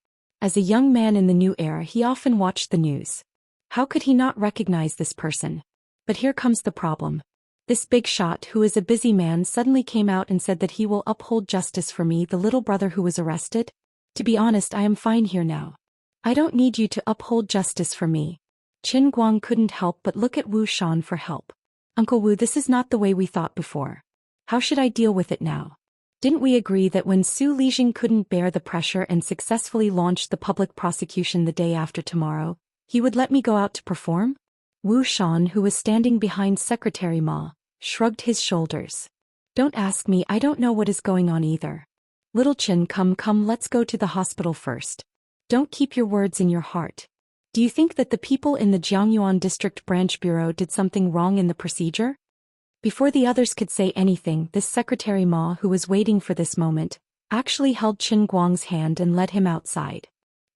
As a young man in the new era, he often watched the news. How could he not recognize this person? But here comes the problem. This big shot, who is a busy man, suddenly came out and said that he will uphold justice for me, the little brother who was arrested. To be honest, I am fine here now. I don't need you to uphold justice for me. Qin Guang couldn't help but look at Wu Xian for help. "Uncle Wu, this is not the way we thought before. How should I deal with it now? Didn't we agree that when Su Lijing couldn't bear the pressure and successfully launched the public prosecution the day after tomorrow, he would let me go out to perform?" Wu Xian, who was standing behind Secretary Ma, shrugged his shoulders. "Don't ask me, I don't know what is going on either. Little Qin, come, let's go to the hospital first. Don't keep your words in your heart. Do you think that the people in the Jiangyuan District Branch Bureau did something wrong in the procedure?" Before the others could say anything, this Secretary Ma, who was waiting for this moment, actually held Qin Guang's hand and led him outside.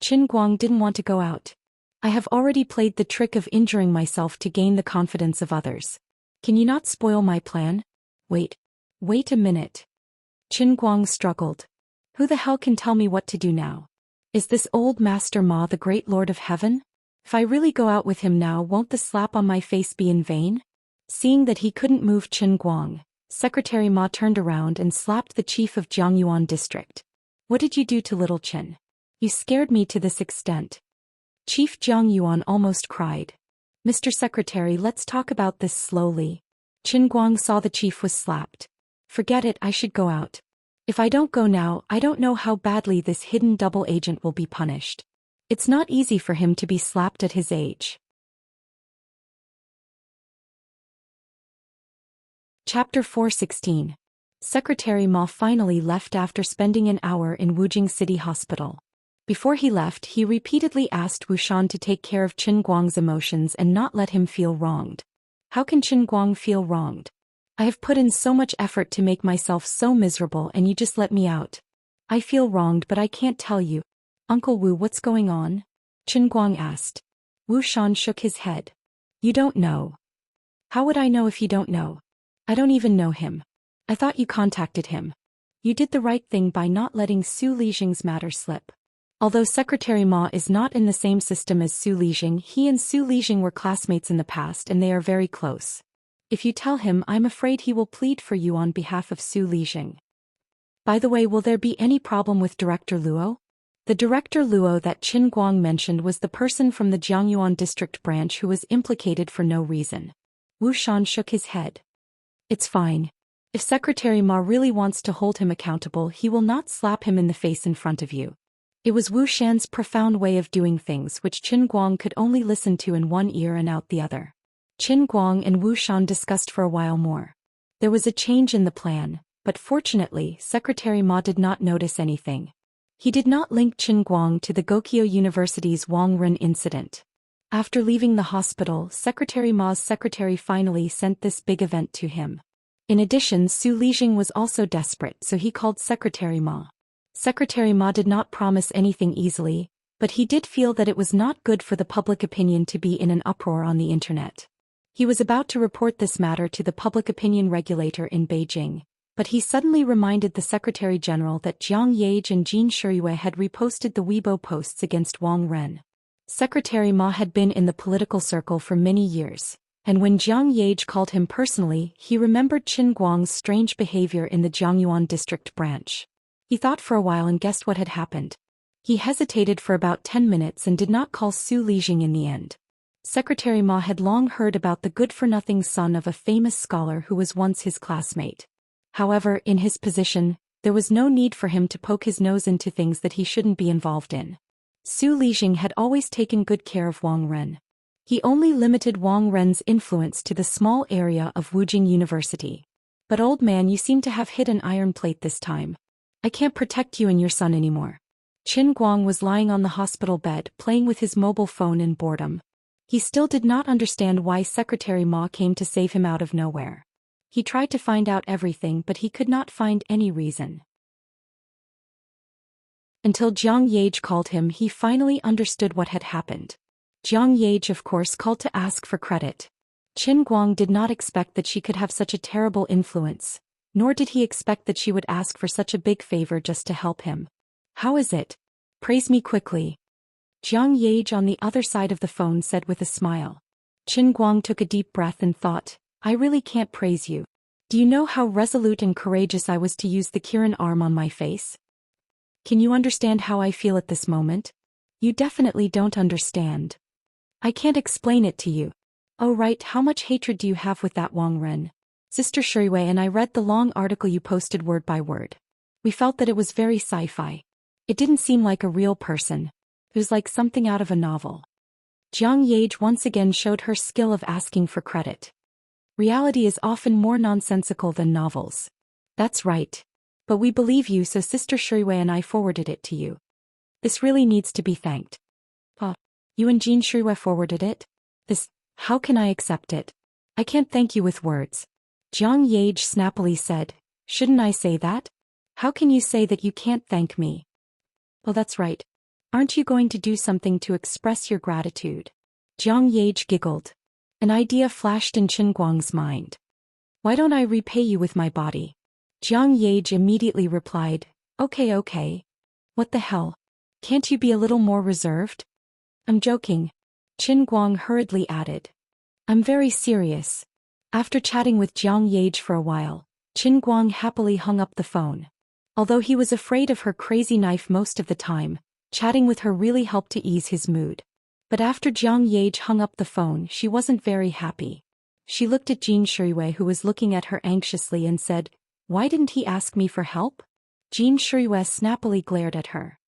Qin Guang didn't want to go out. "I have already played the trick of injuring myself to gain the confidence of others. Can you not spoil my plan?" Wait a minute. Qin Guang struggled. "Who the hell can tell me what to do now? Is this old Master Ma, the great Lord of Heaven? If I really go out with him now, won't the slap on my face be in vain?" Seeing that he couldn't move Qin Guang, Secretary Ma turned around and slapped the chief of Jiangyuan district. "What did you do to little Qin? You scared me to this extent." Chief Jiang Yuan almost cried. "Mr. Secretary, let's talk about this slowly." Qin Guang saw the chief was slapped. "Forget it, I should go out. If I don't go now, I don't know how badly this hidden double agent will be punished. It's not easy for him to be slapped at his age." Chapter 416. Secretary Ma finally left after spending an hour in Wujing City Hospital. Before he left, he repeatedly asked Wu Xian to take care of Qin Guang's emotions and not let him feel wronged. "How can Qin Guang feel wronged? I have put in so much effort to make myself so miserable and you just let me out. I feel wronged, but I can't tell you." "Uncle Wu, what's going on?" Qin Guang asked. Wu Xian shook his head. "You don't know." "How would I know if you don't know? I don't even know him. I thought you contacted him." You did the right thing by not letting Su Lijing's matter slip. Although Secretary Ma is not in the same system as Su Lijing, he and Su Lijing were classmates in the past and they are very close. If you tell him, I'm afraid he will plead for you on behalf of Su Lijing. By the way, will there be any problem with Director Luo? The Director Luo that Qin Guang mentioned was the person from the Jiangyuan district branch who was implicated for no reason. Wu Shan shook his head. It's fine. If Secretary Ma really wants to hold him accountable, he will not slap him in the face in front of you. It was Wu Shan's profound way of doing things which Qin Guang could only listen to in one ear and out the other. Qin Guang and Wu Shan discussed for a while more. There was a change in the plan, but fortunately Secretary Ma did not notice anything. He did not link Qin Guang to the Gokyo University's Wang Ren incident. After leaving the hospital, Secretary Ma's secretary finally sent this big event to him. In addition, Su Lijing was also desperate, so he called Secretary Ma. Secretary Ma did not promise anything easily, but he did feel that it was not good for the public opinion to be in an uproar on the internet. He was about to report this matter to the public opinion regulator in Beijing, but he suddenly reminded the Secretary General that Jiang Yage and Jin Shiyue had reposted the Weibo posts against Wang Ren. Secretary Ma had been in the political circle for many years, and when Jiang Yage called him personally, he remembered Qin Guang's strange behavior in the Jiangyuan district branch. He thought for a while and guessed what had happened. He hesitated for about 10 minutes and did not call Su Lijing in the end. Secretary Ma had long heard about the good-for-nothing son of a famous scholar who was once his classmate. However, in his position, there was no need for him to poke his nose into things that he shouldn't be involved in. Su Lijing had always taken good care of Wang Ren. He only limited Wang Ren's influence to the small area of Wujing University. But old man, you seem to have hit an iron plate this time. I can't protect you and your son anymore. Qin Guang was lying on the hospital bed, playing with his mobile phone in boredom. He still did not understand why Secretary Ma came to save him out of nowhere. He tried to find out everything, but he could not find any reason. Until Jiang Yage called him, he finally understood what had happened. Jiang Yage of course called to ask for credit. Qin Guang did not expect that she could have such a terrible influence, nor did he expect that she would ask for such a big favor just to help him. How is it? Praise me quickly. Jiang Yage on the other side of the phone said with a smile. Qin Guang took a deep breath and thought, I really can't praise you. Do you know how resolute and courageous I was to use the Kirin arm on my face? Can you understand how I feel at this moment? You definitely don't understand. I can't explain it to you. Oh right, how much hatred do you have with that Wang Ren? Sister Shuriwei and I read the long article you posted word by word. We felt that it was very sci-fi. It didn't seem like a real person. It was like something out of a novel. Jiang Yage once again showed her skill of asking for credit. Reality is often more nonsensical than novels. That's right. But we believe you, so Sister Shuriwei and I forwarded it to you. This really needs to be thanked. You and Jin Shuriwei forwarded it? How can I accept it? I can't thank you with words. Jiang Yage snappily said, shouldn't I say that? How can you say that you can't thank me? Well, that's right. Aren't you going to do something to express your gratitude? Jiang Yage giggled. An idea flashed in Qin Guang's mind. Why don't I repay you with my body? Jiang Yage immediately replied, okay. What the hell? Can't you be a little more reserved? I'm joking. Qin Guang hurriedly added. I'm very serious. After chatting with Jiang Yage for a while, Qin Guang happily hung up the phone. Although he was afraid of her crazy knife most of the time, chatting with her really helped to ease his mood. But after Jiang Yage hung up the phone, she wasn't very happy. She looked at Jin Shuriwei, who was looking at her anxiously, and said, why didn't he ask me for help? Jin Shuriwei snappily glared at her.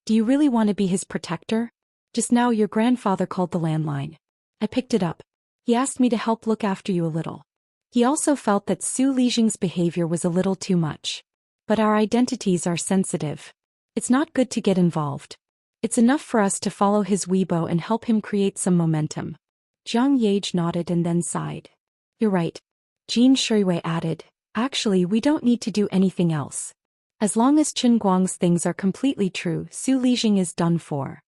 Do you really want to be his protector? Just now your grandfather called the landline. I picked it up. He asked me to help look after you a little. He also felt that Su Lijing's behavior was a little too much. But our identities are sensitive. It's not good to get involved. It's enough for us to follow his Weibo and help him create some momentum. Jiang Yage nodded and then sighed. You're right. Jin Shuriwei added, actually we don't need to do anything else. As long as Qin Guang's things are completely true, Su Lijing is done for.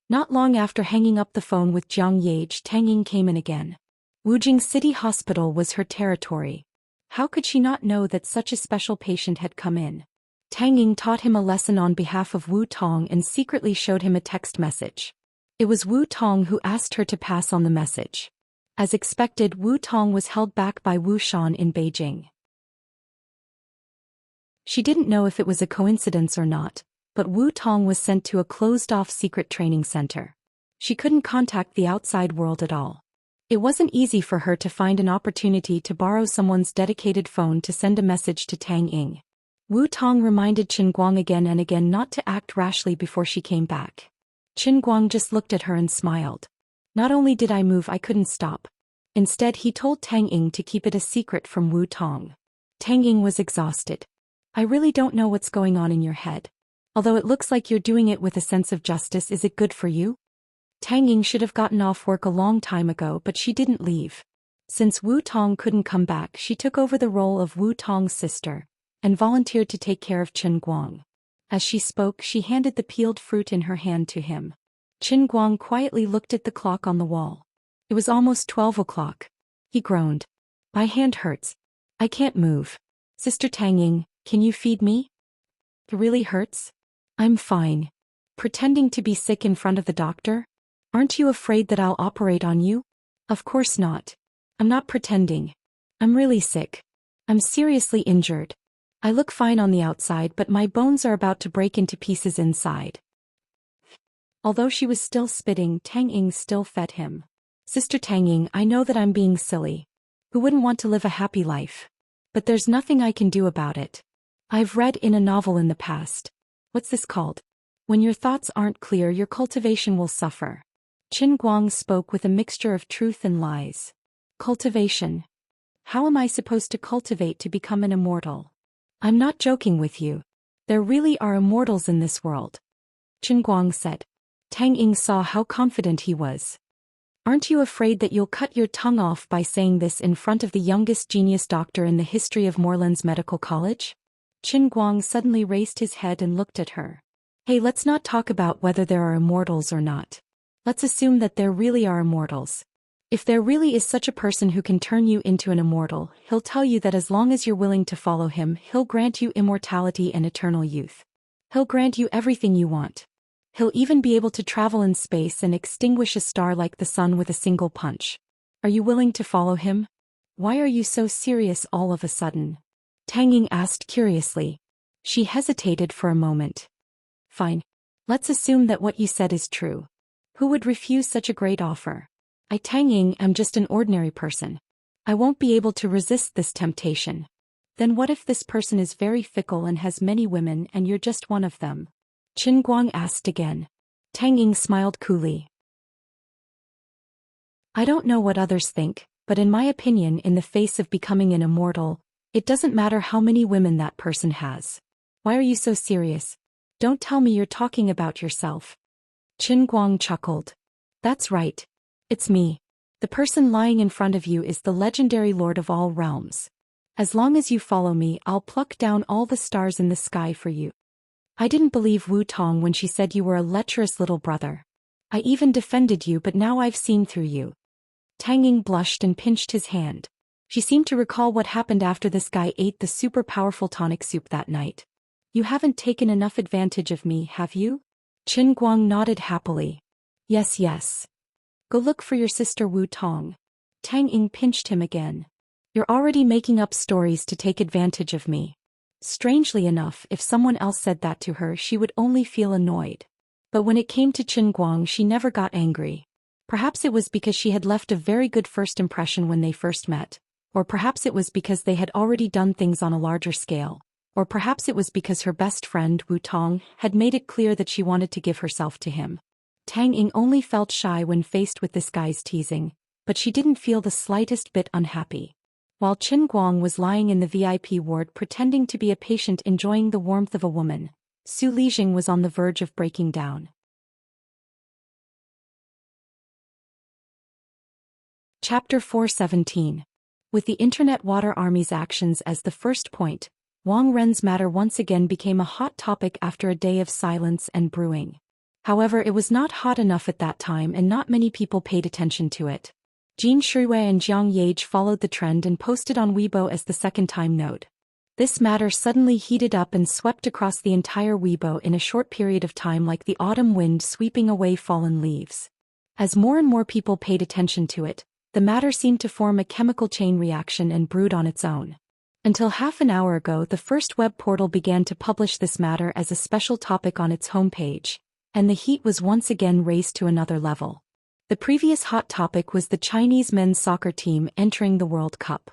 Not long after hanging up the phone with Jiang Yage, Tang Ying came in again. Wujing City Hospital was her territory. How could she not know that such a special patient had come in? Tang Ying taught him a lesson on behalf of Wu Tong and secretly showed him a text message. It was Wu Tong who asked her to pass on the message. As expected, Wu Tong was held back by Wu Xian in Beijing. She didn't know if it was a coincidence or not, but Wu Tong was sent to a closed-off secret training center. She couldn't contact the outside world at all. It wasn't easy for her to find an opportunity to borrow someone's dedicated phone to send a message to Tang Ying. Wu Tong reminded Qin Guang again and again not to act rashly before she came back. Qin Guang just looked at her and smiled. Not only did I move, I couldn't stop. Instead, he told Tang Ying to keep it a secret from Wu Tong. Tang Ying was exhausted. I really don't know what's going on in your head. Although it looks like you're doing it with a sense of justice, is it good for you? Tang Ying should have gotten off work a long time ago, but she didn't leave. Since Wu Tong couldn't come back, she took over the role of Wu Tong's sister and volunteered to take care of Qin Guang. As she spoke, she handed the peeled fruit in her hand to him. Qin Guang quietly looked at the clock on the wall. It was almost 12 o'clock. He groaned. My hand hurts. I can't move. Sister Tang Ying, can you feed me? It really hurts? I'm fine. Pretending to be sick in front of the doctor? Aren't you afraid that I'll operate on you? Of course not. I'm not pretending. I'm really sick. I'm seriously injured. I look fine on the outside, but my bones are about to break into pieces inside. Although she was still spitting, Tang Ying still fed him. Sister Tang Ying, I know that I'm being silly. Who wouldn't want to live a happy life? But there's nothing I can do about it. I've read in a novel in the past. What's this called? When your thoughts aren't clear, your cultivation will suffer. Qin Guang spoke with a mixture of truth and lies. Cultivation. How am I supposed to cultivate to become an immortal? I'm not joking with you. There really are immortals in this world. Qin Guang said. Tang Ying saw how confident he was. Aren't you afraid that you'll cut your tongue off by saying this in front of the youngest genius doctor in the history of Moreland's Medical College? Qin Guang suddenly raised his head and looked at her. Hey, let's not talk about whether there are immortals or not. Let's assume that there really are immortals. If there really is such a person who can turn you into an immortal, he'll tell you that as long as you're willing to follow him, he'll grant you immortality and eternal youth. He'll grant you everything you want. He'll even be able to travel in space and extinguish a star like the sun with a single punch. Are you willing to follow him? Why are you so serious all of a sudden? Tang Ying asked curiously. She hesitated for a moment. Fine. Let's assume that what you said is true. Who would refuse such a great offer? I, Tang Ying, am just an ordinary person. I won't be able to resist this temptation. Then what if this person is very fickle and has many women and you're just one of them? Qin Guang asked again. Tang Ying smiled coolly. I don't know what others think, but in my opinion, in the face of becoming an immortal, it doesn't matter how many women that person has. Why are you so serious? Don't tell me you're talking about yourself. Qin Guang chuckled. That's right. It's me. The person lying in front of you is the legendary Lord of all realms. As long as you follow me, I'll pluck down all the stars in the sky for you. I didn't believe Wu Tong when she said you were a lecherous little brother. I even defended you, but now I've seen through you. Tang Ying blushed and pinched his hand. She seemed to recall what happened after this guy ate the super powerful tonic soup that night. You haven't taken enough advantage of me, have you? Qin Guang nodded happily. Yes. Go look for your sister Wu Tong. Tang Ying pinched him again. You're already making up stories to take advantage of me. Strangely enough, if someone else said that to her, she would only feel annoyed. But when it came to Qin Guang, she never got angry. Perhaps it was because she had left a very good first impression when they first met, or perhaps it was because they had already done things on a larger scale, or perhaps it was because her best friend, Wu Tong, had made it clear that she wanted to give herself to him. Tang Ying only felt shy when faced with this guy's teasing, but she didn't feel the slightest bit unhappy. While Qin Guang was lying in the VIP ward pretending to be a patient enjoying the warmth of a woman, Su Lijing was on the verge of breaking down. Chapter 417. With the Internet Water Army's actions as the first point, Wang Ren's matter once again became a hot topic after a day of silence and brewing. However, it was not hot enough at that time and not many people paid attention to it. Jin Shuiwei and Jiang Yage followed the trend and posted on Weibo as the second time note. This matter suddenly heated up and swept across the entire Weibo in a short period of time like the autumn wind sweeping away fallen leaves. As more and more people paid attention to it, the matter seemed to form a chemical chain reaction and brood on its own. Until half an hour ago, the first web portal began to publish this matter as a special topic on its homepage, and the heat was once again raised to another level. The previous hot topic was the Chinese men's soccer team entering the World Cup.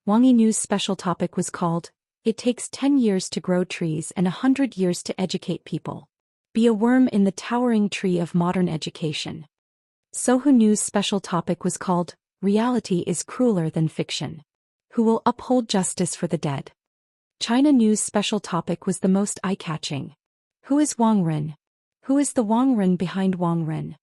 Wangi News' special topic was called, "It takes 10 years to grow trees and 100 years to educate people. Be a worm in the towering tree of modern education." Sohu News' special topic was called, "Reality is crueler than fiction. Who will uphold justice for the dead?" China News' special topic was the most eye-catching. "Who is Wang Ren? Who is the Wang Ren behind Wang Ren?"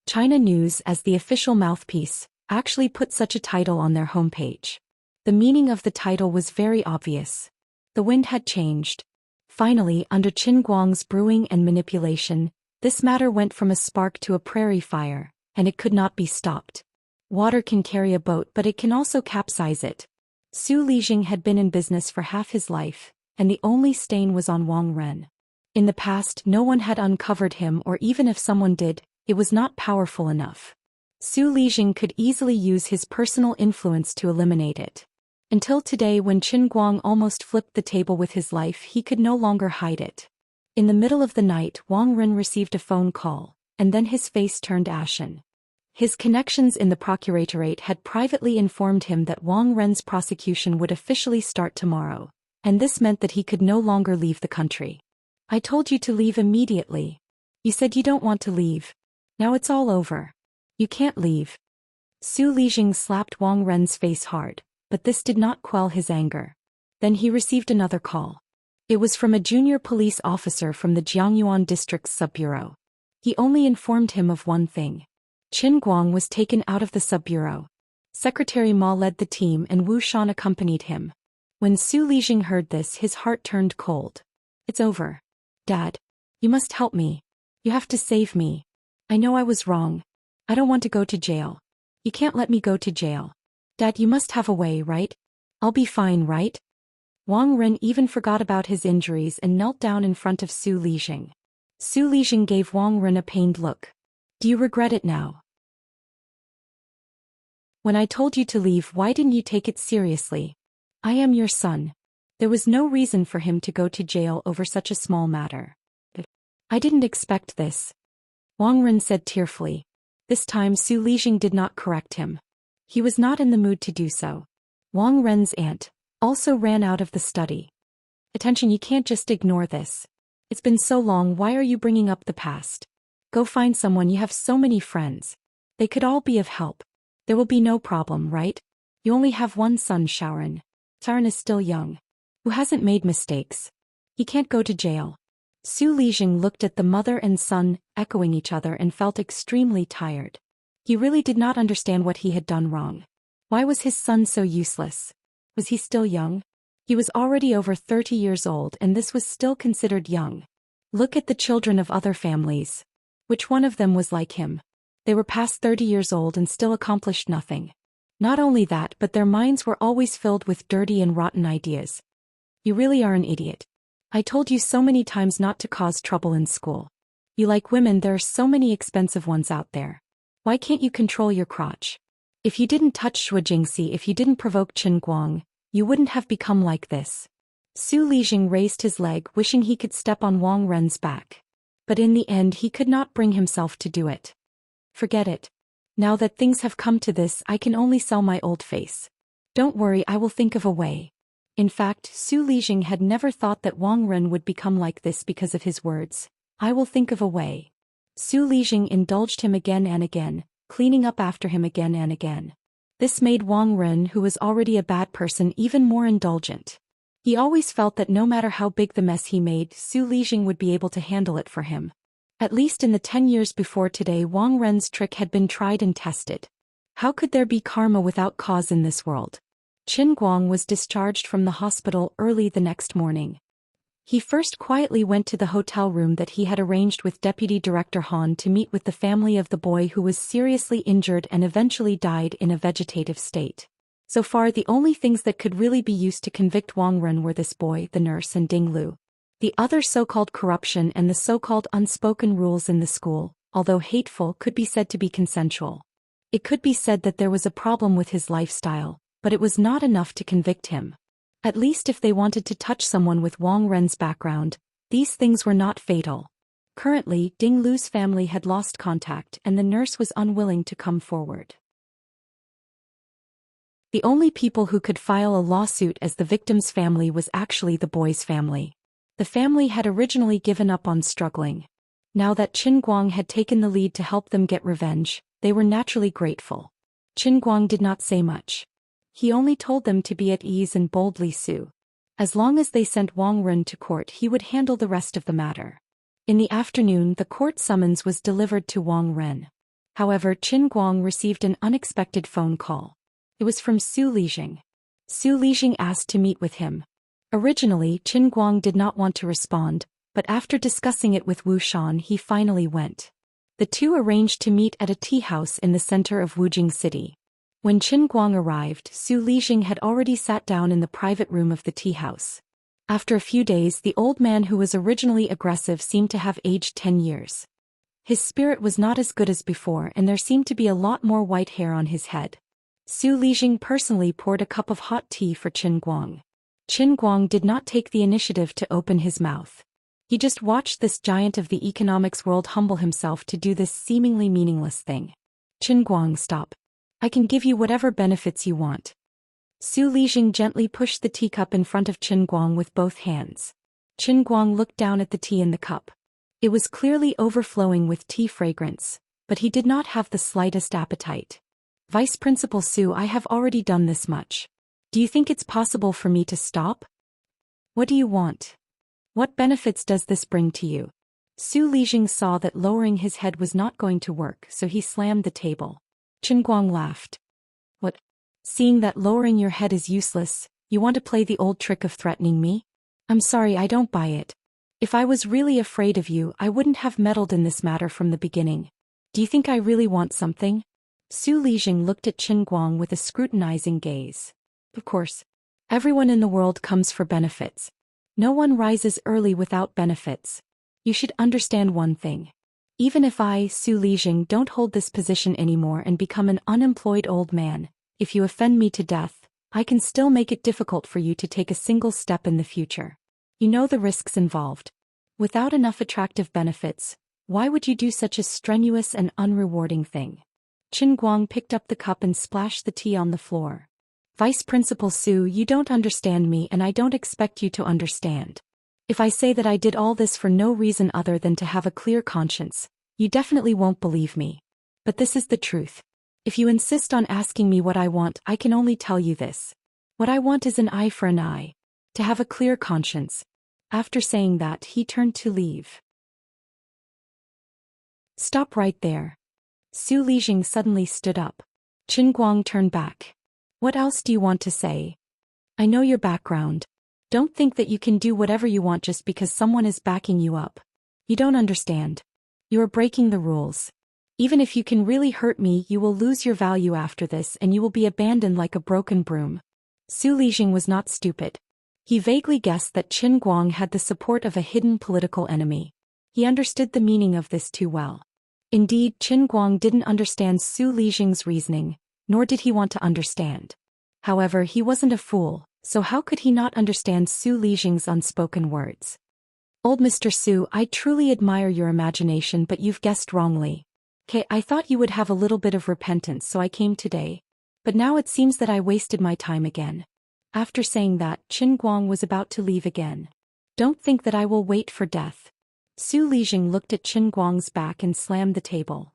China News, as the official mouthpiece, actually put such a title on their homepage. The meaning of the title was very obvious. The wind had changed. Finally, under Qin Guang's brewing and manipulation, this matter went from a spark to a prairie fire, and it could not be stopped. Water can carry a boat, but it can also capsize it. Su Lijing had been in business for half his life, and the only stain was on Wang Ren. In the past, no one had uncovered him, or even if someone did, it was not powerful enough. Su Lijing could easily use his personal influence to eliminate it. Until today, when Qin Guang almost flipped the table with his life, he could no longer hide it. In the middle of the night, Wang Ren received a phone call, and then his face turned ashen. His connections in the procuratorate had privately informed him that Wang Ren's prosecution would officially start tomorrow, and this meant that he could no longer leave the country. "I told you to leave immediately. You said you don't want to leave. Now it's all over. You can't leave." Su Lijing slapped Wang Ren's face hard, but this did not quell his anger. Then he received another call. It was from a junior police officer from the Jiangyuan district's sub-bureau. He only informed him of one thing. Qin Guang was taken out of the sub-bureau. Secretary Ma led the team and Wu Shan accompanied him. When Su Lijing heard this, his heart turned cold. "It's over. Dad, you must help me. You have to save me. I know I was wrong. I don't want to go to jail. You can't let me go to jail. Dad, you must have a way, right? I'll be fine, right?" Wang Ren even forgot about his injuries and knelt down in front of Su Lijing. Su Lijing gave Wang Ren a pained look. "Do you regret it now? When I told you to leave, why didn't you take it seriously? I am your son. There was no reason for him to go to jail over such a small matter." "I didn't expect this," Wang Ren said tearfully. This time Su Lijing did not correct him. He was not in the mood to do so. Wang Ren's aunt also ran out of the study. "Attention, you can't just ignore this. It's been so long, why are you bringing up the past? Go find someone, you have so many friends. They could all be of help. There will be no problem, right? You only have one son, Shaoran. Shaoran is still young. Who hasn't made mistakes. He can't go to jail." Su Lijing looked at the mother and son, echoing each other, and felt extremely tired. He really did not understand what he had done wrong. Why was his son so useless? Was he still young? He was already over 30 years old, and this was still considered young. Look at the children of other families. Which one of them was like him? They were past 30 years old and still accomplished nothing. Not only that, but their minds were always filled with dirty and rotten ideas. "You really are an idiot. I told you so many times not to cause trouble in school. You like women, there are so many expensive ones out there. Why can't you control your crotch? If you didn't touch Shuijingxi, if you didn't provoke Qin Guang, you wouldn't have become like this." Su Lijing raised his leg, wishing he could step on Wang Ren's back. But in the end he could not bring himself to do it. "Forget it. Now that things have come to this, I can only sell my old face. Don't worry, I will think of a way." In fact, Su Lijing had never thought that Wang Ren would become like this because of his words. "I will think of a way." Su Lijing indulged him again and again, cleaning up after him again and again. This made Wang Ren, who was already a bad person, even more indulgent. He always felt that no matter how big the mess he made, Su Lijing would be able to handle it for him. At least in the 10 years before today, Wang Ren's trick had been tried and tested. How could there be karma without cause in this world? Qin Guang was discharged from the hospital early the next morning. He first quietly went to the hotel room that he had arranged with Deputy Director Han to meet with the family of the boy who was seriously injured and eventually died in a vegetative state. So far the only things that could really be used to convict Wang Ren were this boy, the nurse, and Ding Lu. The other so-called corruption and the so-called unspoken rules in the school, although hateful, could be said to be consensual. It could be said that there was a problem with his lifestyle, but it was not enough to convict him. At least if they wanted to touch someone with Wang Ren's background, these things were not fatal. Currently, Ding Lu's family had lost contact and the nurse was unwilling to come forward. The only people who could file a lawsuit as the victim's family was actually the boy's family. The family had originally given up on struggling. Now that Qin Guang had taken the lead to help them get revenge, they were naturally grateful. Qin Guang did not say much. He only told them to be at ease and boldly sue. As long as they sent Wang Ren to court, he would handle the rest of the matter. In the afternoon, the court summons was delivered to Wang Ren. However, Qin Guang received an unexpected phone call. It was from Zhou Xian. Zhou Xian asked to meet with him. Originally, Qin Guang did not want to respond, but after discussing it with Wuxia, he finally went. The two arranged to meet at a tea house in the center of Wujing City. When Qin Guang arrived, Zhou Xian had already sat down in the private room of the tea house. After a few days, the old man who was originally aggressive seemed to have aged 10 years. His spirit was not as good as before and there seemed to be a lot more white hair on his head. Zhou Xian personally poured a cup of hot tea for Qin Guang. Qin Guang did not take the initiative to open his mouth. He just watched this giant of the economics world humble himself to do this seemingly meaningless thing. Qin Guang, stop. I can give you whatever benefits you want. Zhou Xian gently pushed the teacup in front of Qin Guang with both hands. Qin Guang looked down at the tea in the cup. It was clearly overflowing with tea fragrance, but he did not have the slightest appetite. Vice Principal Su, I have already done this much. Do you think it's possible for me to stop? What do you want? What benefits does this bring to you? Zhou Xian saw that lowering his head was not going to work, so he slammed the table. Qin Guang laughed. What? Seeing that lowering your head is useless, you want to play the old trick of threatening me? I'm sorry, I don't buy it. If I was really afraid of you, I wouldn't have meddled in this matter from the beginning. Do you think I really want something? Zhou Xian looked at Qin Guang with a scrutinizing gaze. Of course. Everyone in the world comes for benefits. No one rises early without benefits. You should understand one thing. Even if I, Zhou Xian, don't hold this position anymore and become an unemployed old man, if you offend me to death, I can still make it difficult for you to take a single step in the future. You know the risks involved. Without enough attractive benefits, why would you do such a strenuous and unrewarding thing? Qin Guang picked up the cup and splashed the tea on the floor. Vice Principal Su, you don't understand me and I don't expect you to understand. If I say that I did all this for no reason other than to have a clear conscience, you definitely won't believe me. But this is the truth. If you insist on asking me what I want, I can only tell you this. What I want is an eye for an eye. To have a clear conscience. After saying that, he turned to leave. Stop right there. Zhou Xian suddenly stood up. Qin Guang turned back. What else do you want to say? I know your background. Don't think that you can do whatever you want just because someone is backing you up. You don't understand. You are breaking the rules. Even if you can really hurt me, you will lose your value after this and you will be abandoned like a broken broom. Zhou Xian was not stupid. He vaguely guessed that Qin Guang had the support of a hidden political enemy. He understood the meaning of this too well. Indeed, Qin Guang didn't understand Zhou Xian's reasoning, nor did he want to understand. However, he wasn't a fool, so how could he not understand Zhou Xian's unspoken words? Old Mr. Su, I truly admire your imagination, but you've guessed wrongly. I thought you would have a little bit of repentance, so I came today. But now it seems that I wasted my time again. After saying that, Qin Guang was about to leave again. Don't think that I will wait for death. Zhou Xian looked at Qin Guang's back and slammed the table.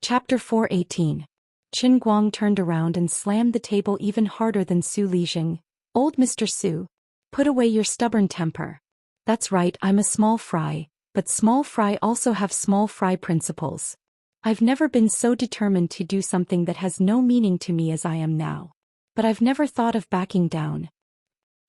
Chapter 418. Qin Guang turned around and slammed the table even harder than Zhou Xian. Old Mr. Su, put away your stubborn temper. That's right, I'm a small fry, but small fry also have small fry principles. I've never been so determined to do something that has no meaning to me as I am now. But I've never thought of backing down.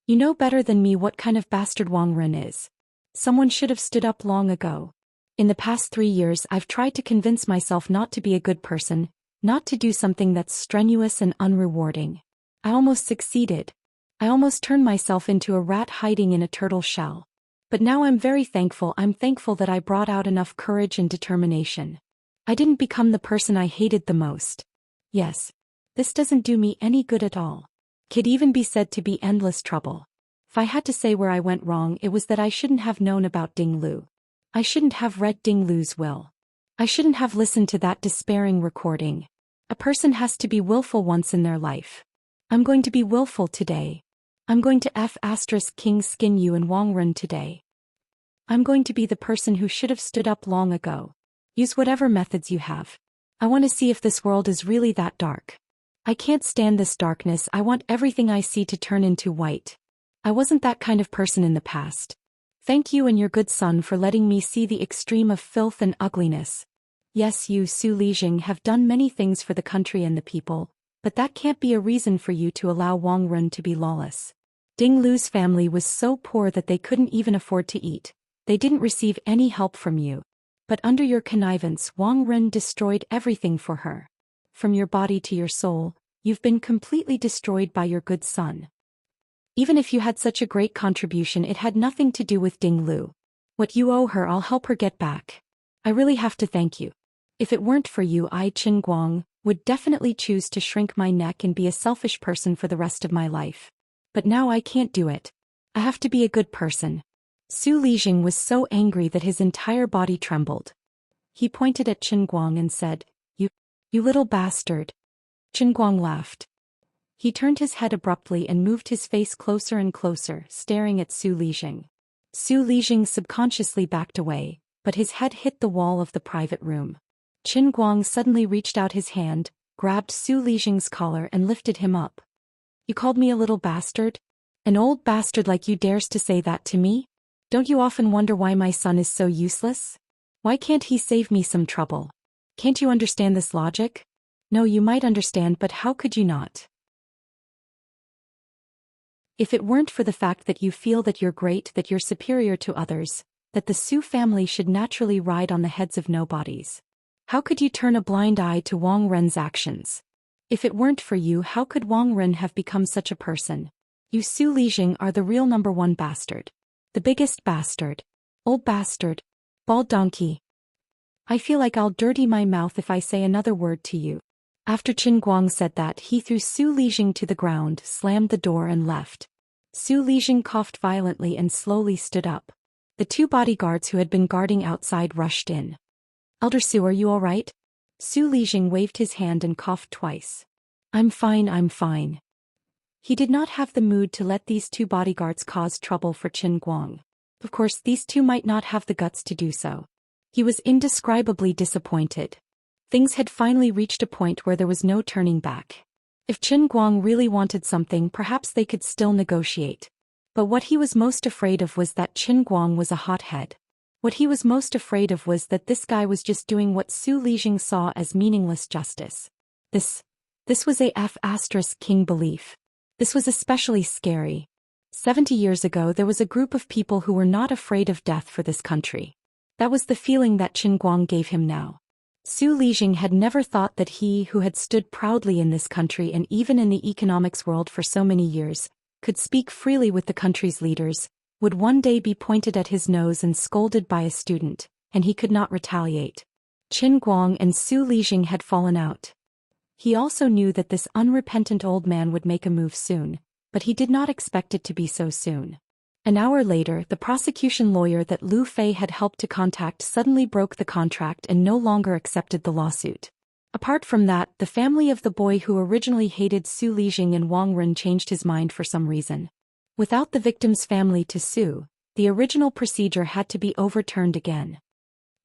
You know better than me what kind of bastard Wang Ren is. Someone should have stood up long ago. In the past 3 years I've tried to convince myself not to be a good person, not to do something that's strenuous and unrewarding. I almost succeeded. I almost turned myself into a rat hiding in a turtle shell. But now I'm very thankful. I'm thankful that I brought out enough courage and determination. I didn't become the person I hated the most. Yes. This doesn't do me any good at all. Could even be said to be endless trouble. If I had to say where I went wrong, it was that I shouldn't have known about Ding Lu. I shouldn't have read Ding Lu's will. I shouldn't have listened to that despairing recording. A person has to be willful once in their life. I'm going to be willful today. I'm going to King skin you and Wang Run today. I'm going to be the person who should have stood up long ago. Use whatever methods you have. I want to see if this world is really that dark. I can't stand this darkness. I want everything I see to turn into white. I wasn't that kind of person in the past. Thank you and your good son for letting me see the extreme of filth and ugliness. Yes, you, Su Lijing, have done many things for the country and the people, but that can't be a reason for you to allow Wang Run to be lawless. Ding Lu's family was so poor that they couldn't even afford to eat. They didn't receive any help from you. But under your connivance, Wang Run destroyed everything for her. From your body to your soul, you've been completely destroyed by your good son. Even if you had such a great contribution, it had nothing to do with Ding Lu. What you owe her, I'll help her get back. I really have to thank you. If it weren't for you, I, Qin Guang, would definitely choose to shrink my neck and be a selfish person for the rest of my life. But now I can't do it. I have to be a good person. Su Lijing was so angry that his entire body trembled. He pointed at Qin Guang and said, You little bastard. Qin Guang laughed. He turned his head abruptly and moved his face closer and closer, staring at Su Lijing. Su Lijing subconsciously backed away, but his head hit the wall of the private room. Qin Guang suddenly reached out his hand, grabbed Su Lijing's collar and lifted him up. You called me a little bastard? An old bastard like you dares to say that to me? Don't you often wonder why my son is so useless? Why can't he save me some trouble? Can't you understand this logic? No, you might understand, but how could you not? If it weren't for the fact that you feel that you're great, that you're superior to others, that the Su family should naturally ride on the heads of nobodies. How could you turn a blind eye to Wang Ren's actions? If it weren't for you, how could Wang Ren have become such a person? You Su Lijing are the real #1 bastard. The biggest bastard. Old bastard. Bald donkey. I feel like I'll dirty my mouth if I say another word to you. After Qin Guang said that, he threw Su Lijing to the ground, slammed the door and left. Su Lijing coughed violently and slowly stood up. The 2 bodyguards who had been guarding outside rushed in. Elder Su, are you all right? Su Lijing waved his hand and coughed twice. I'm fine, I'm fine. He did not have the mood to let these 2 bodyguards cause trouble for Qin Guang. Of course, these 2 might not have the guts to do so. He was indescribably disappointed. Things had finally reached a point where there was no turning back. If Qin Guang really wanted something, perhaps they could still negotiate. But what he was most afraid of was that Qin Guang was a hothead. What he was most afraid of was that this guy was just doing what Su Lijing saw as meaningless justice. This was a king belief. This was especially scary. 70 years ago there was a group of people who were not afraid of death for this country. That was the feeling that Qin Guang gave him now. Su Lijing had never thought that he, who had stood proudly in this country and even in the economics world for so many years, could speak freely with the country's leaders, would one day be pointed at his nose and scolded by a student, and he could not retaliate. Qin Guang and Su Lijing had fallen out. He also knew that this unrepentant old man would make a move soon, but he did not expect it to be so soon. An hour later, the prosecution lawyer that Lu Fei had helped to contact suddenly broke the contract and no longer accepted the lawsuit. Apart from that, the family of the boy who originally hated Su Lijing and Wang Ren changed his mind for some reason. Without the victim's family to sue, the original procedure had to be overturned again.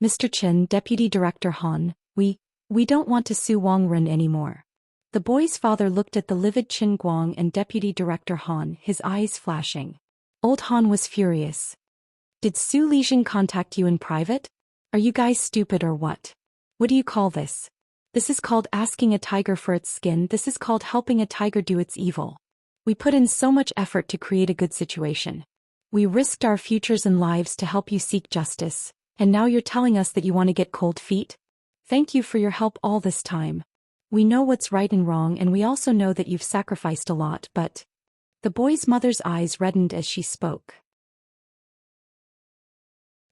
Mr. Chen, Deputy Director Han, we don't want to sue Wang Ren anymore. The boy's father looked at the livid Qin Guang and Deputy Director Han, his eyes flashing. Old Han was furious. Did Su Lijing contact you in private? Are you guys stupid or what? What do you call this? This is called asking a tiger for its skin. This is called helping a tiger do its evil. We put in so much effort to create a good situation. We risked our futures and lives to help you seek justice. And now you're telling us that you want to get cold feet? Thank you for your help all this time. We know what's right and wrong, and we also know that you've sacrificed a lot, but... The boy's mother's eyes reddened as she spoke.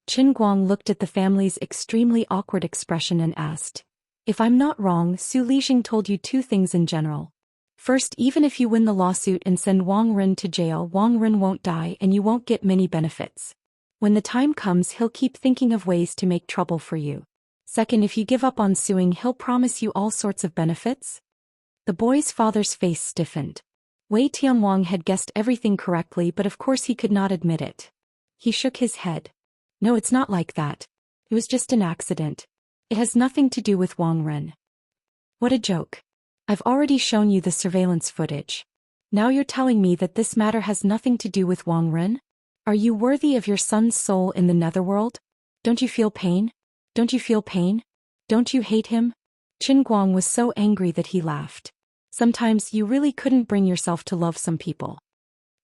Qin Guang looked at the family's extremely awkward expression and asked, "If I'm not wrong, Su Lixing told you two things in general. First, even if you win the lawsuit and send Wang Ren to jail, Wang Ren won't die and you won't get many benefits. When the time comes, he'll keep thinking of ways to make trouble for you. Second, if you give up on suing, he'll promise you all sorts of benefits." The boy's father's face stiffened. Wei Tianwang had guessed everything correctly, but of course he could not admit it. He shook his head. "No, it's not like that. It was just an accident. It has nothing to do with Wang Ren." "What a joke. I've already shown you the surveillance footage. Now you're telling me that this matter has nothing to do with Wang Ren? Are you worthy of your son's soul in the netherworld? Don't you feel pain? Don't you feel pain? Don't you hate him?" Qin Guang was so angry that he laughed. "Sometimes you really couldn't bring yourself to love some people.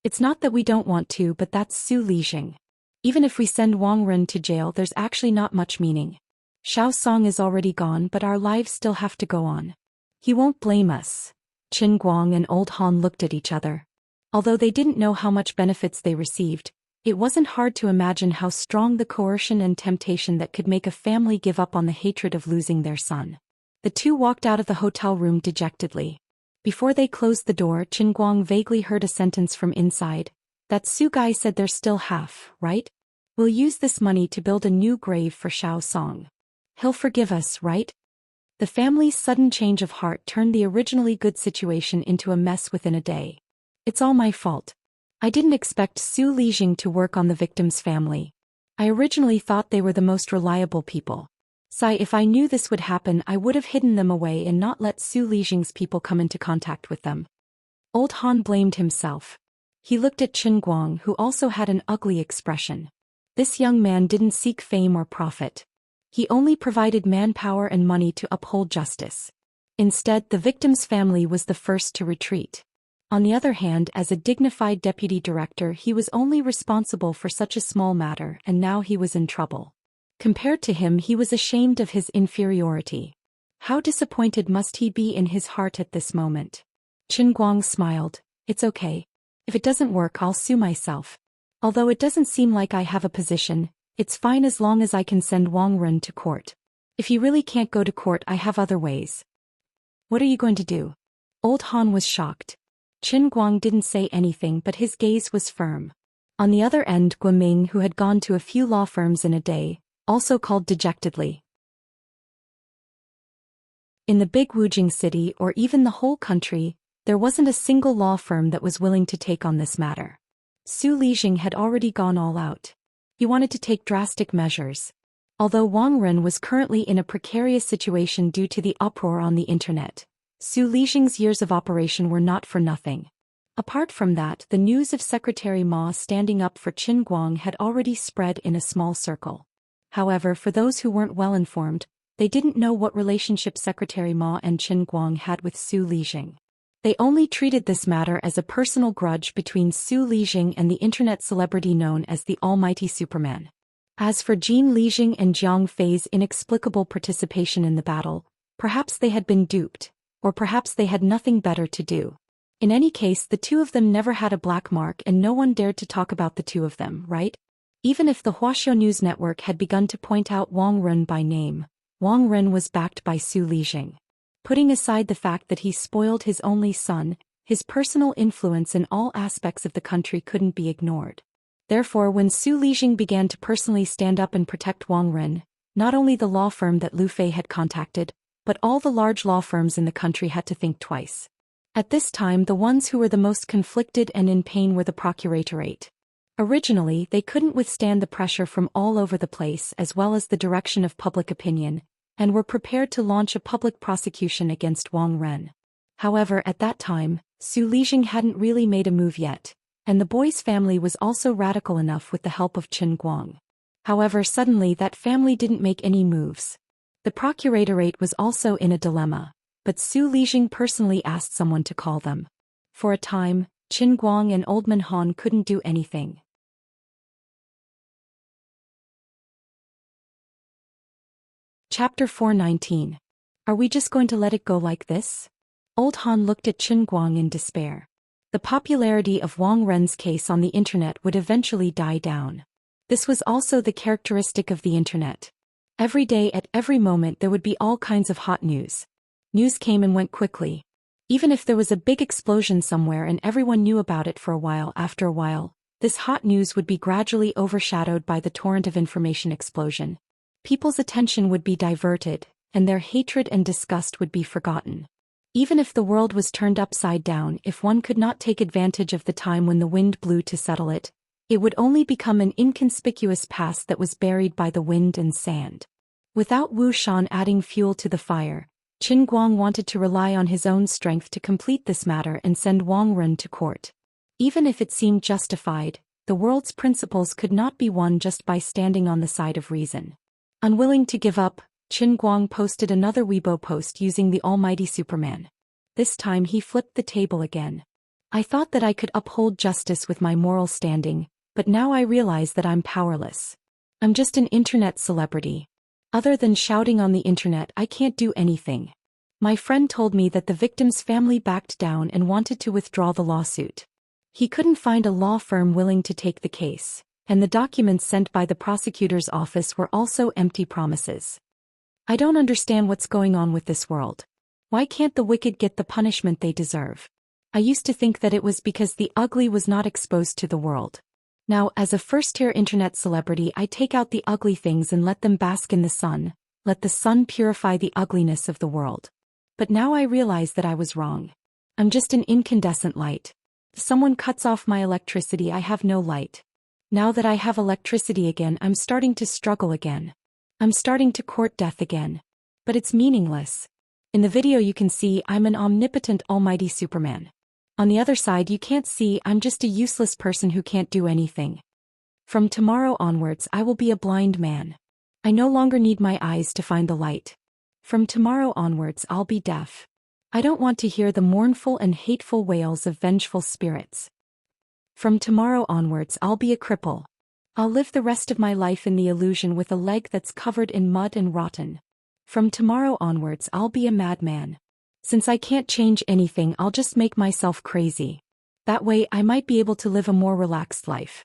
It's not that we don't want to, but that's Su Lixing. Even if we send Wang Ren to jail, there's actually not much meaning. Xiao Song is already gone, but our lives still have to go on. He won't blame us." Qin Guang and Old Han looked at each other. Although they didn't know how much benefits they received, it wasn't hard to imagine how strong the coercion and temptation that could make a family give up on the hatred of losing their son. The two walked out of the hotel room dejectedly. Before they closed the door, Qin Guang vaguely heard a sentence from inside. "That Su guy said there's still half, right? We'll use this money to build a new grave for Xiao Song. He'll forgive us, right?" The family's sudden change of heart turned the originally good situation into a mess within a day. "It's all my fault. I didn't expect Su Lixing to work on the victim's family. I originally thought they were the most reliable people. If I knew this would happen, I would have hidden them away and not let Su Lixing's people come into contact with them." Old Han blamed himself. He looked at Qin Guang, who also had an ugly expression. This young man didn't seek fame or profit. He only provided manpower and money to uphold justice. Instead, the victim's family was the first to retreat. On the other hand, as a dignified deputy director, he was only responsible for such a small matter, and now he was in trouble. Compared to him, he was ashamed of his inferiority. How disappointed must he be in his heart at this moment? Qin Guang smiled. "It's okay. If it doesn't work, I'll sue myself. Although it doesn't seem like I have a position, it's fine as long as I can send Wang Ren to court. If he really can't go to court, I have other ways." "What are you going to do?" Old Han was shocked. Qin Guang didn't say anything, but his gaze was firm. On the other end, Guoming, who had gone to a few law firms in a day, also called dejectedly. In the big Wujing city, or even the whole country, there wasn't a single law firm that was willing to take on this matter. Su Lixing had already gone all out. He wanted to take drastic measures. Although Wang Ren was currently in a precarious situation due to the uproar on the internet, Su Lixing's years of operation were not for nothing. Apart from that, the news of Secretary Ma standing up for Qin Guang had already spread in a small circle. However, for those who weren't well informed, they didn't know what relationship Secretary Ma and Qin Guang had with Su Lixing. They only treated this matter as a personal grudge between Su Lixing and the internet celebrity known as the Almighty Superman. As for Jin Lixing and Jiang Fei's inexplicable participation in the battle, perhaps they had been duped, or perhaps they had nothing better to do. In any case, the two of them never had a black mark and no one dared to talk about the two of them, right? Even if the Huaxiao News Network had begun to point out Wang Ren by name, Wang Ren was backed by Su Lixing. Putting aside the fact that he spoiled his only son, his personal influence in all aspects of the country couldn't be ignored. Therefore, when Su Lixing began to personally stand up and protect Wang Ren, not only the law firm that Lu Fei had contacted, but all the large law firms in the country had to think twice. At this time, the ones who were the most conflicted and in pain were the procuratorate. Originally, they couldn't withstand the pressure from all over the place as well as the direction of public opinion, and were prepared to launch a public prosecution against Wang Ren. However, at that time, Su Lixing hadn't really made a move yet, and the boy's family was also radical enough with the help of Qin Guang. However, suddenly that family didn't make any moves. The procuratorate was also in a dilemma, but Su Lixing personally asked someone to call them. For a time, Qin Guang and Old Man Han couldn't do anything. Chapter 419. Are we just going to let it go like this? Old Han looked at Qin Guang in despair. The popularity of Wang Ren's case on the internet would eventually die down. This was also the characteristic of the internet. Every day at every moment there would be all kinds of hot news. News came and went quickly. Even if there was a big explosion somewhere and everyone knew about it for a while, after a while, this hot news would be gradually overshadowed by the torrent of information explosion. People's attention would be diverted, and their hatred and disgust would be forgotten. Even if the world was turned upside down, if one could not take advantage of the time when the wind blew to settle it, it would only become an inconspicuous past that was buried by the wind and sand. Without Wu Shan adding fuel to the fire, Qin Guang wanted to rely on his own strength to complete this matter and send Wang Ren to court. Even if it seemed justified, the world's principles could not be won just by standing on the side of reason. Unwilling to give up, Qin Guang posted another Weibo post using the almighty Superman. This time he flipped the table again. I thought that I could uphold justice with my moral standing, but now I realize that I'm powerless. I'm just an internet celebrity. Other than shouting on the internet, I can't do anything. My friend told me that the victim's family backed down and wanted to withdraw the lawsuit. He couldn't find a law firm willing to take the case, and the documents sent by the prosecutor's office were also empty promises. I don't understand what's going on with this world. Why can't the wicked get the punishment they deserve? I used to think that it was because the ugly was not exposed to the world. Now, as a first-tier internet celebrity, I take out the ugly things and let them bask in the sun, let the sun purify the ugliness of the world. But now I realize that I was wrong. I'm just an incandescent light. If someone cuts off my electricity, I have no light. Now that I have electricity again, I'm starting to struggle again. I'm starting to court death again. But it's meaningless. In the video you can see I'm an omnipotent almighty Superman. On the other side you can't see I'm just a useless person who can't do anything. From tomorrow onwards I will be a blind man. I no longer need my eyes to find the light. From tomorrow onwards I'll be deaf. I don't want to hear the mournful and hateful wails of vengeful spirits. From tomorrow onwards I'll be a cripple. I'll live the rest of my life in the illusion with a leg that's covered in mud and rotten. From tomorrow onwards I'll be a madman. Since I can't change anything, I'll just make myself crazy. That way I might be able to live a more relaxed life.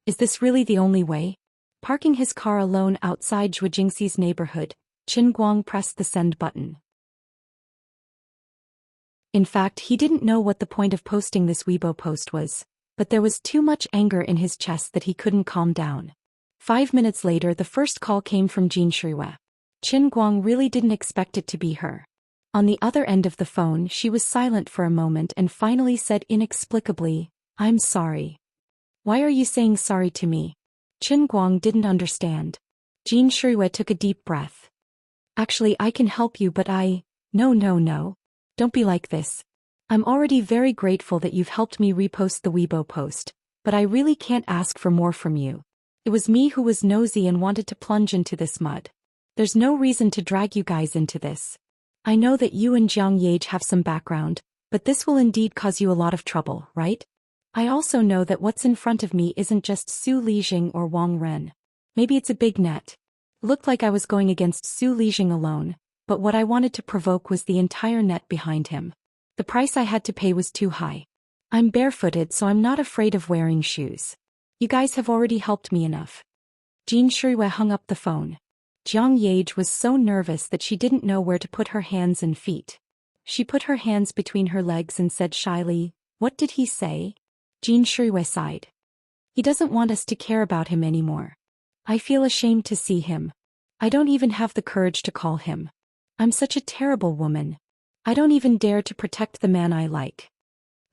Is this really the only way? Parking his car alone outside Zhou Xian's neighborhood, Qin Guang pressed the send button. In fact, he didn't know what the point of posting this Weibo post was, but there was too much anger in his chest that he couldn't calm down. 5 minutes later the first call came from Xianxia. Qin Guang really didn't expect it to be her. On the other end of the phone she was silent for a moment and finally said inexplicably, "I'm sorry." "Why are you saying sorry to me?" Qin Guang didn't understand. Xianxia took a deep breath. "Actually I can help you, but No. Don't be like this. I'm already very grateful that you've helped me repost the Weibo post, but I really can't ask for more from you. It was me who was nosy and wanted to plunge into this mud. There's no reason to drag you guys into this. I know that you and Jiang Yage have some background, but this will indeed cause you a lot of trouble, right? I also know that what's in front of me isn't just Su Lijing or Wang Ren. Maybe it's a big net. It looked like I was going against Su Lijing alone, but what I wanted to provoke was the entire net behind him. The price I had to pay was too high. I'm barefooted, so I'm not afraid of wearing shoes. You guys have already helped me enough." Xianxia hung up the phone. Jiang Yage was so nervous that she didn't know where to put her hands and feet. She put her hands between her legs and said shyly, "What did he say?" Xianxia sighed. "He doesn't want us to care about him anymore. I feel ashamed to see him. I don't even have the courage to call him. I'm such a terrible woman. I don't even dare to protect the man I like."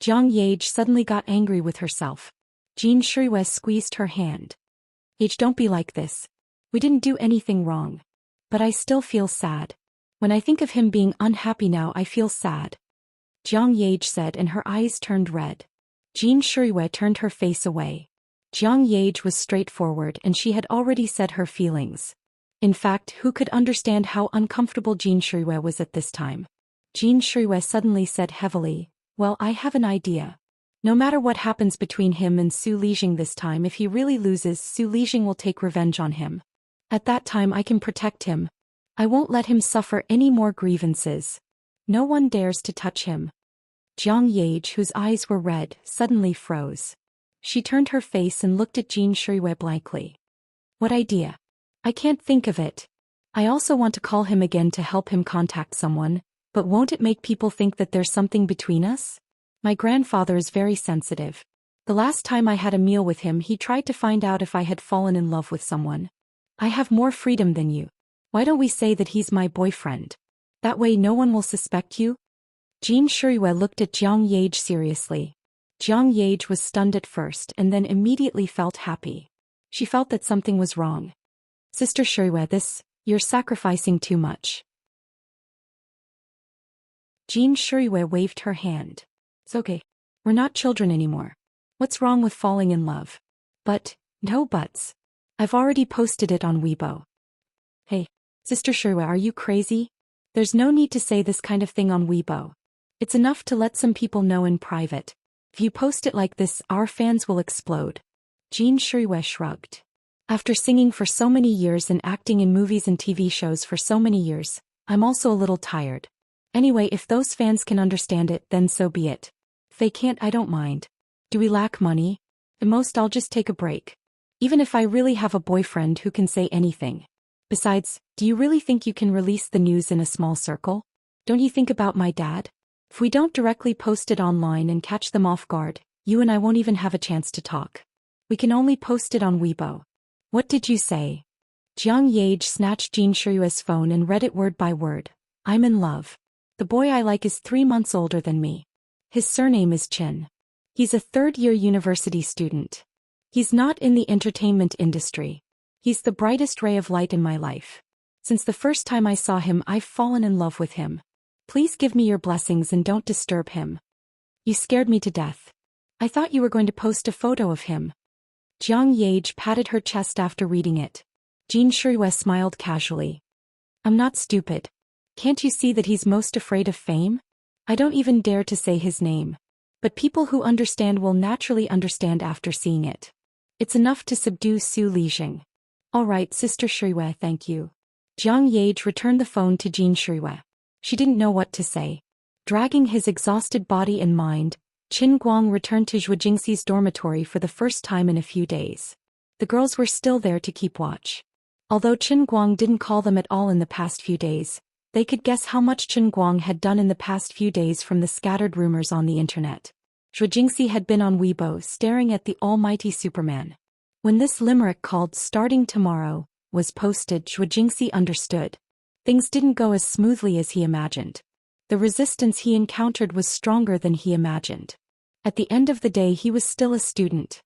Jiang Yage suddenly got angry with herself. Xianxia squeezed her hand. "Yage, don't be like this. We didn't do anything wrong. But I still feel sad. When I think of him being unhappy now, I feel sad." Jiang Yage said, and her eyes turned red. Xianxia turned her face away. Jiang Yage was straightforward and she had already said her feelings. In fact, who could understand how uncomfortable Xianxia was at this time? Xianxia suddenly said heavily, "Well, I have an idea. No matter what happens between him and Su Lijing this time, if he really loses, Su Lijing will take revenge on him. At that time I can protect him. I won't let him suffer any more grievances. No one dares to touch him. Jiang Yage, whose eyes were red, suddenly froze. She turned her face and looked at Jin Shuiwei blankly. What idea? I can't think of it. I also want to call him again to help him contact someone, but won't it make people think that there's something between us? My grandfather is very sensitive. The last time I had a meal with him, he tried to find out if I had fallen in love with someone. I have more freedom than you. Why don't we say that he's my boyfriend? That way no one will suspect you? Jin Shuiwei looked at Jiang Yage seriously. Jiang Yage was stunned at first and then immediately felt happy. She felt that something was wrong. Sister Shuiwei, you're sacrificing too much. Jin Shuiwei waved her hand. It's okay. We're not children anymore. What's wrong with falling in love? But, no buts. I've already posted it on Weibo. Hey, Sister Shuiwei, are you crazy? There's no need to say this kind of thing on Weibo. It's enough to let some people know in private. If you post it like this, our fans will explode. Jin Shuiwei shrugged. After singing for so many years and acting in movies and TV shows for so many years, I'm also a little tired. Anyway, if those fans can understand it, then so be it. If they can't, I don't mind. Do we lack money? At most, I'll just take a break. Even if I really have a boyfriend who can say anything. Besides, do you really think you can release the news in a small circle? Don't you think about my dad? If we don't directly post it online and catch them off guard, you and I won't even have a chance to talk. We can only post it on Weibo. What did you say? Jiang Yage snatched Jin Shuiwei's phone and read it word by word. I'm in love. The boy I like is 3 months older than me. His surname is Chen. He's a third-year university student. He's not in the entertainment industry. He's the brightest ray of light in my life. Since the first time I saw him, I've fallen in love with him. Please give me your blessings and don't disturb him. You scared me to death. I thought you were going to post a photo of him. Jiang Yage patted her chest after reading it. Jin Shuiwei smiled casually. I'm not stupid. Can't you see that he's most afraid of fame? I don't even dare to say his name. But people who understand will naturally understand after seeing it. It's enough to subdue Su Lijing. All right, Sister Shuiwei, thank you. Jiang Yage returned the phone to Jin Shuiwei. She didn't know what to say. Dragging his exhausted body and mind, Qin Guang returned to Zhou Jingxi's dormitory for the first time in a few days. The girls were still there to keep watch. Although Qin Guang didn't call them at all in the past few days, they could guess how much Qin Guang had done in the past few days from the scattered rumors on the internet. Zhou Jingxi had been on Weibo staring at the almighty Superman. When this limerick called "Starting Tomorrow" was posted, Zhou Jingxi understood. Things didn't go as smoothly as he imagined. The resistance he encountered was stronger than he imagined. At the end of the day, he was still a student.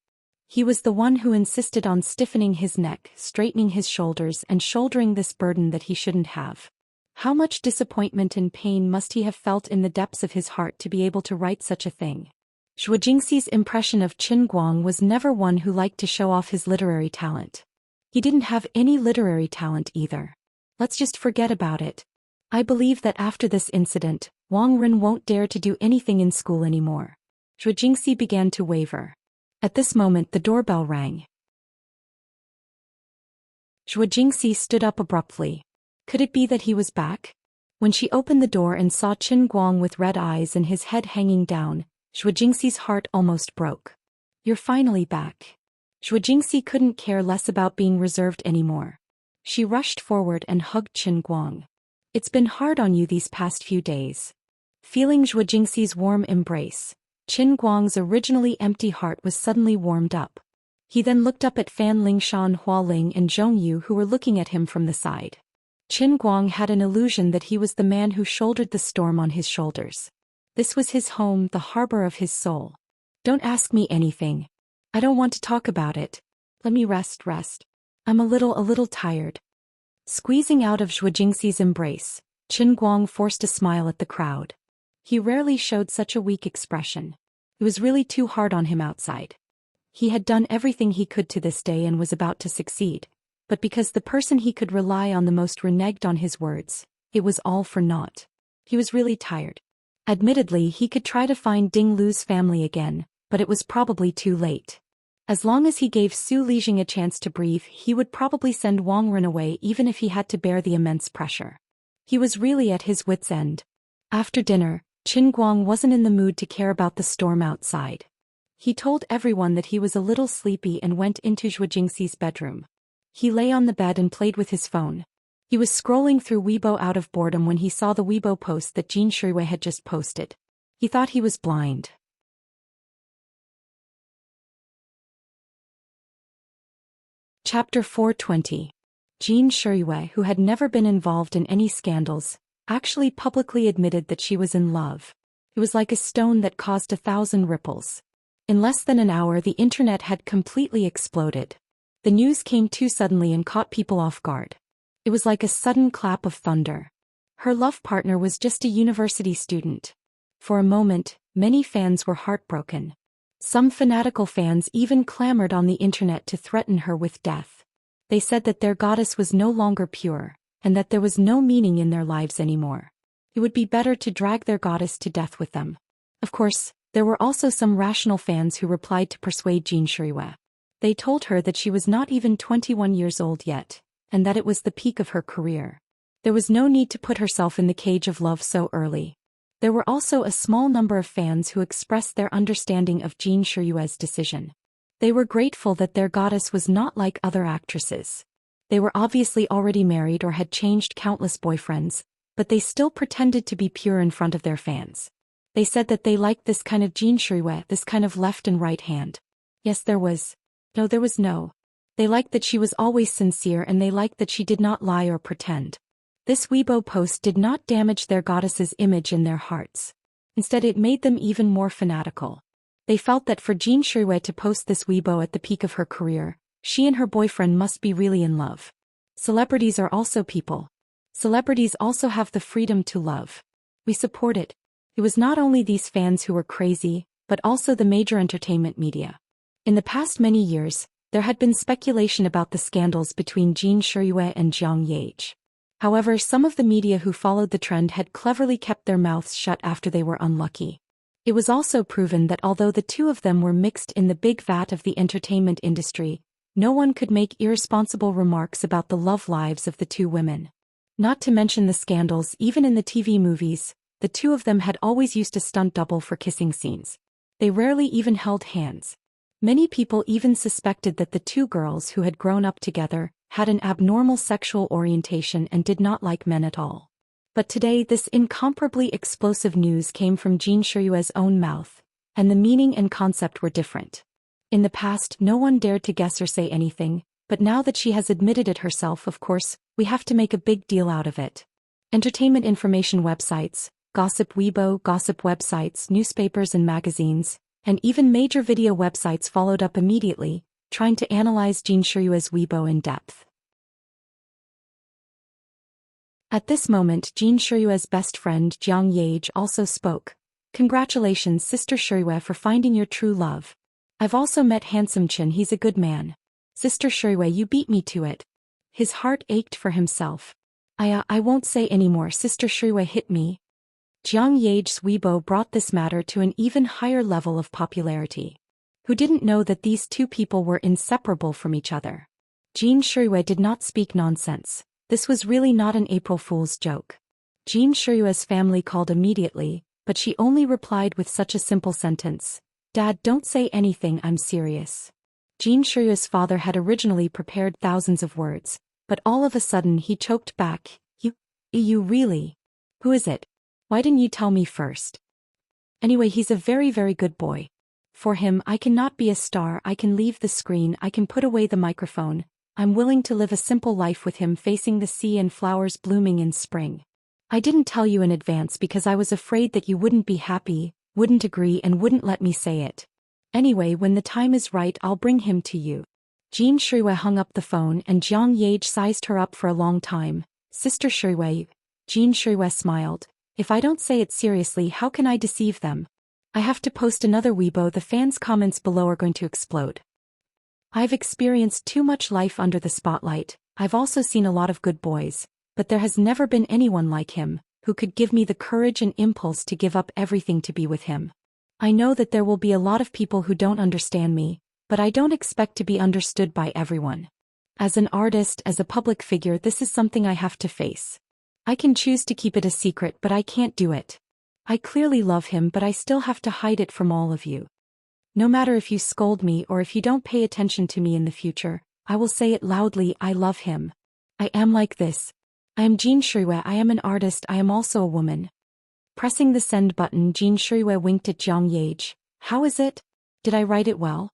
He was the one who insisted on stiffening his neck, straightening his shoulders, and shouldering this burden that he shouldn't have. How much disappointment and pain must he have felt in the depths of his heart to be able to write such a thing? Zhou Jingxi's impression of Qin Guang was never one who liked to show off his literary talent. He didn't have any literary talent either. Let's just forget about it. I believe that after this incident, Wang Ren won't dare to do anything in school anymore. Zhou Jingxi began to waver. At this moment, the doorbell rang. Zhou Jingxi stood up abruptly. Could it be that he was back? When she opened the door and saw Qin Guang with red eyes and his head hanging down, Zhou Jingxi's heart almost broke. You're finally back. Zhou Jingxi couldn't care less about being reserved anymore. She rushed forward and hugged Qin Guang. It's been hard on you these past few days. Feeling Zhou Jingxi's warm embrace, Qin Guang's originally empty heart was suddenly warmed up. He then looked up at Fan Lingshan, Hua Ling and Zhong Yu, who were looking at him from the side. Qin Guang had an illusion that he was the man who shouldered the storm on his shoulders. This was his home, the harbor of his soul. Don't ask me anything. I don't want to talk about it. Let me rest. I'm a little tired. Squeezing out of Zhou Jingxi's embrace, Qin Guang forced a smile at the crowd. He rarely showed such a weak expression. It was really too hard on him outside. He had done everything he could to this day and was about to succeed, but because the person he could rely on the most reneged on his words, it was all for naught. He was really tired. Admittedly, he could try to find Ding Lu's family again, but it was probably too late. As long as he gave Su Lixing a chance to breathe, he would probably send Wang Ren away even if he had to bear the immense pressure. He was really at his wits' end. After dinner, Qin Guang wasn't in the mood to care about the storm outside. He told everyone that he was a little sleepy and went into Zhou Jingxi's bedroom. He lay on the bed and played with his phone. He was scrolling through Weibo out of boredom when he saw the Weibo post that Jin Shuiwei had just posted. He thought he was blind. Chapter 420. Jin Shuiwei, who had never been involved in any scandals, actually publicly admitted that she was in love. It was like a stone that caused 1,000 ripples. In less than an hour, the internet had completely exploded. The news came too suddenly and caught people off guard. It was like a sudden clap of thunder. Her love partner was just a university student. For a moment, many fans were heartbroken. Some fanatical fans even clamored on the internet to threaten her with death. They said that their goddess was no longer pure, and that there was no meaning in their lives anymore. It would be better to drag their goddess to death with them. Of course, there were also some rational fans who replied to persuade Jin Shuiwei. They told her that she was not even 21 years old yet, and that it was the peak of her career. There was no need to put herself in the cage of love so early. There were also a small number of fans who expressed their understanding of Jin Shuiwei's decision. They were grateful that their goddess was not like other actresses. They were obviously already married or had changed countless boyfriends, but they still pretended to be pure in front of their fans. They said that they liked this kind of Jin Shuiwei, this kind of left and right hand. Yes, there was. No, there was no. They liked that she was always sincere, and they liked that she did not lie or pretend. This Weibo post did not damage their goddess's image in their hearts. Instead, it made them even more fanatical. They felt that for Jin Shuiwei to post this Weibo at the peak of her career, she and her boyfriend must be really in love. Celebrities are also people. Celebrities also have the freedom to love. We support it. It was not only these fans who were crazy, but also the major entertainment media. In the past many years, there had been speculation about the scandals between Jin Shuiwei and Jiang Yage. However, some of the media who followed the trend had cleverly kept their mouths shut after they were unlucky. It was also proven that although the two of them were mixed in the big vat of the entertainment industry, no one could make irresponsible remarks about the love lives of the two women. Not to mention the scandals, even in the TV movies, the two of them had always used a stunt double for kissing scenes. They rarely even held hands. Many people even suspected that the two girls who had grown up together had an abnormal sexual orientation and did not like men at all. But today this incomparably explosive news came from Jin Shuiwei's own mouth, and the meaning and concept were different. In the past, no one dared to guess or say anything, but now that she has admitted it herself, of course, we have to make a big deal out of it. Entertainment information websites, gossip Weibo, gossip websites, newspapers and magazines, and even major video websites followed up immediately, trying to analyze Jin Shuiwei's Weibo in depth. At this moment, Jin Shuiwei's best friend Jiang Yage also spoke. Congratulations, Sister Shuiwei, for finding your true love. I've also met handsome Chen, he's a good man. Sister Shuiwei, you beat me to it. His heart ached for himself. I won't say anymore, Sister Shuiwei hit me. Jiang Yage's Weibo brought this matter to an even higher level of popularity. Who didn't know that these two people were inseparable from each other? Jin Shuiwei did not speak nonsense. This was really not an April Fool's joke. Jin Shuiwei's family called immediately, but she only replied with such a simple sentence. Dad, don't say anything, I'm serious. Jin Shuiwei's father had originally prepared thousands of words, but all of a sudden he choked back. You really? Who is it? Why didn't you tell me first? Anyway, he's a very, very good boy. For him, I cannot be a star, I can leave the screen, I can put away the microphone. I'm willing to live a simple life with him, facing the sea and flowers blooming in spring. I didn't tell you in advance because I was afraid that you wouldn't be happy, wouldn't agree and wouldn't let me say it. Anyway, when the time is right, I'll bring him to you. Jin Shuiwei hung up the phone and Jiang Yage sized her up for a long time. Sister Shuiwei. Jin Shuiwei smiled. If I don't say it seriously, how can I deceive them? I have to post another Weibo, the fans' comments below are going to explode. I've experienced too much life under the spotlight, I've also seen a lot of good boys, but there has never been anyone like him, who could give me the courage and impulse to give up everything to be with him. I know that there will be a lot of people who don't understand me, but I don't expect to be understood by everyone. As an artist, as a public figure, this is something I have to face. I can choose to keep it a secret, but I can't do it. I clearly love him, but I still have to hide it from all of you. No matter if you scold me or if you don't pay attention to me in the future, I will say it loudly, I love him. I am like this. I am Jin Shuiwei, I am an artist, I am also a woman. Pressing the send button, Jin Shuiwei winked at Jiang Yage. How is it? Did I write it well?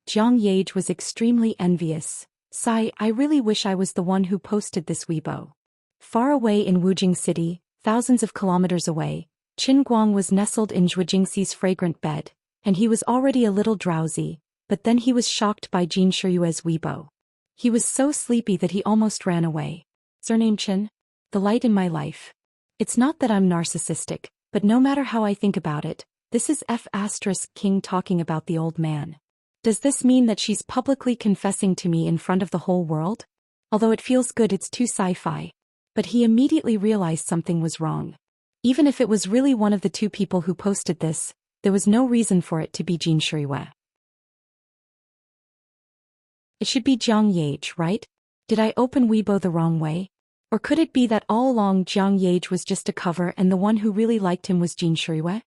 Jiang Yage was extremely envious. Sigh, I really wish I was the one who posted this Weibo. Far away in Wujing City, thousands of kilometers away, Qin Guang was nestled in Zhou Xian's fragrant bed, and he was already a little drowsy, but then he was shocked by Jin Shuiwei's Weibo. He was so sleepy that he almost ran away. Surname Qin? The light in my life. It's not that I'm narcissistic, but no matter how I think about it, this is King talking about the old man. Does this mean that she's publicly confessing to me in front of the whole world? Although it feels good, it's too sci-fi. But he immediately realized something was wrong. Even if it was really one of the two people who posted this, there was no reason for it to be Jin Shuiwei. It should be Jiang Yage, right? Did I open Weibo the wrong way? Or could it be that all along Jiang Yage was just a cover and the one who really liked him was Jin Shuiwei?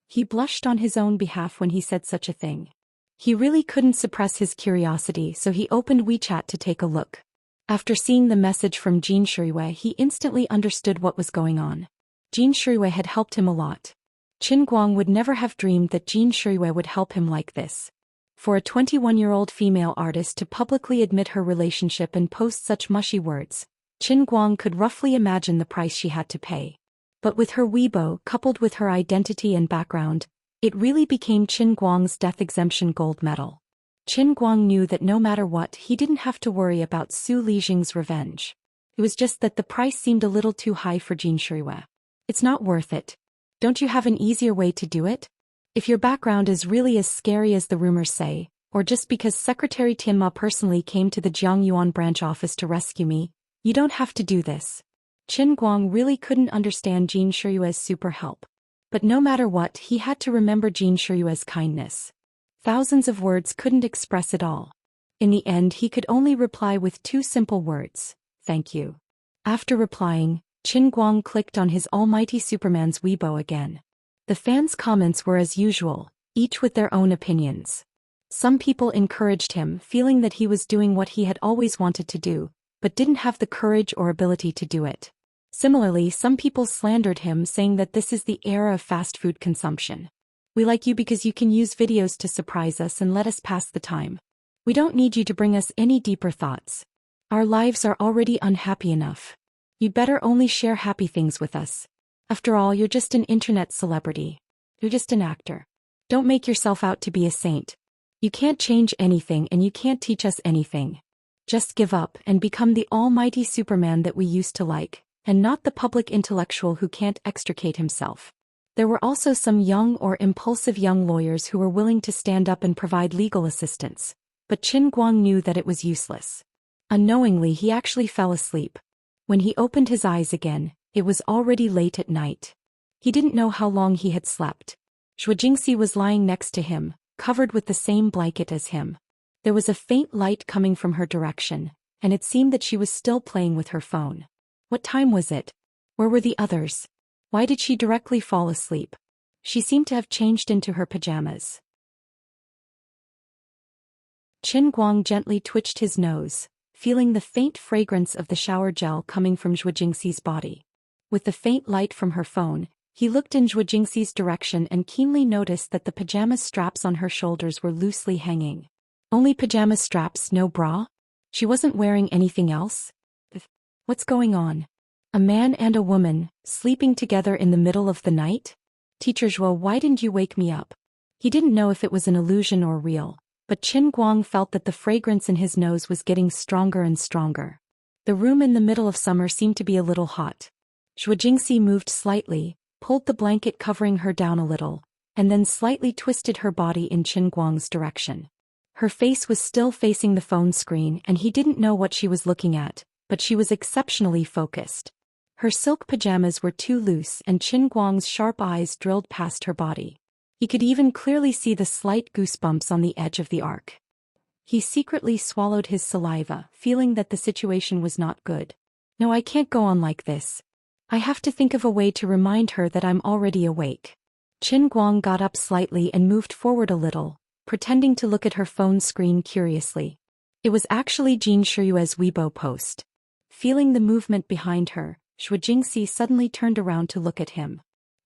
He blushed on his own behalf when he said such a thing. He really couldn't suppress his curiosity, so he opened WeChat to take a look. After seeing the message from Jin Shuiwei, he instantly understood what was going on. Jin Shuiwei had helped him a lot. Qin Guang would never have dreamed that Jin Shuiwei would help him like this. For a 21-year-old female artist to publicly admit her relationship and post such mushy words, Qin Guang could roughly imagine the price she had to pay. But with her Weibo, coupled with her identity and background, it really became Qin Guang's death exemption gold medal. Qin Guang knew that no matter what, he didn't have to worry about Su Lijing's revenge. It was just that the price seemed a little too high for Jin Shuiwei. It's not worth it. Don't you have an easier way to do it? If your background is really as scary as the rumors say, or just because Secretary Tian Ma personally came to the Jiangyuan branch office to rescue me, you don't have to do this. Qin Guang really couldn't understand Jin Shuiwei's super help. But no matter what, he had to remember Jin Shuiwei's kindness. Thousands of words couldn't express it all. In the end, he could only reply with two simple words, thank you. After replying, Qin Guang clicked on his almighty Superman's Weibo again. The fans' comments were as usual, each with their own opinions. Some people encouraged him, feeling that he was doing what he had always wanted to do, but didn't have the courage or ability to do it. Similarly, some people slandered him, saying that this is the era of fast food consumption. We like you because you can use videos to surprise us and let us pass the time. We don't need you to bring us any deeper thoughts. Our lives are already unhappy enough. You'd better only share happy things with us. After all, you're just an internet celebrity. You're just an actor. Don't make yourself out to be a saint. You can't change anything and you can't teach us anything. Just give up and become the almighty Superman that we used to like, and not the public intellectual who can't extricate himself. There were also some young or impulsive young lawyers who were willing to stand up and provide legal assistance, but Qin Guang knew that it was useless. Unknowingly, he actually fell asleep. When he opened his eyes again, it was already late at night. He didn't know how long he had slept. Zhou Xian was lying next to him, covered with the same blanket as him. There was a faint light coming from her direction, and it seemed that she was still playing with her phone. What time was it? Where were the others? Why did she directly fall asleep? She seemed to have changed into her pajamas. Qin Guang gently twitched his nose, feeling the faint fragrance of the shower gel coming from Zhou Xian's body. With the faint light from her phone, he looked in Zhou Xian's direction and keenly noticed that the pajama straps on her shoulders were loosely hanging. Only pajama straps, no bra? She wasn't wearing anything else? What's going on? A man and a woman, sleeping together in the middle of the night? Teacher Zhuo, why didn't you wake me up? He didn't know if it was an illusion or real, but Qin Guang felt that the fragrance in his nose was getting stronger and stronger. The room in the middle of summer seemed to be a little hot. Zhou Xian moved slightly, pulled the blanket covering her down a little, and then slightly twisted her body in Qin Guang's direction. Her face was still facing the phone screen and he didn't know what she was looking at, but she was exceptionally focused. Her silk pajamas were too loose and Qin Guang's sharp eyes drilled past her body. He could even clearly see the slight goosebumps on the edge of the arc. He secretly swallowed his saliva, feeling that the situation was not good. No, I can't go on like this. I have to think of a way to remind her that I'm already awake. Qin Guang got up slightly and moved forward a little, pretending to look at her phone screen curiously. It was actually Jin Shiyue's Weibo post. Feeling the movement behind her, Zhou Jingxi suddenly turned around to look at him.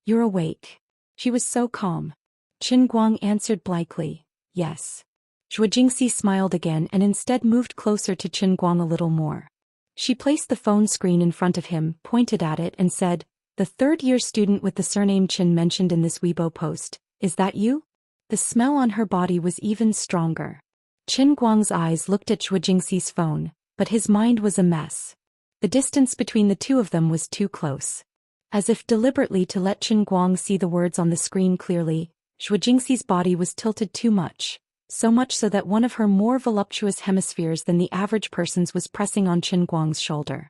You're awake. She was so calm. Qin Guang answered blankly, yes. Zhou Jingxi smiled again and instead moved closer to Qin Guang a little more. She placed the phone screen in front of him, pointed at it and said, the third-year student with the surname Qin mentioned in this Weibo post, is that you? The smell on her body was even stronger. Qin Guang's eyes looked at Zhou Jingxi's phone, but his mind was a mess. The distance between the two of them was too close. As if deliberately to let Qin Guang see the words on the screen clearly, Zhou Jingxi's body was tilted too much. So much so that one of her more voluptuous hemispheres than the average person's was pressing on Qin Guang's shoulder.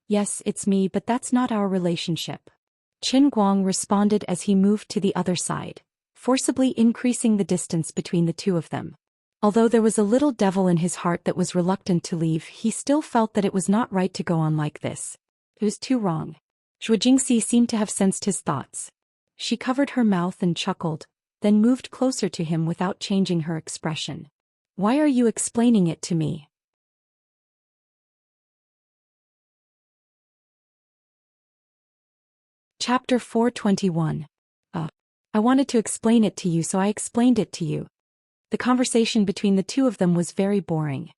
Yes, it's me, but that's not our relationship. Qin Guang responded as he moved to the other side, forcibly increasing the distance between the two of them. Although there was a little devil in his heart that was reluctant to leave, he still felt that it was not right to go on like this. It was too wrong. Zhou Jingxi seemed to have sensed his thoughts. She covered her mouth and chuckled, then moved closer to him without changing her expression. Why are you explaining it to me? Chapter 421. I wanted to explain it to you, so I explained it to you. The conversation between the two of them was very boring.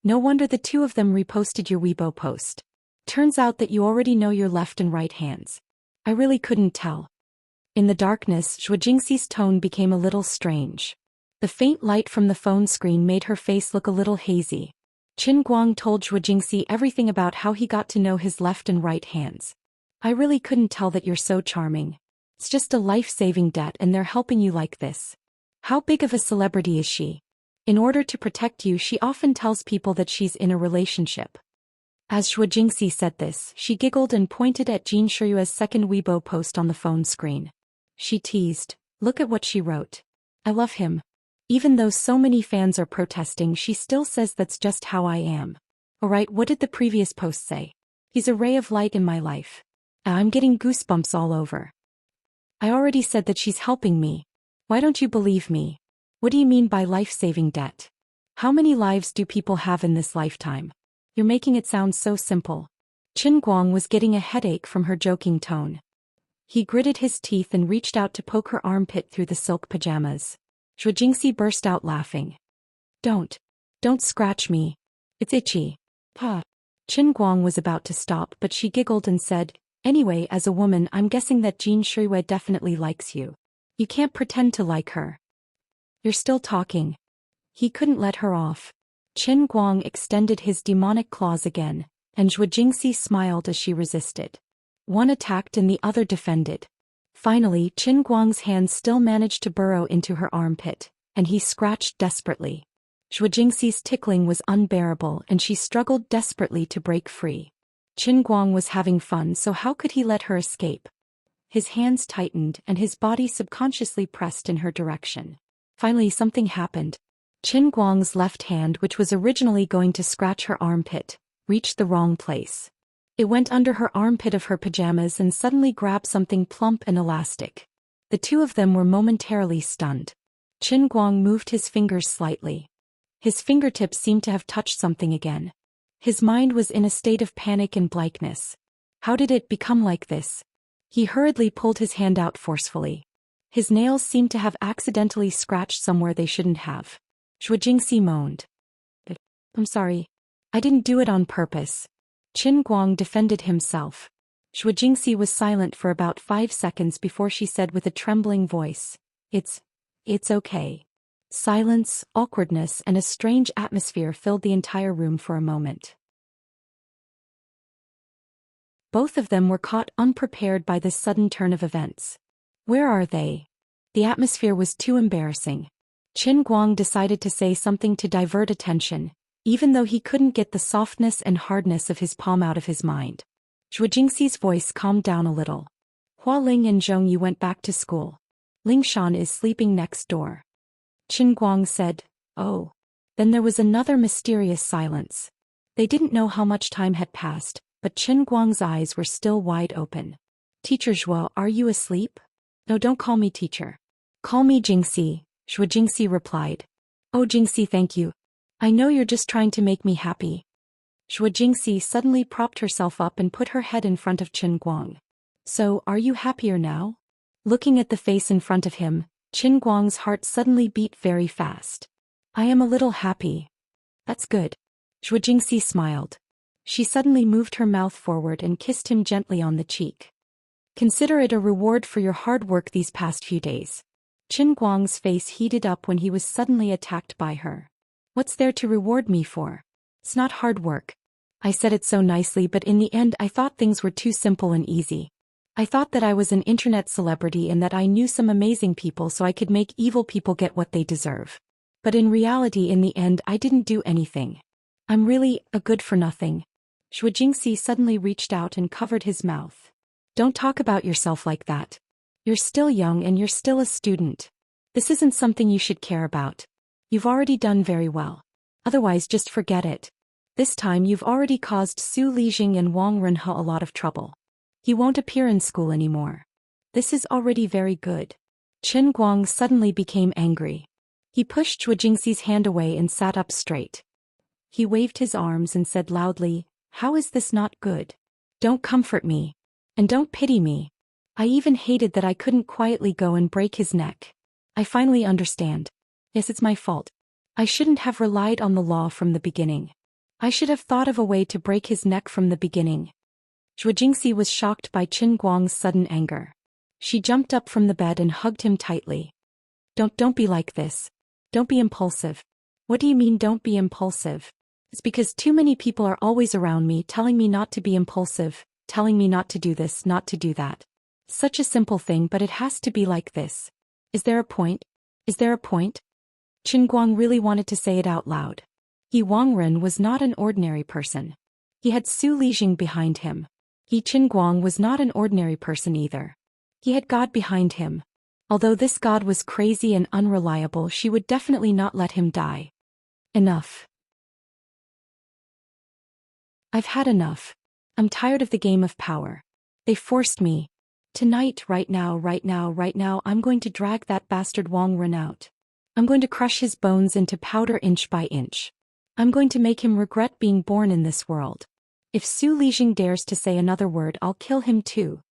No wonder the two of them reposted your Weibo post. Turns out that you already know your left and right hands. I really couldn't tell. In the darkness, Zhou Jingxi's tone became a little strange. The faint light from the phone screen made her face look a little hazy. Qin Guang told Zhou Jingxi everything about how he got to know his left and right hands. I really couldn't tell that you're so charming. It's just a life-saving debt and they're helping you like this. How big of a celebrity is she? In order to protect you, she often tells people that she's in a relationship. As Zhou Jingxi said this, she giggled and pointed at Jin Shiyue's second Weibo post on the phone screen. She teased, look at what she wrote. I love him. Even though so many fans are protesting, she still says that's just how I am. Alright, what did the previous post say? He's a ray of light in my life. I'm getting goosebumps all over. I already said that she's helping me. Why don't you believe me? What do you mean by life-saving debt? How many lives do people have in this lifetime? You're making it sound so simple. Qin Guang was getting a headache from her joking tone. He gritted his teeth and reached out to poke her armpit through the silk pajamas. Zhou Jingxi burst out laughing. Don't scratch me. It's itchy. Pa. Qin Guang was about to stop, but she giggled and said, anyway, as a woman, I'm guessing that Jin Shiyue definitely likes you. You can't pretend to like her. You're still talking. He couldn't let her off. Qin Guang extended his demonic claws again, and Zhou Jingxi smiled as she resisted. One attacked and the other defended. Finally, Qin Guang's hands still managed to burrow into her armpit, and he scratched desperately. Zhou Jingxi's tickling was unbearable and she struggled desperately to break free. Qin Guang was having fun, so how could he let her escape? His hands tightened and his body subconsciously pressed in her direction. Finally, something happened. Qin Guang's left hand, which was originally going to scratch her armpit, reached the wrong place. It went under her armpit of her pajamas and suddenly grabbed something plump and elastic. The two of them were momentarily stunned. Qin Guang moved his fingers slightly. His fingertips seemed to have touched something again. His mind was in a state of panic and blankness. How did it become like this? He hurriedly pulled his hand out forcefully. His nails seemed to have accidentally scratched somewhere they shouldn't have. Zhou Jingxi moaned. I'm sorry. I didn't do it on purpose. Qin Guang defended himself. Zhou Jingxi was silent for about 5 seconds before she said with a trembling voice, It's okay. Silence, awkwardness, and a strange atmosphere filled the entire room for a moment. Both of them were caught unprepared by this sudden turn of events. Where are they? The atmosphere was too embarrassing. Qin Guang decided to say something to divert attention, even though he couldn't get the softness and hardness of his palm out of his mind. Zhou Jingxi's voice calmed down a little. Hua Ling and Zhong Yu went back to school. Ling Shan is sleeping next door. Qin Guang said, Oh. Then there was another mysterious silence. They didn't know how much time had passed, but Qin Guang's eyes were still wide open. Teacher Zhou, are you asleep? No, don't call me teacher. Call me Jingxi, Zhou Jingxi replied. Oh Jingxi, thank you. I know you're just trying to make me happy. Zhou Jingxi suddenly propped herself up and put her head in front of Qin Guang. So, are you happier now? Looking at the face in front of him, Qin Guang's heart suddenly beat very fast. I am a little happy. That's good. Zhou Jingxi smiled. She suddenly moved her mouth forward and kissed him gently on the cheek. Consider it a reward for your hard work these past few days. Qin Guang's face heated up when he was suddenly attacked by her. What's there to reward me for? It's not hard work. I said it so nicely, but in the end I thought things were too simple and easy. I thought that I was an internet celebrity and that I knew some amazing people so I could make evil people get what they deserve. But in reality, in the end, I didn't do anything. I'm really a good for nothing. Zhou Jingxi suddenly reached out and covered his mouth. Don't talk about yourself like that. You're still young and you're still a student. This isn't something you should care about. You've already done very well. Otherwise, just forget it. This time you've already caused Su Lijing and Wang Renhe a lot of trouble. He won't appear in school anymore. This is already very good. Qin Guang suddenly became angry. He pushed Zhou Jingxi's hand away and sat up straight. He waved his arms and said loudly, how is this not good? Don't comfort me. And don't pity me. I even hated that I couldn't quietly go and break his neck. I finally understand. Yes, it's my fault. I shouldn't have relied on the law from the beginning. I should have thought of a way to break his neck from the beginning. Zhou Jingxi was shocked by Qin Guang's sudden anger. She jumped up from the bed and hugged him tightly. Don't be like this. Don't be impulsive. What do you mean don't be impulsive? It's because too many people are always around me telling me not to be impulsive, telling me not to do this, not to do that. Such a simple thing, but it has to be like this. Is there a point? Is there a point? Qin Guang really wanted to say it out loud. Wang Ren was not an ordinary person. He had Su Lijing behind him. Qin Guang was not an ordinary person either. He had God behind him. Although this God was crazy and unreliable, she would definitely not let him die. Enough. I've had enough. I'm tired of the game of power. They forced me. Tonight, right now, I'm going to drag that bastard Wang Ren out. I'm going to crush his bones into powder inch by inch. I'm going to make him regret being born in this world. If Su Lijing dares to say another word, I'll kill him too.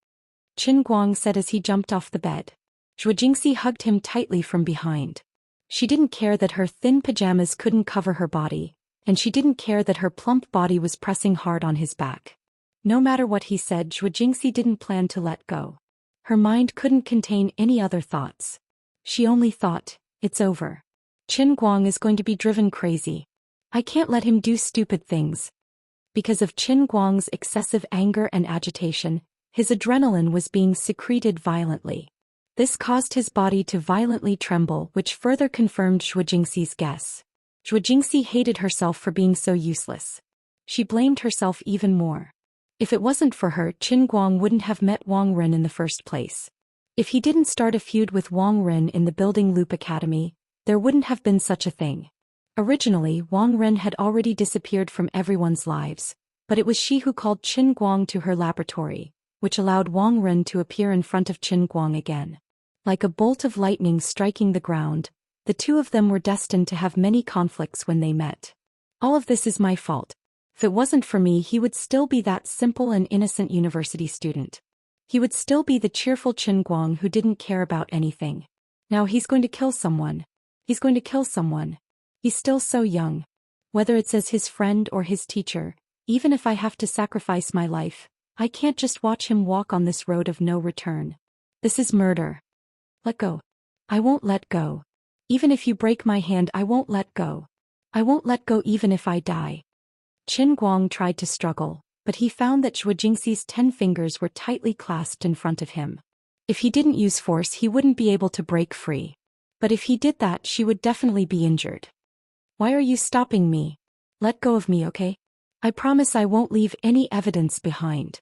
Qin Guang said as he jumped off the bed. Zhou Jingxi hugged him tightly from behind. She didn't care that her thin pajamas couldn't cover her body, and she didn't care that her plump body was pressing hard on his back. No matter what he said, Zhou Jingxi didn't plan to let go. Her mind couldn't contain any other thoughts. She only thought, it's over. Qin Guang is going to be driven crazy. I can't let him do stupid things. Because of Qin Guang's excessive anger and agitation, his adrenaline was being secreted violently. This caused his body to violently tremble, which further confirmed Zhou Jingxi's guess. Zhou Jingxi hated herself for being so useless. She blamed herself even more. If it wasn't for her, Qin Guang wouldn't have met Wang Ren in the first place. If he didn't start a feud with Wang Ren in the Building Loop Academy, there wouldn't have been such a thing. Originally, Wang Ren had already disappeared from everyone's lives, but it was she who called Qin Guang to her laboratory, which allowed Wang Ren to appear in front of Qin Guang again. Like a bolt of lightning striking the ground, the two of them were destined to have many conflicts when they met. All of this is my fault. If it wasn't for me, he would still be that simple and innocent university student. He would still be the cheerful Qin Guang who didn't care about anything. Now he's going to kill someone. He's going to kill someone. He's still so young. Whether it's as his friend or his teacher, even if I have to sacrifice my life, I can't just watch him walk on this road of no return. This is murder. Let go. I won't let go. Even if you break my hand, I won't let go. I won't let go even if I die. Qin Guang tried to struggle, but he found that Zhou Jingxi's 10 fingers were tightly clasped in front of him. If he didn't use force, he wouldn't be able to break free. But if he did that, she would definitely be injured. Why are you stopping me? Let go of me, okay? I promise I won't leave any evidence behind.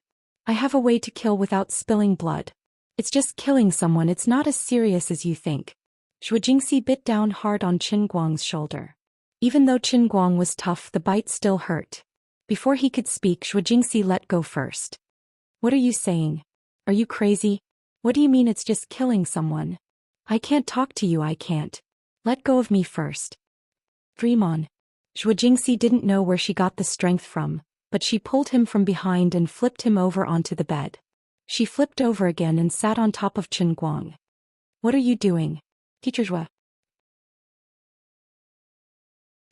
I have a way to kill without spilling blood. It's just killing someone, it's not as serious as you think. Zhou Jingxi bit down hard on Qin Guang's shoulder. Even though Qin Guang was tough, the bite still hurt. Before he could speak, Zhou Jingxi let go first. What are you saying? Are you crazy? What do you mean it's just killing someone? I can't talk to you, I can't. Let go of me first. Dream on. Zhou Jingxi didn't know where she got the strength from, but she pulled him from behind and flipped him over onto the bed. She flipped over again and sat on top of Qin Guang. What are you doing? Teacher Zhou.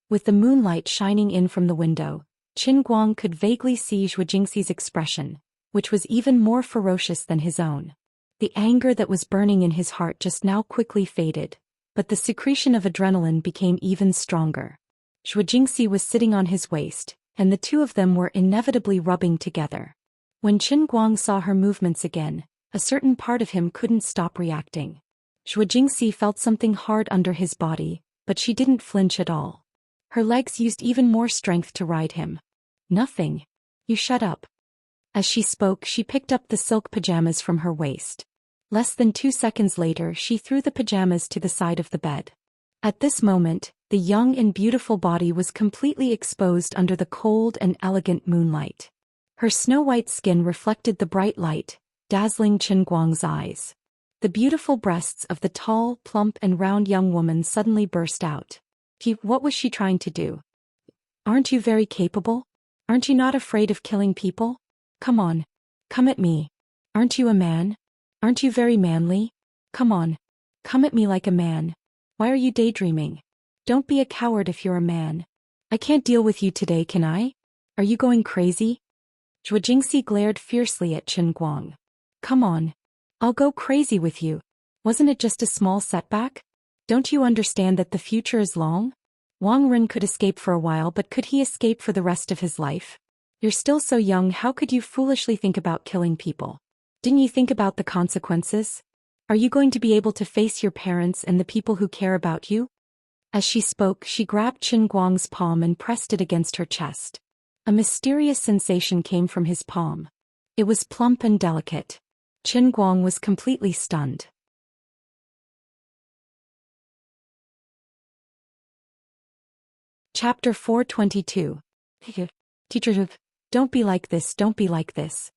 With the moonlight shining in from the window, Qin Guang could vaguely see Zhou Jingxi's expression, which was even more ferocious than his own. The anger that was burning in his heart just now quickly faded, but the secretion of adrenaline became even stronger. Zhou Jingxi was sitting on his waist, and the two of them were inevitably rubbing together. When Qin Guang saw her movements again, a certain part of him couldn't stop reacting. Zhou Jingxi felt something hard under his body, but she didn't flinch at all. Her legs used even more strength to ride him. Nothing. You shut up. As she spoke, she picked up the silk pajamas from her waist. Less than 2 seconds later, she threw the pajamas to the side of the bed. At this moment, the young and beautiful body was completely exposed under the cold and elegant moonlight. Her snow-white skin reflected the bright light, dazzling Qin Guang's eyes. The beautiful breasts of the tall, plump and round young woman suddenly burst out. What was she trying to do? Aren't you very capable? Aren't you not afraid of killing people? Come on. Come at me. Aren't you a man? Aren't you very manly? Come on. Come at me like a man. Why are you daydreaming? Don't be a coward if you're a man. I can't deal with you today, can I? Are you going crazy? Zhou Jingxi glared fiercely at Qin Guang. Come on. I'll go crazy with you. Wasn't it just a small setback? Don't you understand that the future is long? Wang Ren could escape for a while, but could he escape for the rest of his life? You're still so young, how could you foolishly think about killing people? Didn't you think about the consequences? Are you going to be able to face your parents and the people who care about you? As she spoke, she grabbed Qin Guang's palm and pressed it against her chest. A mysterious sensation came from his palm. It was plump and delicate. Qin Guang was completely stunned. Chapter 422. Teacher, don't be like this, don't be like this.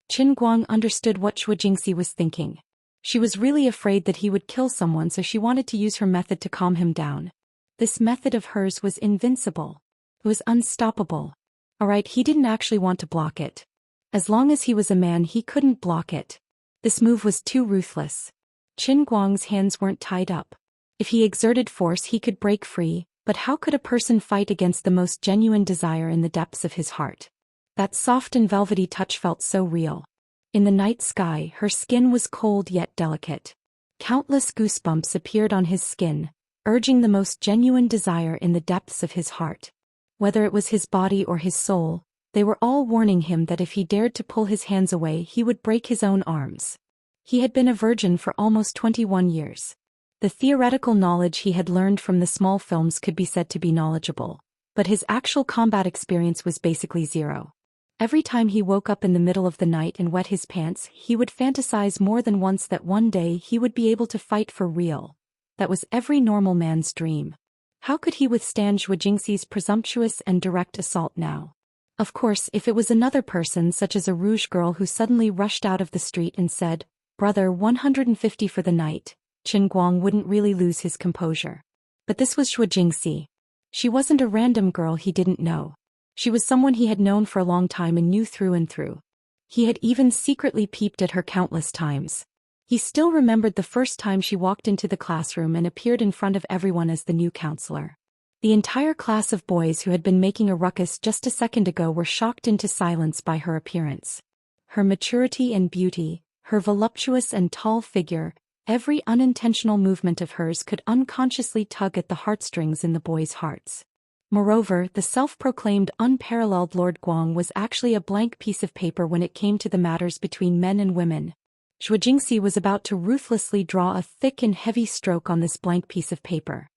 Qin Guang understood what Zhou Jingxi was thinking. She was really afraid that he would kill someone, so she wanted to use her method to calm him down. This method of hers was invincible. It was unstoppable. Alright, he didn't actually want to block it. As long as he was a man, he couldn't block it. This move was too ruthless. Qin Guang's hands weren't tied up. If he exerted force, he could break free, but how could a person fight against the most genuine desire in the depths of his heart? That soft and velvety touch felt so real. In the night sky, her skin was cold yet delicate. Countless goosebumps appeared on his skin, urging the most genuine desire in the depths of his heart. Whether it was his body or his soul, they were all warning him that if he dared to pull his hands away, he would break his own arms. He had been a virgin for almost 21 years. The theoretical knowledge he had learned from the small films could be said to be knowledgeable, but his actual combat experience was basically zero. Every time he woke up in the middle of the night and wet his pants, he would fantasize more than once that one day he would be able to fight for real. That was every normal man's dream. How could he withstand Zhou Jingxi's presumptuous and direct assault now? Of course, if it was another person, such as a rouge girl who suddenly rushed out of the street and said, "Brother, 150 for the night," Qin Guang wouldn't really lose his composure. But this was Zhou Jingxi. She wasn't a random girl he didn't know. She was someone he had known for a long time and knew through and through. He had even secretly peeped at her countless times. He still remembered the first time she walked into the classroom and appeared in front of everyone as the new counselor. The entire class of boys who had been making a ruckus just a second ago were shocked into silence by her appearance. Her maturity and beauty, her voluptuous and tall figure, every unintentional movement of hers could unconsciously tug at the heartstrings in the boys' hearts. Moreover, the self-proclaimed unparalleled Lord Guang was actually a blank piece of paper when it came to the matters between men and women. Zhou Jingxi was about to ruthlessly draw a thick and heavy stroke on this blank piece of paper.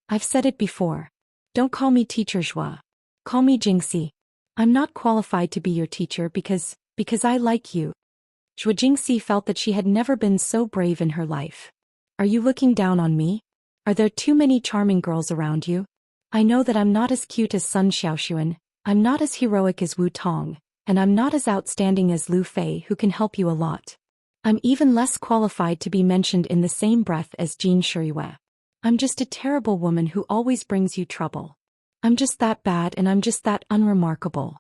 I've said it before. Don't call me Teacher Zhou. Call me Jingxi. I'm not qualified to be your teacher because I like you. Zhou Jingxi felt that she had never been so brave in her life. Are you looking down on me? Are there too many charming girls around you? I know that I'm not as cute as Sun Xiaoxuan, I'm not as heroic as Wu Tong, and I'm not as outstanding as Lu Fei who can help you a lot. I'm even less qualified to be mentioned in the same breath as Jin Shiyue. I'm just a terrible woman who always brings you trouble. I'm just that bad and I'm just that unremarkable.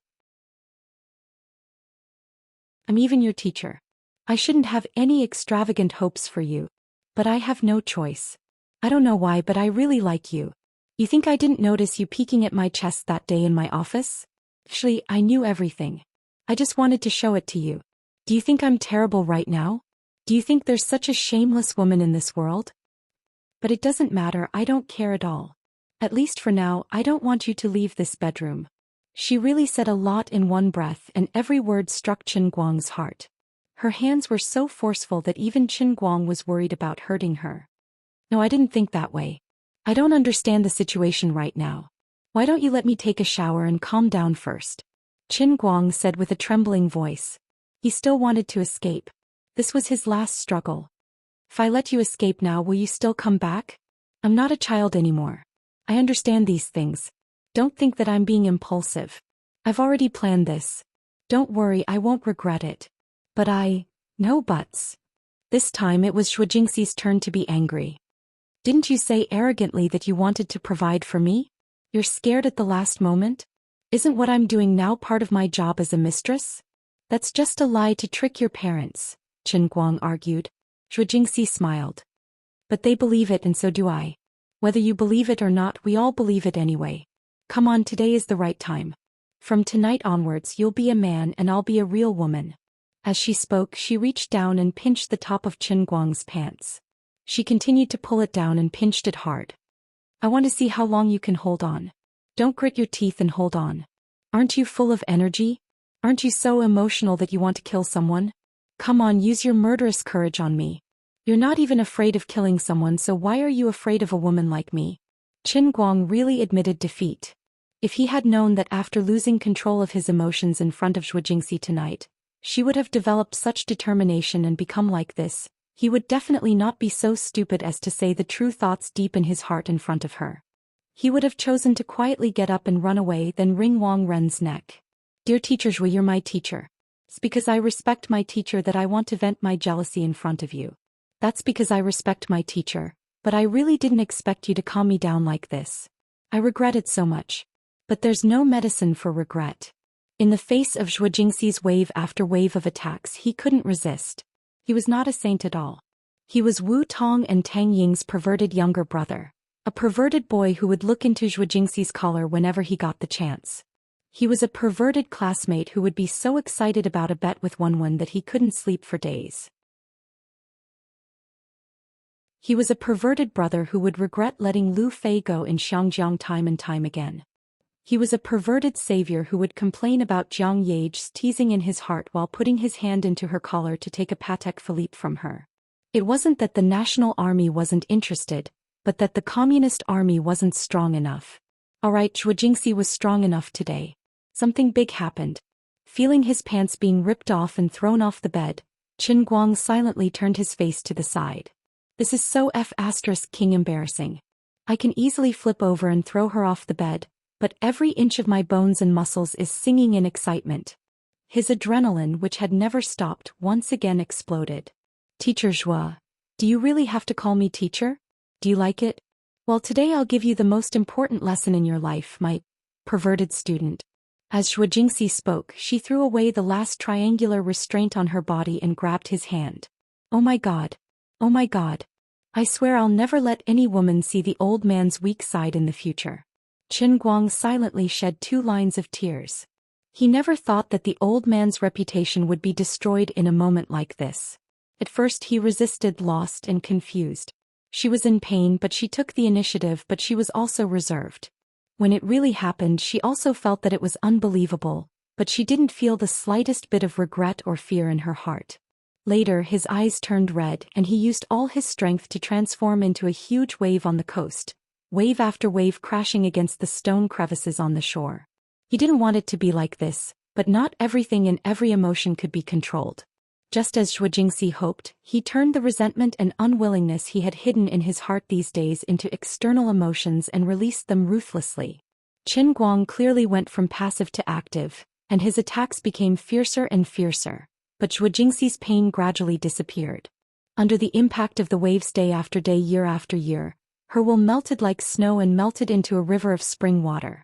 I'm even your teacher. I shouldn't have any extravagant hopes for you. But I have no choice. I don't know why, but I really like you. You think I didn't notice you peeking at my chest that day in my office? Actually, I knew everything. I just wanted to show it to you. Do you think I'm terrible right now? Do you think there's such a shameless woman in this world? But it doesn't matter, I don't care at all. At least for now, I don't want you to leave this bedroom. She really said a lot in one breath, and every word struck Qin Guang's heart. Her hands were so forceful that even Qin Guang was worried about hurting her. No, I didn't think that way. I don't understand the situation right now. Why don't you let me take a shower and calm down first? Qin Guang said with a trembling voice. He still wanted to escape. This was his last struggle. If I let you escape now, will you still come back? I'm not a child anymore. I understand these things. Don't think that I'm being impulsive. I've already planned this. Don't worry, I won't regret it. But no buts. This time it was Zhou Jingxi's turn to be angry. Didn't you say arrogantly that you wanted to provide for me? You're scared at the last moment? Isn't what I'm doing now part of my job as a mistress? That's just a lie to trick your parents, Qin Guang argued. Zhou Jingxi smiled. But they believe it and so do I. Whether you believe it or not, we all believe it anyway. Come on, today is the right time. From tonight onwards you'll be a man and I'll be a real woman. As she spoke, she reached down and pinched the top of Qin Guang's pants. She continued to pull it down and pinched it hard. I want to see how long you can hold on. Don't grit your teeth and hold on. Aren't you full of energy? Aren't you so emotional that you want to kill someone? Come on, use your murderous courage on me. You're not even afraid of killing someone, so why are you afraid of a woman like me? Qin Guang really admitted defeat. If he had known that after losing control of his emotions in front of Zhou Jingxi tonight, she would have developed such determination and become like this, he would definitely not be so stupid as to say the true thoughts deep in his heart in front of her. He would have chosen to quietly get up and run away, then wring Wang Ren's neck. Dear teacher Zhui, you're my teacher. It's because I respect my teacher that I want to vent my jealousy in front of you. That's because I respect my teacher, but I really didn't expect you to calm me down like this. I regret it so much. But there's no medicine for regret. In the face of Zhou Jingxi's wave after wave of attacks, he couldn't resist. He was not a saint at all. He was Wu Tong and Tang Ying's perverted younger brother, a perverted boy who would look into Zhou Jingxi's collar whenever he got the chance. He was a perverted classmate who would be so excited about a bet with Wenwen that he couldn't sleep for days. He was a perverted brother who would regret letting Lu Fei go in Xianxia time and time again. He was a perverted savior who would complain about Jiang Yage's teasing in his heart while putting his hand into her collar to take a Patek Philippe from her. It wasn't that the National Army wasn't interested, but that the Communist Army wasn't strong enough. Alright, Zhou Jingxi was strong enough today. Something big happened. Feeling his pants being ripped off and thrown off the bed, Qin Guang silently turned his face to the side. This is so King embarrassing. I can easily flip over and throw her off the bed, but every inch of my bones and muscles is singing in excitement. His adrenaline, which had never stopped, once again exploded. Teacher Zhua, do you really have to call me teacher? Do you like it? Well, today I'll give you the most important lesson in your life, my perverted student. As Zhou Jingxi spoke, she threw away the last triangular restraint on her body and grabbed his hand. Oh my God. Oh my God. I swear I'll never let any woman see the old man's weak side in the future. Qin Guang silently shed 2 lines of tears. He never thought that the old man's reputation would be destroyed in a moment like this. At first he resisted, lost and confused. She was in pain, but she took the initiative, but she was also reserved. When it really happened, she also felt that it was unbelievable, but she didn't feel the slightest bit of regret or fear in her heart. Later his eyes turned red and he used all his strength to transform into a huge wave on the coast, wave after wave crashing against the stone crevices on the shore. He didn't want it to be like this, but not everything and every emotion could be controlled. Just as Zhou Jingxi hoped, he turned the resentment and unwillingness he had hidden in his heart these days into external emotions and released them ruthlessly. Qin Guang clearly went from passive to active, and his attacks became fiercer and fiercer, but Zhou Jingxi's pain gradually disappeared. Under the impact of the waves day after day, year after year, her will melted like snow and melted into a river of spring water.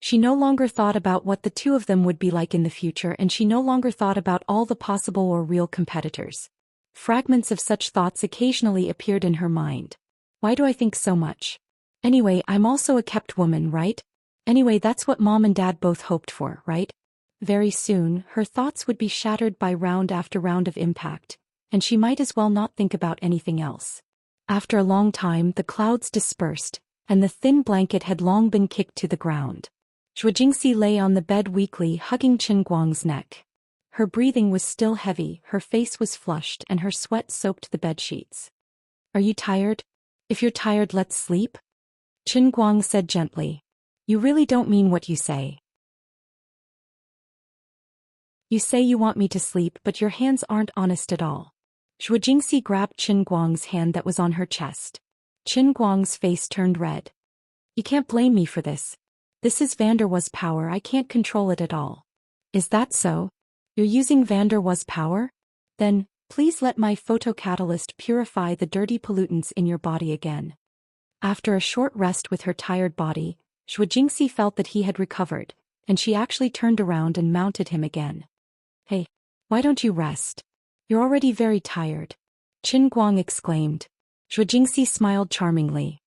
She no longer thought about what the two of them would be like in the future, and she no longer thought about all the possible or real competitors. Fragments of such thoughts occasionally appeared in her mind. Why do I think so much? Anyway, I'm also a kept woman, right? Anyway, that's what Mom and Dad both hoped for, right? Very soon, her thoughts would be shattered by round after round of impact, and she might as well not think about anything else. After a long time, the clouds dispersed, and the thin blanket had long been kicked to the ground. Zhou Jingxi lay on the bed weakly, hugging Qin Guang's neck. Her breathing was still heavy, her face was flushed, and her sweat soaked the bedsheets. Are you tired? If you're tired, let's sleep? Qin Guang said gently. You really don't mean what you say. You say you want me to sleep, but your hands aren't honest at all. Zhou Jingxi grabbed Qin Guang's hand that was on her chest. Qin Guang's face turned red. You can't blame me for this. This is Vander Wa's power, I can't control it at all. Is that so? You're using Vander Wa's power? Then, please let my photocatalyst purify the dirty pollutants in your body again. After a short rest with her tired body, Zhou Jingxi felt that he had recovered, and she actually turned around and mounted him again. Hey, why don't you rest? You're already very tired. Qin Guang exclaimed. Zhou Jingxi smiled charmingly.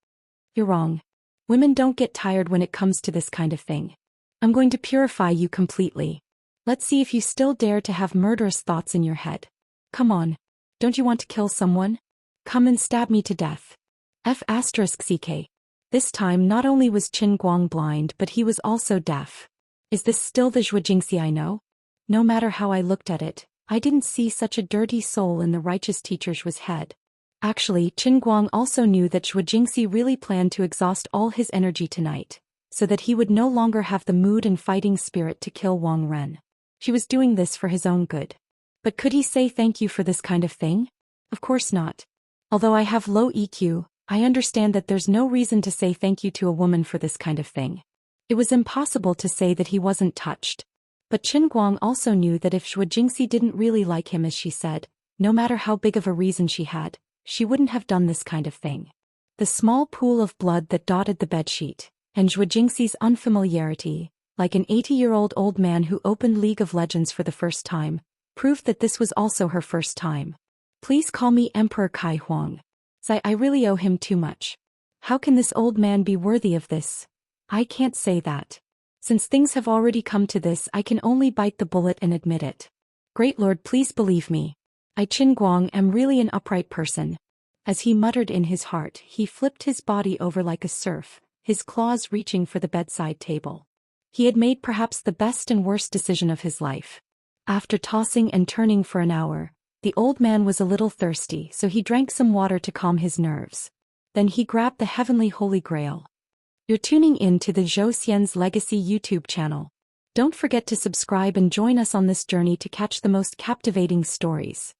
You're wrong. Women don't get tired when it comes to this kind of thing. I'm going to purify you completely. Let's see if you still dare to have murderous thoughts in your head. Come on. Don't you want to kill someone? Come and stab me to death. F***ck. This time not only was Qin Guang blind, but he was also deaf. Is this still the Zhou Jingxi I know? No matter how I looked at it, I didn't see such a dirty soul in the righteous teacher Zhu's head. Actually, Qin Guang also knew that Zhou Jingxi really planned to exhaust all his energy tonight, so that he would no longer have the mood and fighting spirit to kill Wang Ren. He was doing this for his own good. But could he say thank you for this kind of thing? Of course not. Although I have low EQ, I understand that there's no reason to say thank you to a woman for this kind of thing. It was impossible to say that he wasn't touched. But Qin Guang also knew that if Zhou Jingxi didn't really like him as she said, no matter how big of a reason she had, she wouldn't have done this kind of thing. The small pool of blood that dotted the bedsheet, and Zhou Jingxi's unfamiliarity, like an 80-year-old old man who opened League of Legends for the first time, proved that this was also her first time. Please call me Emperor Kai Huang. I really owe him too much. How can this old man be worthy of this? I can't say that. Since things have already come to this, I can only bite the bullet and admit it. Great Lord, please believe me. I Qin Guang am really an upright person. As he muttered in his heart, he flipped his body over like a surf, his claws reaching for the bedside table. He had made perhaps the best and worst decision of his life. After tossing and turning for an hour, the old man was a little thirsty, so he drank some water to calm his nerves. Then he grabbed the heavenly holy grail. You're tuning in to the Zhou Xian's Legacy YouTube channel. Don't forget to subscribe and join us on this journey to catch the most captivating stories.